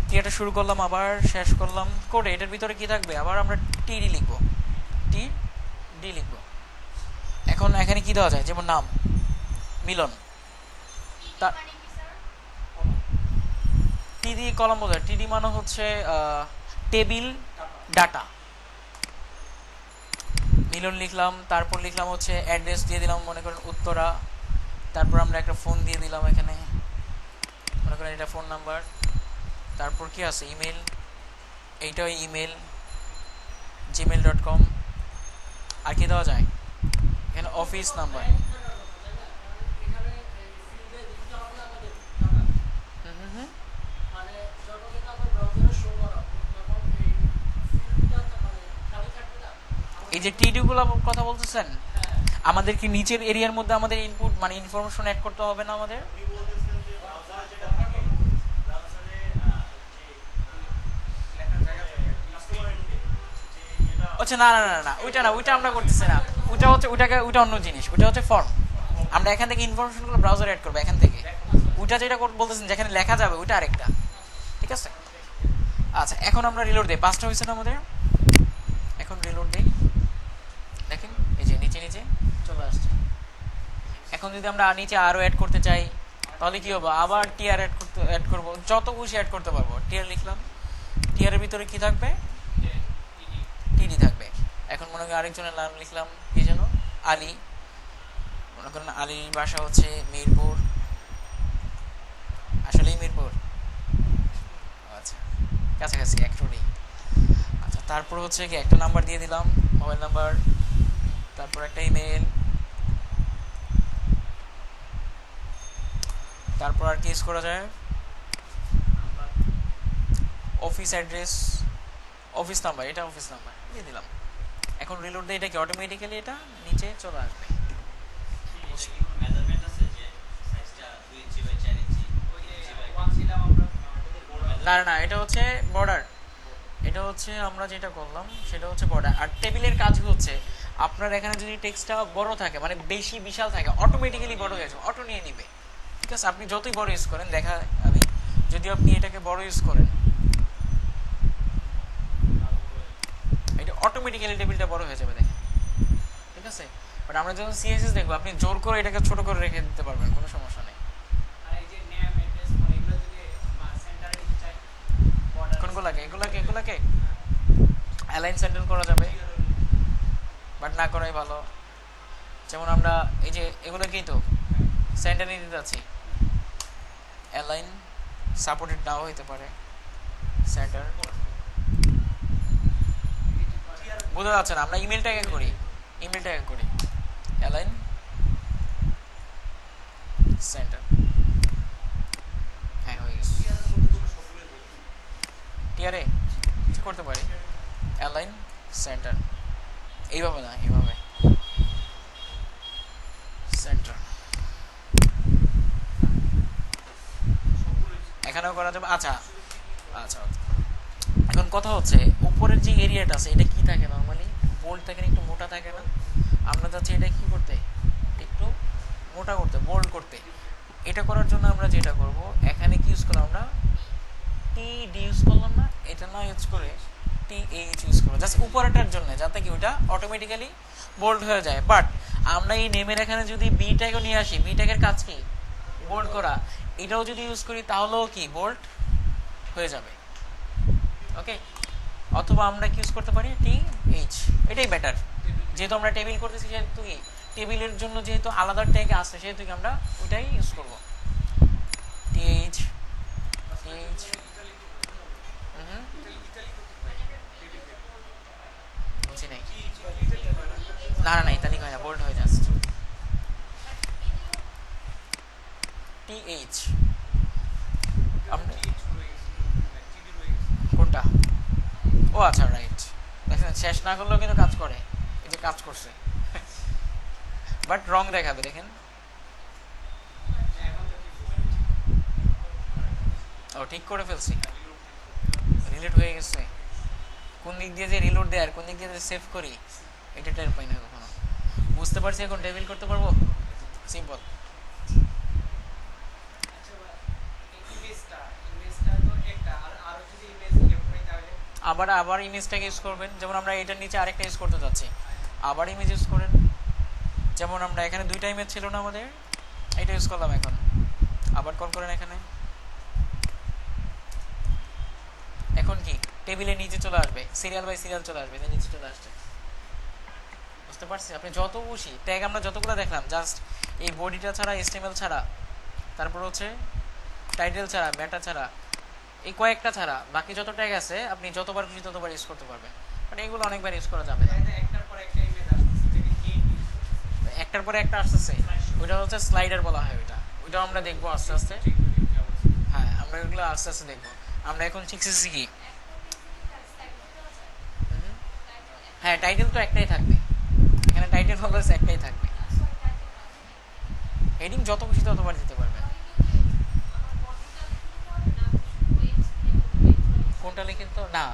টিয়ারটা শুরু করলাম, আবার শেষ করলাম করে এটার ভিতরে কি থাকবে, আবার আমরা টিডি লিখবো, টি ডি লিখবো। এখন এখানে কি দেওয়া যায়, যেমন নাম মিলন, টিডি কলাম বোঝায়, টিডি মানে হচ্ছে টেবিল ডাটা। মিলন লিখলাম, তারপর লিখলাম হচ্ছে অ্যাড্রেস দিয়ে দিলাম, মনে করেন উত্তরা, তারপর আমরা একটা ফোন দিয়ে দিলাম এখানে, মনে করেন এটা ফোন নাম্বার, তারপর কি আছে ইমেল, এইটাও ইমেল gmail.com, আর কি দেওয়া যায় এখানে অফিস নাম্বার। এই যে টিডি গুলো কথা বলতেছেন, আমাদের কি নিচের এরিয়ার মধ্যে আমাদের ইনপুট মানে ইনফরমেশন অ্যাড করতে হবে না আমাদের? আচ্ছা না না না না, ওইটা না, ওইটা আমরা করতেছি না, ওইটা হচ্ছে ওইটা অন্য জিনিস, ওইটা হচ্ছে ফর্ম। আমরা এখান থেকে ইনফরমেশনগুলো ব্রাউজারে অ্যাড করবো এখান থেকে। ওইটা যেটা বলতেছেন যেখানে লেখা যাবে ওইটা আরেকটা, ঠিক আছে? আচ্ছা এখন আমরা রিলোড দিই, 5টা হয়েছে না আমাদের, এখন রিলোড দিই, দেখেন এই যে নিচে নিচে চলে আসছে। এখন যদি আমরা নিচে আরো অ্যাড করতে চাই তাহলে কি হবে, আবার টিআর অ্যাড করবো, যত খুশি অ্যাড করতে পারবো। টিআর লিখলাম, টিআরের ভিতরে কি থাকবে, টিডি থাকবে। এখন মনে করেন আরেকজনের নাম লিখলাম, কি যেন আলী, মনে করেন আলীর বাসা হচ্ছে মিরপুর, আসলেই মিরপুর, আচ্ছা কাছাকাছি একটুই। আচ্ছা তারপর হচ্ছে কি একটা নাম্বার দিয়ে দিলাম, মোবাইল নাম্বার, তারপর একটা ইমেল, তারপর আর কি ইউজ করা যায়, অফিস অ্যাড্রেস, অফিস নাম্বার, এটা অফিস নাম্বার দিয়ে দিলাম। এখন রিলোড দিয়ে এটা কি অটোমেটিক্যালি এটা নিচে চলে আসবে। না না, এটা হচ্ছে বর্ডার, এটা হচ্ছে আমরা যেটা করলাম সেটা হচ্ছে বর্ডার। আর টেবিলের কাজ হচ্ছে আপনার এখানে যদি টেক্সটটা বড় থাকে মানে বেশি বিশাল থাকে, অটোমেটিক্যালি বড় হয়ে যাবে, অটো নিয়ে নিবে, ঠিক আছে? আপনি যতই বড় ইউজ করেন, দেখা আমি যদি আপনি এটাকে বড় ইউজ করেন, এটা অটোমেটিক্যালি টেবিলটা বড় হয়ে যাবে, দেখেন, ঠিক আছে? বাট আমরা যখন সিএসএস দেখবো, আপনি জোর করে এটাকে ছোট করে রেখে দিতে পারবেন, কোনো সমস্যা নেই। কোনগুলাকে, এগুলাকে অ্যালাইন সেন্টার করা যাবে, বাট না করাই ভালো। যেমন আমরা এই যে এগুলোকেই তো সেন্টার নিয়ে দিতে যাচ্ছি, অ্যালাইন সাপোর্টেড নাও হইতে পারে, সেন্টার বোঝা যাচ্ছে না, আমরা ইমেলটাকে করি, অ্যালাইন সেন্টার, হ্যাঁ হয়ে গেছে। টিআরএ কিছু করতে পারি, অ্যালাইন সেন্টার, এইভাবে না, এইভাবে সেন্টার, এখানেও করা যাবে। আচ্ছা আচ্ছা, এখন কথা হচ্ছে উপরের যে এরিয়াটা আছে এটা কি থাকে, নর্মালি বোল্ড থাকে না, একটু মোটা থাকে না? আমরা যাচ্ছি এটা কি করতে, একটু মোটা করতে, বোল্ড করতে। এটা করার জন্য আমরা যেটা করব, এখানে কি ইউজ করলাম আমরা, টি ডি ইউজ করলাম না, এটা না ইউজ করে টি এইচ ইউজ করবো জাস্ট উপরেটার জন্য, যাতে কি ওটা অটোমেটিক্যালি বোল্ড হয়ে যায়। বাট আমরা এই নেমের এখানে যদি বি ট্যাগও নিয়ে আসি, বি ট্যাগের কাজ কি বোল্ড করা, এটাও যদি ইউজ করি তাহলেও কি বোল্ড হয়ে যাবে। ওকে, অথবা আমরা কি ইউজ করতে পারি টি এইচ, এটাই বেটার। যেহেতু আমরা টেবিল করতেছি, সেহেতু কি টেবিলের জন্য যেহেতু আলাদা ট্যাগ আছে, সেহেতু কি আমরা ওইটাই ইউজ করব, টি এইচ টি এইচ। বুঝি নাই, না না না ইতালিক হয় না, বোল্ড হয়ে জাস্ট টি এইচ। কোনটা, ও আচ্ছা রাইট, দেখেন শেষ না করলেও কিন্তু কাজ করে, এই যে কাজ করছে, বাট রং দেখাবে। দেখেন ও ঠিক করে ফেলছি, রিলোড হয়ে গেছে। কোন দিক দিয়ে যে রিলোড দেয় আর কোন দিক দিয়ে যে সেভ করি, এটা টের পাই না কখনো। বুঝতে পারছি এখন টেবিল করতে পারবো, সিম্পল। আবার আবার ইমেজটাকে ইউজ করবেন, যেমন আমরা এটার নিচে আরেকটা ইউজ করতে যাচ্ছি, আবার ইমেজ ইউজ করেন। যেমন আমরা এখানে দুইটা ইমেজ ছিল না আমাদের, এটা ইউজ করলাম, এখন আবার কল করেন এখানে। এখন কি টেবিলের নিচে চলে আসবে, সিরিয়াল বাই সিরিয়াল চলে আসবে, নিচে চলে আসছে। বুঝতে পারছি? আপনি যত খুশি ট্যাগ আমরা যতগুলো দেখলাম, জাস্ট এই বডিটা ছাড়া, এসটিএমএল ছাড়া, তারপর হচ্ছে টাইটেল ছাড়া, মেটা ছাড়া, এই কয়েকটা ছাড়া বাকি যত ট্যাগ আছে আপনি যতবার খুশি ততবার ইউজ করতে পারবেন। মানে এগুলো অনেকবার ইউজ করা যাবে না। একটার পরে একটা আসতেছে, ওইটা হচ্ছে স্লাইডার বলা হয়, ওইটাও আমরা দেখবো আস্তে আস্তে। হ্যাঁ, আমরা ওইগুলো আস্তে আস্তে দেখবো। আমরা এখন শিখতেছি কি, হ্যাঁ টাইটেল তো একটাই থাকবে, এখানে টাইটেল হলো একটাই থাকবে, হেডিং যত খুশি ততবার দিতে পারবেন। কোনটা লিখে তো না,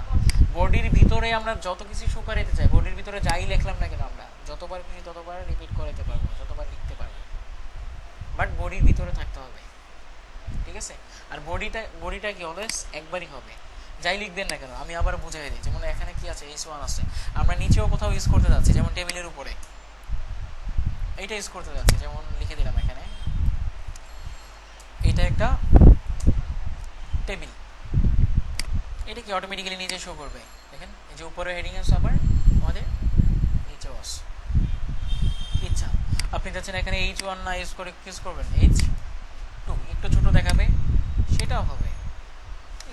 বডির ভিতরে আমরা যত কিছু শো করাইতে চাই, বডির ভিতরে যাই লিখলাম না কেন আমরা যতবার খুশি ততবার রিপিট করাইতে পারবো, যতবার লিখতে পারবো, বাট বডির ভিতরে থাকতে হবে, ঠিক আছে? আর বডিটা কি অলওয়েজ একবারই হবে, যাই লিখবেন না কেন। আমি আবার বুঝাই দিই, যেমন এখানে কি আছে, H1 আছে, আমরা নিচেও কোথাও ইউজ করতে যাচ্ছি, যেমন টেবিলের উপরে এইটা ইউজ করতে যাচ্ছি, যেমন লিখে দিলাম এখানে, এটা একটা টেবিল, এটা কি অটোমেটিক্যালি নিচে শো করবে। দেখেন এই যে উপরে হেডিং আছে, আবার আমাদের নিচেও আছে। ইচ্ছা আপনি চাচ্ছেন এখানে H1 না ইউজ করে ইউজ করবেন H2, একটু ছোট দেখাবে, সেটাও হবে,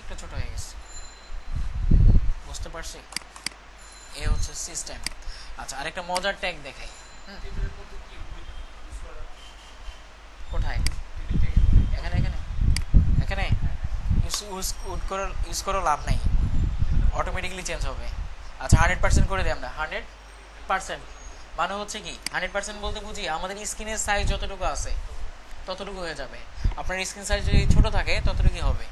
একটু ছোট হয়ে গেছে। বুঝতে পারছি? এ হচ্ছে সিস্টেম। আচ্ছা, আরেকটা মজার ট্যাগ দেখাই। কোথায়? এখানে এখানে এখানে ইউজ করে লাভ নাই, অটোমেটিক্যালি চেঞ্জ হবে। আচ্ছা 100% করে দিই আমরা, 100%। মানে হচ্ছে কি 100% বলতে বুঝি আমাদের স্ক্রিনের সাইজ যতটুকু আছে ততটুকু হয়ে যাবে। আপনার স্ক্রিন সাইজ যদি ছোট থাকে ততটুকুই হবে।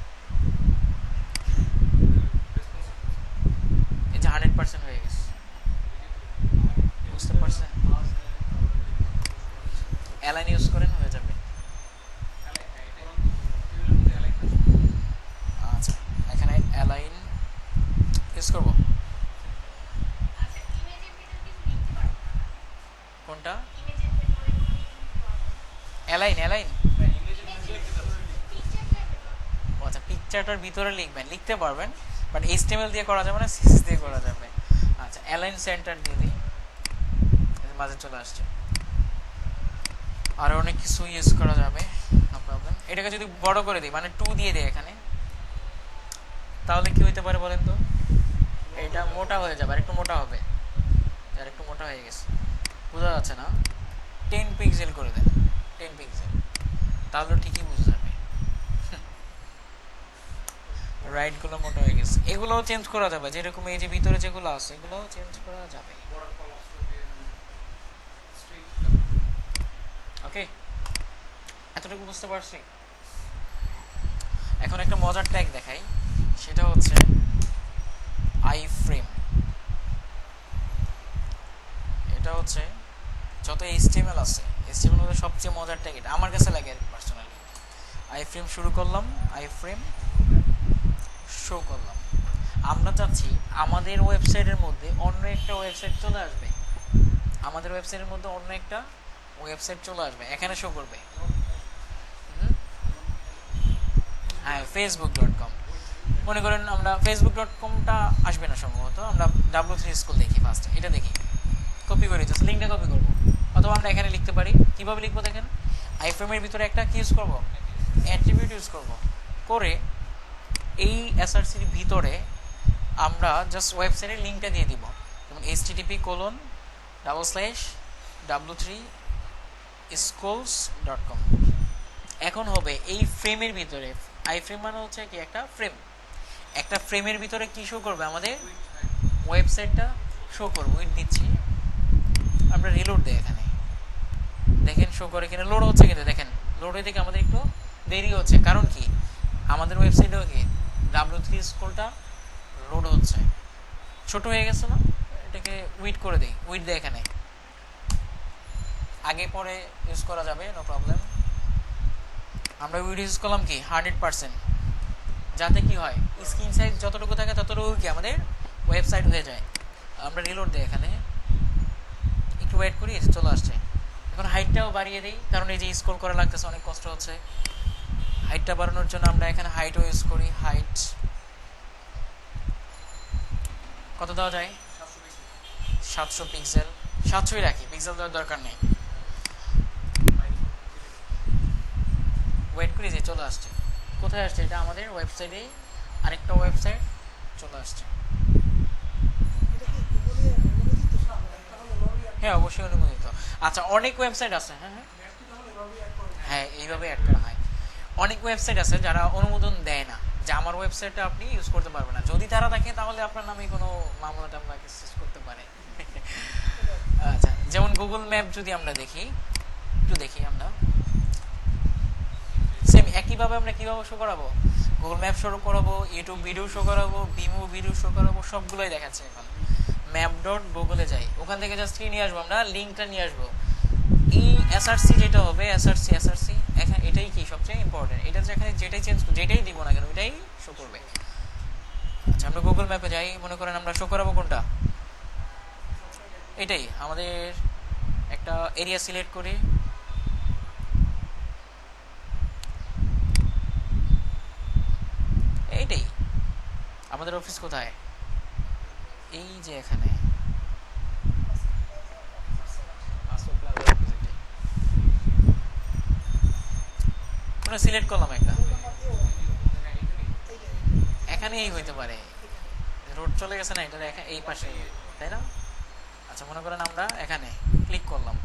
এই যে 100% হয়ে গেছে, বুঝতে পারছেন? অ্যালাইন ইউজ করেন, হয়ে যাবে। আচ্ছা, এখানে অ্যালাইন ইউজ করবো। কোনটা? অ্যালাইন আচ্ছা, পিকচারটার ভিতরে লিখবেন, লিখতে পারবেন, বাট HTML দিয়ে করা যাবে না, CSS দিয়ে করা যাবে। আচ্ছা, অ্যালাইন সেন্টার দিয়ে দিই, মাঝে চলে আসছে। আরো অনেক কিছু ইউজ করা যাবে, নো প্রবলেম। এটাকে যদি বড় করে দিই, মানে 2 দিয়ে দিই এখানে, তাহলে কি হইতে পারে বলেন তো? এটা মোটা হয়ে যাবে, আর একটু মোটা হবে, আর একটু মোটা হয়ে গেছে, বোঝা যাচ্ছে না? 10 পিক্সেল করে দেন, 10 পিক্সেল, তাহলে ঠিকই বোঝা যাবে। রাইট গুলো মোটা হয়ে গেছে, এগুলোও চেঞ্জ করা যাবে, যেরকম এই যে ভিতরে যেগুলো আছে এগুলোও চেঞ্জ করা যাবে। ওকে, এতটুকু বুঝতে পারছি। এখন একটা মজার ট্যাগ দেখাই, সেটা হচ্ছে আই ফ্রেম। এটা হচ্ছে যত HTML আছে, HTML মধ্যে সবচেয়ে মজার ট্যাগ এটা আমার কাছে লাগে পার্সোনালি। আই ফ্রেম শুরু করলাম, আই ফ্রেম শো করলাম। আমরা চাচ্ছি আমাদের ওয়েবসাইটের মধ্যে অন্য একটা ওয়েবসাইট চলে আসবে, আমাদের ওয়েবসাইটের মধ্যে অন্য একটা ওয়েবসাইট চলে আসবে, এখানে শো করবে। হ্যাঁ, facebook.com। মনে করেন আমরা facebook.comটা আসবে না সম্ভবত, আমরা W3 স্কুল দেখি ফার্স্ট, এটা দেখি, কপি করি, জাস্ট লিঙ্কটা কপি করবো, অথবা আমরা এখানে লিখতে পারি। কীভাবে লিখবো দেখেন, আইফ্রেমের ভিতরে একটা কি ইউজ করবো, অ্যাট্রিবিউট ইউজ করবো, করে এই এসআরসির ভিতরে আমরা জাস্ট ওয়েবসাইটের লিঙ্কটা দিয়ে দিব, যেমন http://w3schools.com। এখন হবে এই ফ্রেমের ভিতরে, আই ফ্রেম মানে হচ্ছে কি একটা ফ্রেম, একটা ফ্রেমের ভিতরে কি শো করবে, আমাদের ওয়েবসাইটটা শো করবো। উইথ দিচ্ছি, আমরা রিলোড দিই, এখানে দেখেন শো করে কিনা, লোড হচ্ছে কিন্তু দেখেন লোডের দিকে আমাদের একটু দেরি হচ্ছে, কারণ কি আমাদের ওয়েবসাইটেও কি W3 স্কুলটা লোড হচ্ছে, ছোট হয়ে গেছে না, এটাকে উইট করে দিই, উইট দেয় এখানে, আগে পরে ইউজ করা যাবে, নো প্রবলেম। আমরা উইট ইউজ করলাম কি 100%, যাতে কি হয় স্ক্রিন সাইজ যতটুকু থাকে ততটুকু কি আমাদের ওয়েবসাইট হয়ে যায়। আমরা রিলোড দিই, এখানে একটু ওয়েট করি, চলে আসছে। এখন হাইটটাও বাড়িয়ে দিই, কারণ এই যে স্ক্রল করা লাগতেছে, অনেক কষ্ট হচ্ছে। হাইটটা বাড়ানোর জন্য আমরা এখানে হাইটও ইউজ করি, হাইট কত দেওয়া যায়, 700 পিক্সেল, 700ই রাখি, পিক্সেল দেওয়ার দরকার নেই। ওয়েট করি, যে চলে আসছে, কোথায় আসছে, এটা আমাদের ওয়েবসাইটেই আরেকটা ওয়েবসাইট চলে আসছে। হ্যাঁ, অবশ্যই অনুমোদিত। আচ্ছা, অনেক ওয়েবসাইট আছে, হ্যাঁ হ্যাঁ হ্যাঁ, এইভাবে অ্যাড করা হয়। অনেক ওয়েবসাইট আছে যারা অনুমোদন দেয় না, যে আমার ওয়েবসাইটটা আপনি ইউজ করতে পারবেন না, যদি তারা দেখে তাহলে আপনার নামে কোনো মামলা টামলা কেস করতে পারে। আচ্ছা, যেমন গুগল ম্যাপ যদি আমরা দেখি, একটু দেখি আমরা, সেম একইভাবে আমরা কীভাবে শো করাবো, গুগল ম্যাপ শো করাবো, ইউটিউব ভিডিও শো করাবো, ভিমো ভিডিও শো করাবো, সবগুলোই দেখাচ্ছে। এখন map.google-এ যাই, ওখান থেকে জাস্ট কি নিয়ে আসবো, আমরা লিঙ্কটা নিয়ে আসবো। এই এসআরসি যেটা হবে, এসআরসি এখানে এটাই কি সবচেয়ে ইম্পর্টেন্ট, এটা যেখানে যেটাই দিব না কেন এটাই শো করবে। আচ্ছা, আমরা গুগল ম্যাপে যাই, মনে করেন আমরা শো করাবো কোনটা, এটাই আমাদের একটা এরিয়া সিলেক্ট করি, এইটাই আমাদের অফিস কোথায়, এই যে এখানে সিলেক্ট করলাম একটা, এখানেই হইতে পারে, রোড চলে গেছে না, এটা এই পাশে, তাই না? আচ্ছা, মনে করেন আমরা এখানে ক্লিক করলাম,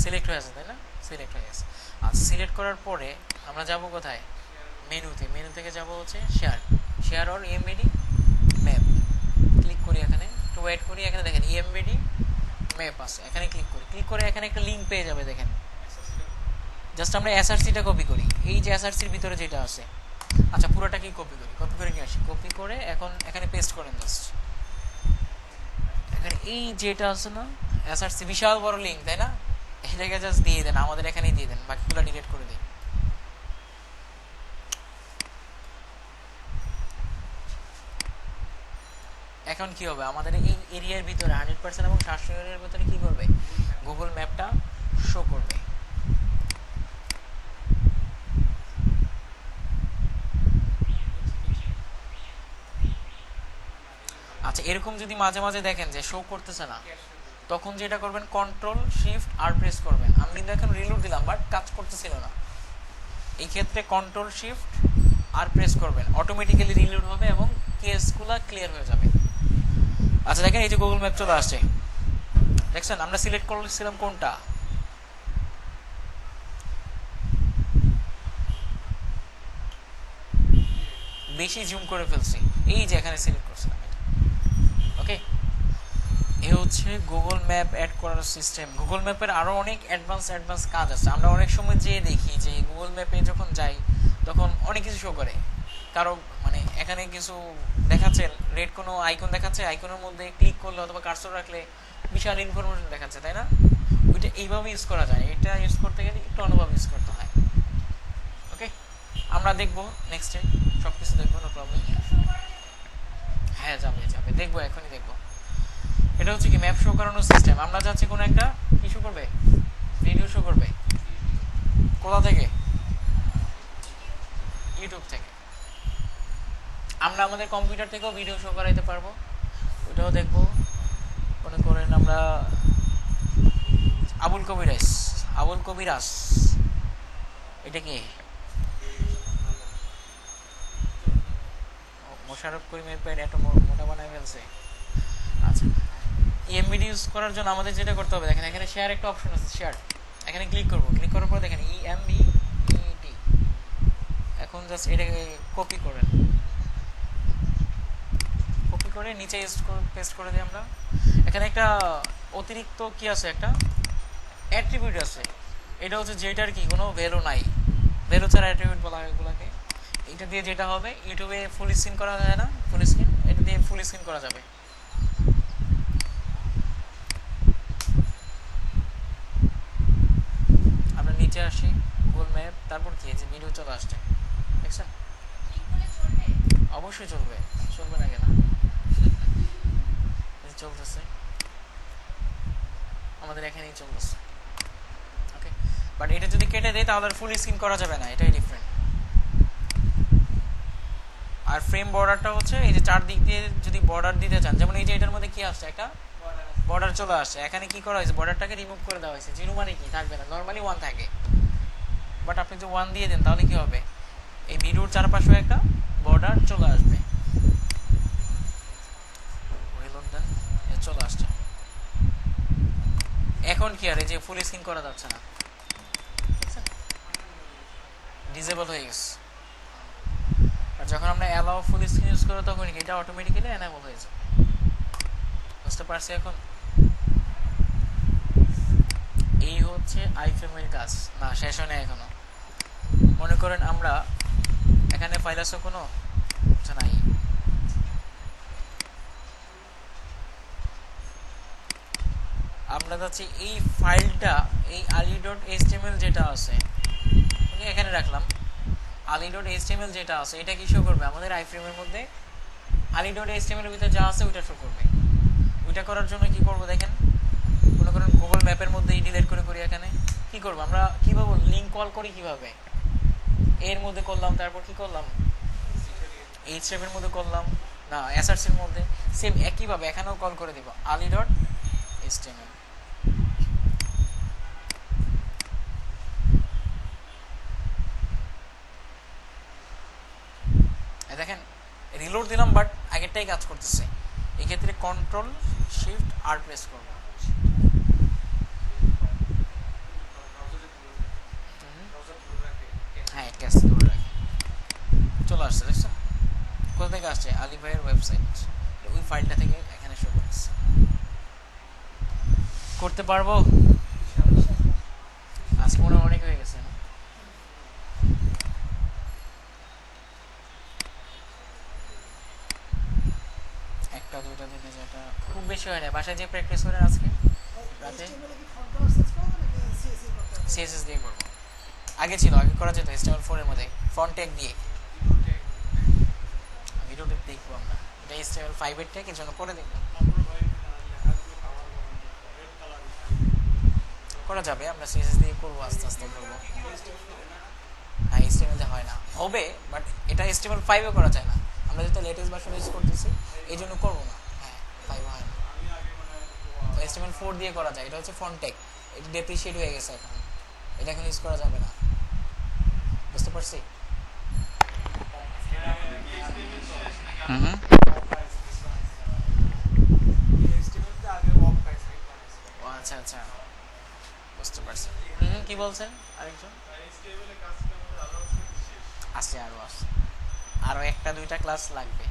সিলেক্ট হয়ে আছে, তাই না? সিলেক্ট হয়ে গেছে। আর সিলেক্ট করার পরে আমরা যাব কোথায়, মেনুতে, মেনু থেকে যাব হচ্ছে শেয়ার অর ইএমবিডি ম্যাপ, ক্লিক করি, এখানে একটু ওয়েট করি, এখানে দেখেন ইএমবিডি ম্যাপ আছে, এখানে ক্লিক করে এখানে একটা লিঙ্ক পেয়ে যাবে, দেখেন জাস্ট আমরা এসআরসিটা কপি করি, এই যে এসআরসির ভিতরে যেটা আছে। আচ্ছা, পুরোটাকেই কপি করে নিয়ে আসি, কপি করে এখন এখানে পেস্ট করেন জাস্ট, এখানে এই যেটা আছে না এসআরসি, বিশাল বড় লিঙ্ক, তাই না? এই জায়গায় জাস্ট দিয়ে দেন, আমাদের এখানেই দিয়ে দেন, বাকিগুলো ডিলিট করে দিন। এখন কি হবে, আমাদের এই এরিয়ার ভিতরে 100% এবং 700 এরিয়ার ভিতরে কি করবে, গুগল ম্যাপটা শো করবে। আচ্ছা, এরকম যদি মাঝে মাঝে দেখেন যে শো করতেছে না, তখন যেটা করবেন Ctrl+Shift+R প্রেস করবেন। আমি কিন্তু এখন রিলোড দিলাম, বাট কাজ করতেছিল না, এই ক্ষেত্রে Ctrl+Shift+R প্রেস করবেন, অটোমেটিক্যালি রিলোড হবে এবং কেসগুলো ক্লিয়ার হয়ে যাবে। আচ্ছা, দেখেন এই যে গুগল ম্যাপ চলে আসছে, দেখছেন আমরা সিলেক্ট করেছিলাম কোনটা, বেশি জুম করে ফেলছি, এই যে এখানে সিলেক্ট করছিলাম। ওকে, এ হচ্ছে গুগল ম্যাপ অ্যাড করার সিস্টেম। গুগল ম্যাপের আরও অনেক অ্যাডভান্স কাজ আছে, আমরা অনেক সময় যেয়ে দেখি যে গুগল ম্যাপে যখন যাই তখন অনেক কিছু শো করে, কারো মানে এখানে কিছু দেখাচ্ছে, রেড কোনো আইকন দেখাচ্ছে, আইকনের মধ্যে ক্লিক করলে অথবা কার্সর রাখলে বিশাল ইনফরমেশন দেখাচ্ছে, তাই না? ওইটা এইভাবে ইউজ করা যায়, এটা ইউজ করতে গেলে একটু অনুভব ইউজ করতে হয়। ওকে, আমরা দেখবো নেক্সটে সব কিছু দেখবো, নো প্রবলেম। হ্যাঁ যাবে যাবে, দেখবো এখনই দেখবো। এটা হচ্ছে কি ম্যাপ শো করানোর সিস্টেম। আমরা যাচ্ছি কোনো একটা কি শো করবে, ভিডিও শো করবে। কোথা থেকে? ইউটিউব থেকে। আমরা আমাদের কম্পিউটার থেকেও ভিডিও শো করাইতে পারবো, ওটাও দেখবো। মনে করেন আমরা আবুল কবিরাজ, আবুল কবিরাজ এটা কি মোশাররফ করিমের প্যাড এত মোটা বানায় ফেলছে। আচ্ছা, ইএমবিডি ইউজ করার জন্য আমাদের যেটা করতে হবে, দেখেন এখানে শেয়ার একটা অপশন আছে, শেয়ার, এখানে ক্লিক করবো। ক্লিক করার পর দেখেন ইএমবিইটি, এখন জাস্ট এটাকে কপি করেন, কপি করে নিচে পেস্ট করে দিই আমরা। এখানে একটা অতিরিক্ত কি আছে, একটা অ্যাট্রিবিউট আছে, এটা হচ্ছে যেটার কি কোনো ভ্যালু নাই, ভ্যালু ছাড়া অ্যাট্রিবিউট বলা হয় এগুলোকে। এটা দিয়ে যেটা হবে, ইউটিউবে ফুল স্ক্রিন করা যায় না, ফুল স্ক্রিন, এটা দিয়ে ফুল স্ক্রিন করা যাবে। আমরা নিচে আসি, গুগল ম্যাপ, তারপর কি যে ভিডিও চলে আসছে, দেখছেন? অবশ্যই চলবে, চলবে না কেন, চলতেছে আমাদের এখানেই চলতেছে। ওকে, বাট এটা যদি কেটে দেয় তাহলে ফুল স্ক্রিন করা যাবে না, এটাই ডিফারেন্ট। আর ফ্রেম বর্ডারটা হচ্ছে এই যে চারদিক দিয়ে যদি বর্ডার দিতে চান, যেমন এই যে এটার মধ্যে কি আসছে, একটা বর্ডার চলে আসছে, এখানে কি করা হয়েছে, বর্ডারটাকে রিমুভ করে দেওয়া হয়েছে। জিরো মানে কি থাকবে না, নর্মালি 1 থাকে, বাট আপনি যদি 1 দিয়ে দেন তাহলে কি হবে, এই ভিডিওর চারপাশে একটা বর্ডার চলে আসবে। চলে আসছে। এখন কি আর এই যে ফুল স্ক্রিন করা যাচ্ছে না, ডিসেবল হয়ে গেছে। আর যখন আমরা অ্যালাউ ফুল স্ক্রিন ইউজ করব তখন এটা অটোমেটিক্যালি এনেবল হয়ে যাবে। বুঝতে পারছি এখন? এই হচ্ছে আইফ্রেমের কাজ। না, শেষ হয় না এখনো। মনে করেন আমরা এখানে ফাইল আছে কোনো নাই, আমরা যাচ্ছি এই ফাইলটা, এই ali.html যেটা আছে এখানে রাখলাম। ali.html যেটা আছে এটা কি শো করবে আমাদের আইফ্রেমের মধ্যে, ali.html এর ভিতরে যা আছে ওইটা শো করবে। ওইটা করার জন্য কি করব দেখেন, মনে করেন গুগল ম্যাপের মধ্যেই ডিলিট করে করি। এখানে কি করব আমরা, কিভাবে লিংক কল করি, কিভাবে এর মধ্যে করলাম, তারপর কি করলাম href এর মধ্যে করলাম, না asserts এর মধ্যে, সেম একইভাবে এখানেও কল করে দেব ali.html। দেখেন রিলোড দিলাম, বাট আগেরটাই কাজ করতেছে। এই ক্ষেত্রে কন্ট্রোল শিফট আর প্রেস করব। হ্যাঁ ক্যাশ ধরে রাখি, চলে আসছে, দেখছেন কোথা থেকে আসছে, আলী ভাইয়ের ওয়েবসাইট, ওই ফাইলটা থেকে এখানে শো করছে। করতে পারবো আজকে মনে অনেক হয়ে গেছে না? একটা দুইটা দিনে, যেটা খুব বেশি হয় না, বাসায় যে প্র্যাকটিস করেন আজকে রাতে সিএসএস দিয়ে করবো। আগে ছিল, আগে করা যেত HTML4 এর মধ্যে ফন্ট ট্যাগ দিয়ে। ভিডিওটা দেখবো আমরা, এটা HTML5 এর ট্যাগ, এর জন্য পরে দেখবো। করা যাবে, আমরা সিএসএস দিয়ে করবো, আস্তে আস্তে করবো। হ্যাঁ HTML দিয়ে হয় না, হবে, বাট এটা HTML5 এ করা যায় না, আমরা যেহেতু লেটেস্ট ভার্সন ইউজ করতেছি এই জন্য করবো না। হ্যাঁ 5 হয় না, HTML4 দিয়ে করা যায়। এটা হচ্ছে ফন্ট ট্যাগ, এটা ডেপ্রিশিয়েট হয়ে গেছে এখন, এটা এখন ইউজ করা যাবে না। বুঝতে পারছি? আচ্ছা আচ্ছা, বুঝতে পারছি। কি বলছেন আরেকজন? আছে, আরো আছে, আরো একটা দুইটা ক্লাস লাগবে।